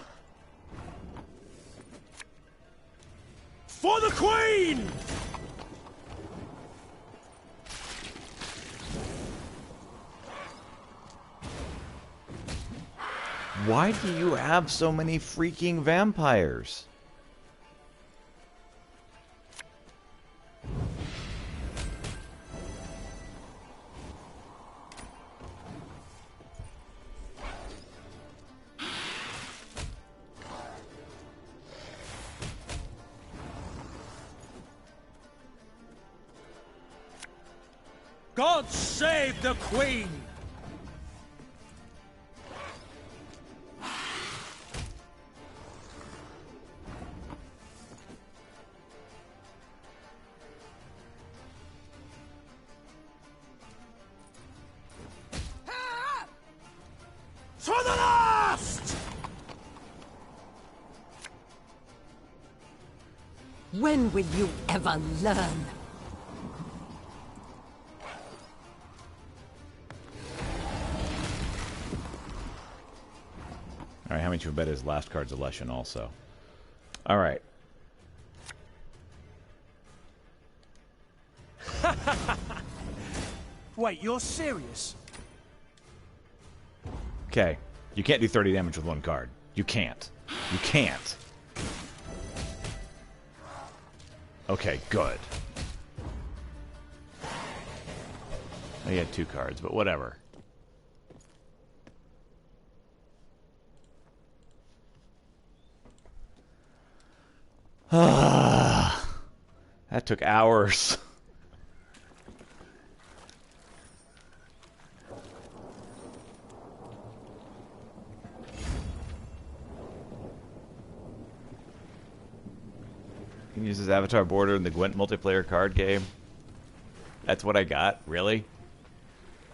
For the Queen! Why do you have so many freaking vampires? God save the Queen! To the last! When will you ever learn? Alright, how much of a bet is last card's a Leshen also? Alright. Wait, you're serious? Okay. You can't do 30 damage with one card. You can't. You can't. Okay, good. Oh, he had 2 cards, but whatever. That took hours. You can use his avatar border in the Gwent multiplayer card game. That's what I got? Really?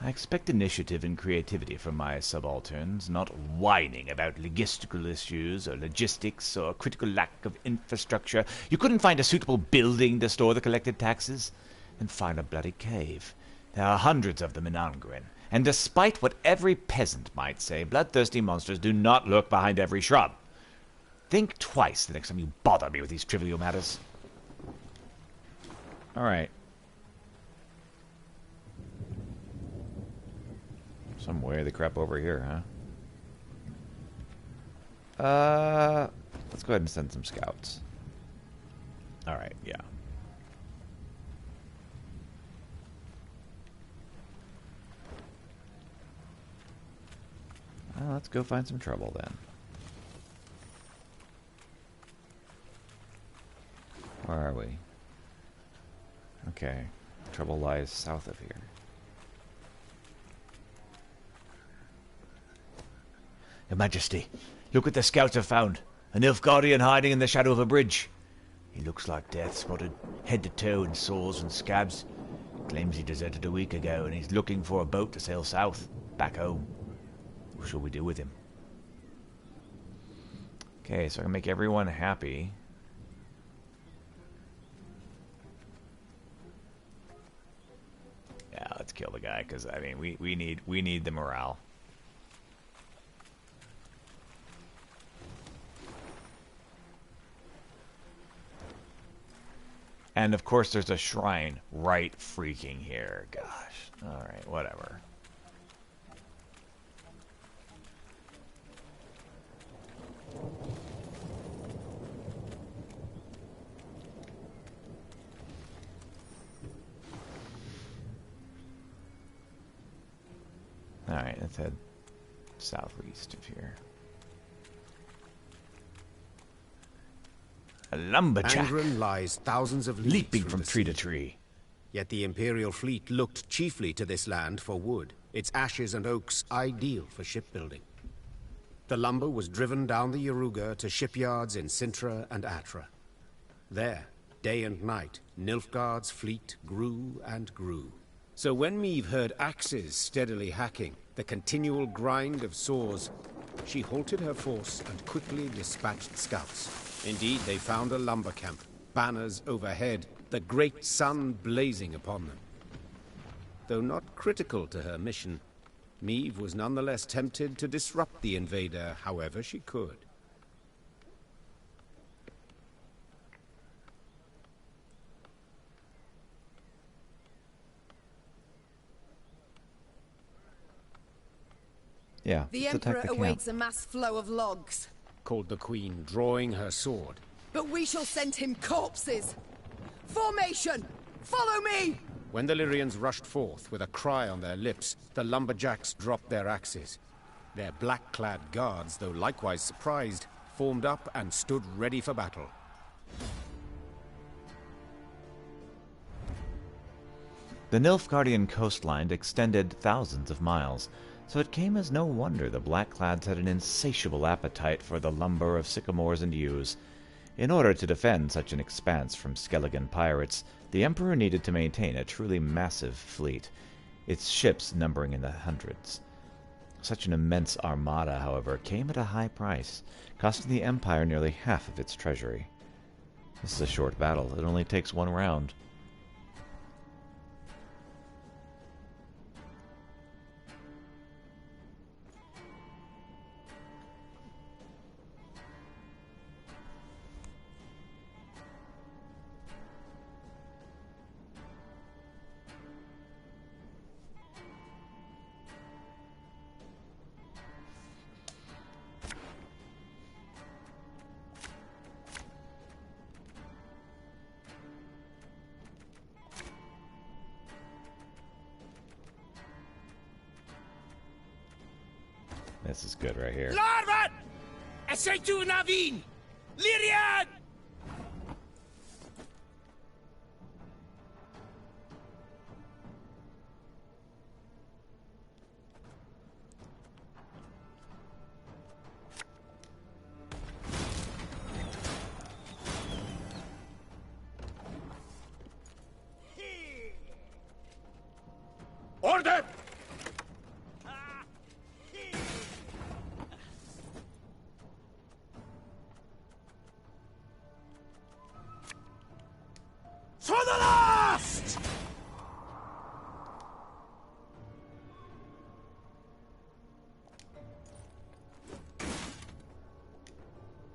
I expect initiative and creativity from my subalterns, not whining about logistical issues or logistics or critical lack of infrastructure. You couldn't find a suitable building to store the collected taxes? Then find a bloody cave. There are hundreds of them in Angren, and despite what every peasant might say, bloodthirsty monsters do not lurk behind every shrub. Think twice the next time you bother me with these trivial matters. Alright. Some way the crap over here, huh? Let's go ahead and send some scouts. Alright, yeah. Well, let's go find some trouble then. Where are we? Okay. Trouble lies south of here. Your Majesty, look what the scouts have found. A Nilfgaardian hiding in the shadow of a bridge. He looks like death, spotted head to toe in sores and scabs. Claims he deserted a week ago and he's looking for a boat to sail south, back home. What shall we do with him? Okay, so I can make everyone happy. Yeah, let's kill the guy, because, I mean, we need the morale. And, of course, there's a shrine right freaking here. Gosh. Alright, whatever. Alright, let's head southeast of here. A lumberjack. Angren lies thousands of leagues leaping from tree to tree. Yet the Imperial fleet looked chiefly to this land for wood, its ashes and oaks ideal for shipbuilding. The lumber was driven down the Yaruga to shipyards in Sintra and Atra. There, day and night, Nilfgaard's fleet grew and grew. So when Meve heard axes steadily hacking, the continual grind of saws, she halted her force and quickly dispatched scouts. Indeed, they found a lumber camp, banners overhead, the great sun blazing upon them. Though not critical to her mission, Meve was nonetheless tempted to disrupt the invader however she could. Yeah, the Emperor awaits a mass flow of logs, called the Queen, drawing her sword. But we shall send him corpses! Formation! Follow me! When the Lyrians rushed forth with a cry on their lips, the lumberjacks dropped their axes. Their black-clad guards, though likewise surprised, formed up and stood ready for battle. The Nilfgaardian coastline extended thousands of miles, so it came as no wonder the Blackclads had an insatiable appetite for the lumber of sycamores and yews. In order to defend such an expanse from Skelligan pirates, the Emperor needed to maintain a truly massive fleet, its ships numbering in the hundreds. Such an immense armada, however, came at a high price, costing the Empire nearly half of its treasury. This is a short battle. It only takes one round. This is good right here. Larvat! Essaytu Navin! Lyrian! Order! To the last!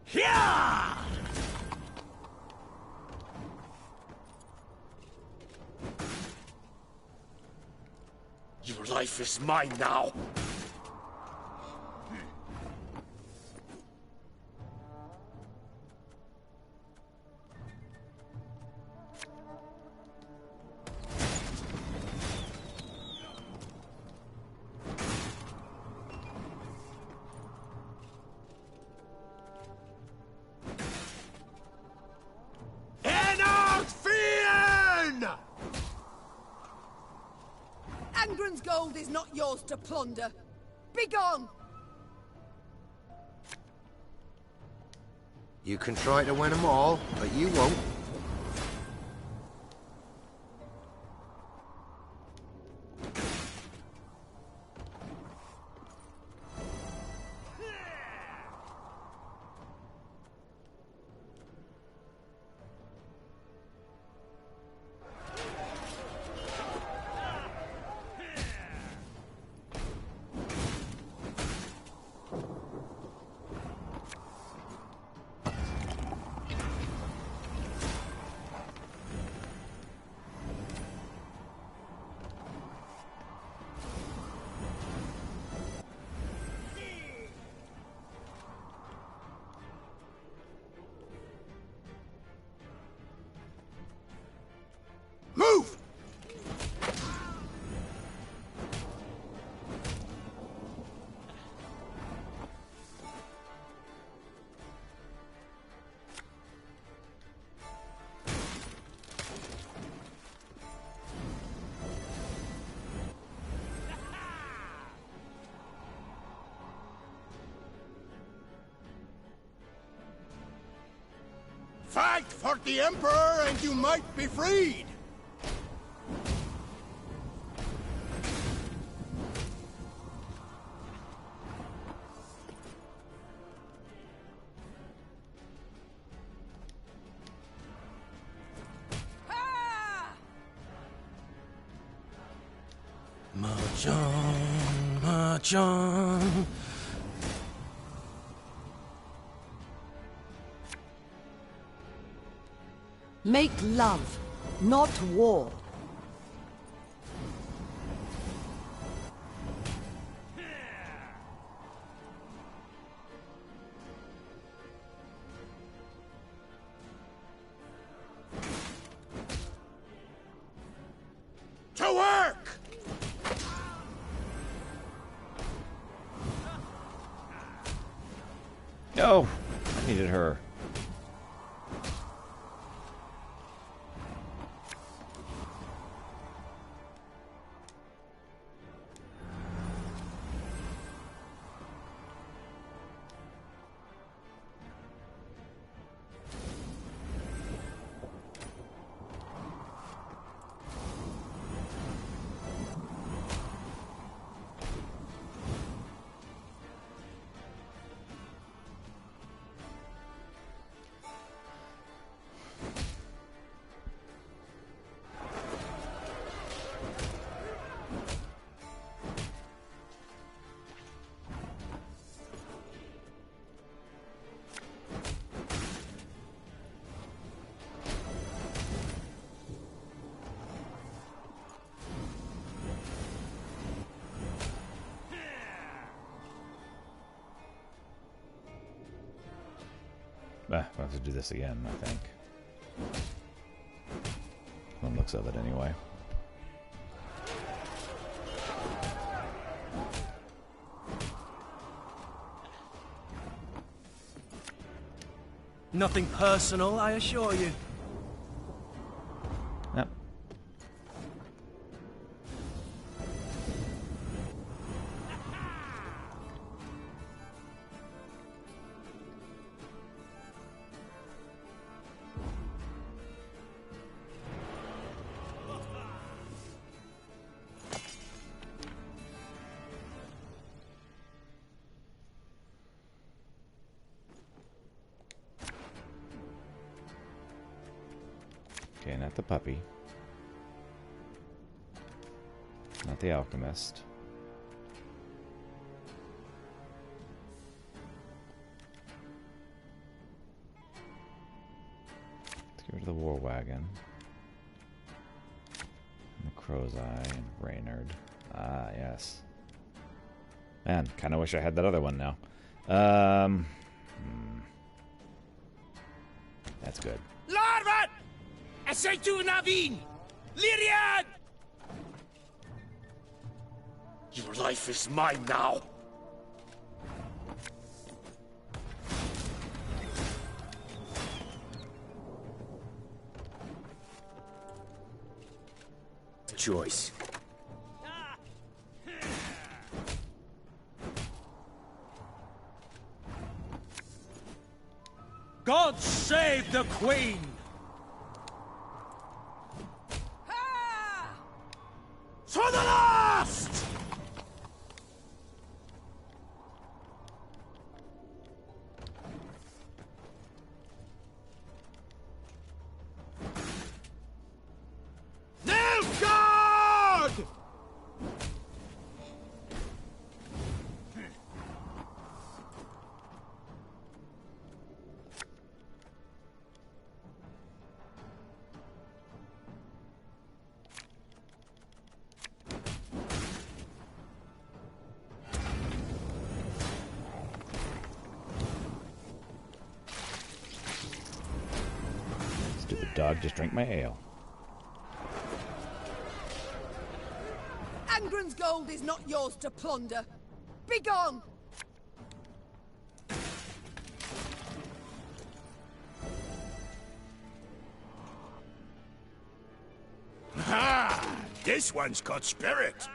Here! Your life is mine now. Angren's gold is not yours to plunder. Begone! You can try to win them all, but you won't. Move! Fight for the Emperor and you might be freed! March on, march on. Make love, not war. To work! No! I needed her. We'll have to do this again, I think. From the looks of it, anyway. Nothing personal, I assure you. Yep. Okay, not the puppy. Not the alchemist. Let's get rid of the war wagon. And the crow's eye and Reynard. Ah, yes. Man, kinda wish I had that other one now. That's good. Larvat! Essaytu Navin! Lyriad! Your life is mine now. Choice. God save the Queen! To the last! Nilfgaard! Stupid dog, just drink my ale. Angren's gold is not yours to plunder. Begone! Ha! This one's got spirit.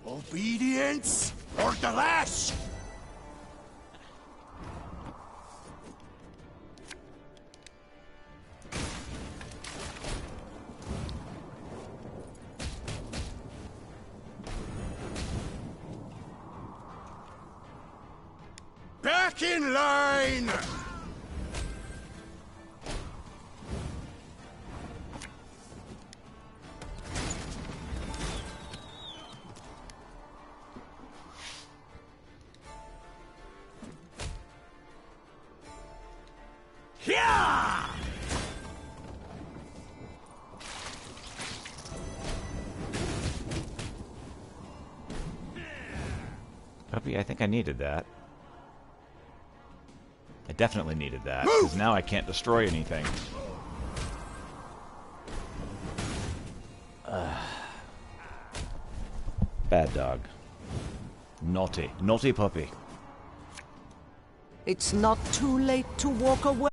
Obedience or the lash? Back in line! Yeah! Puppy, I think I needed that. I definitely needed that, because now I can't destroy anything. Bad dog. Naughty. Naughty puppy. It's not too late to walk away.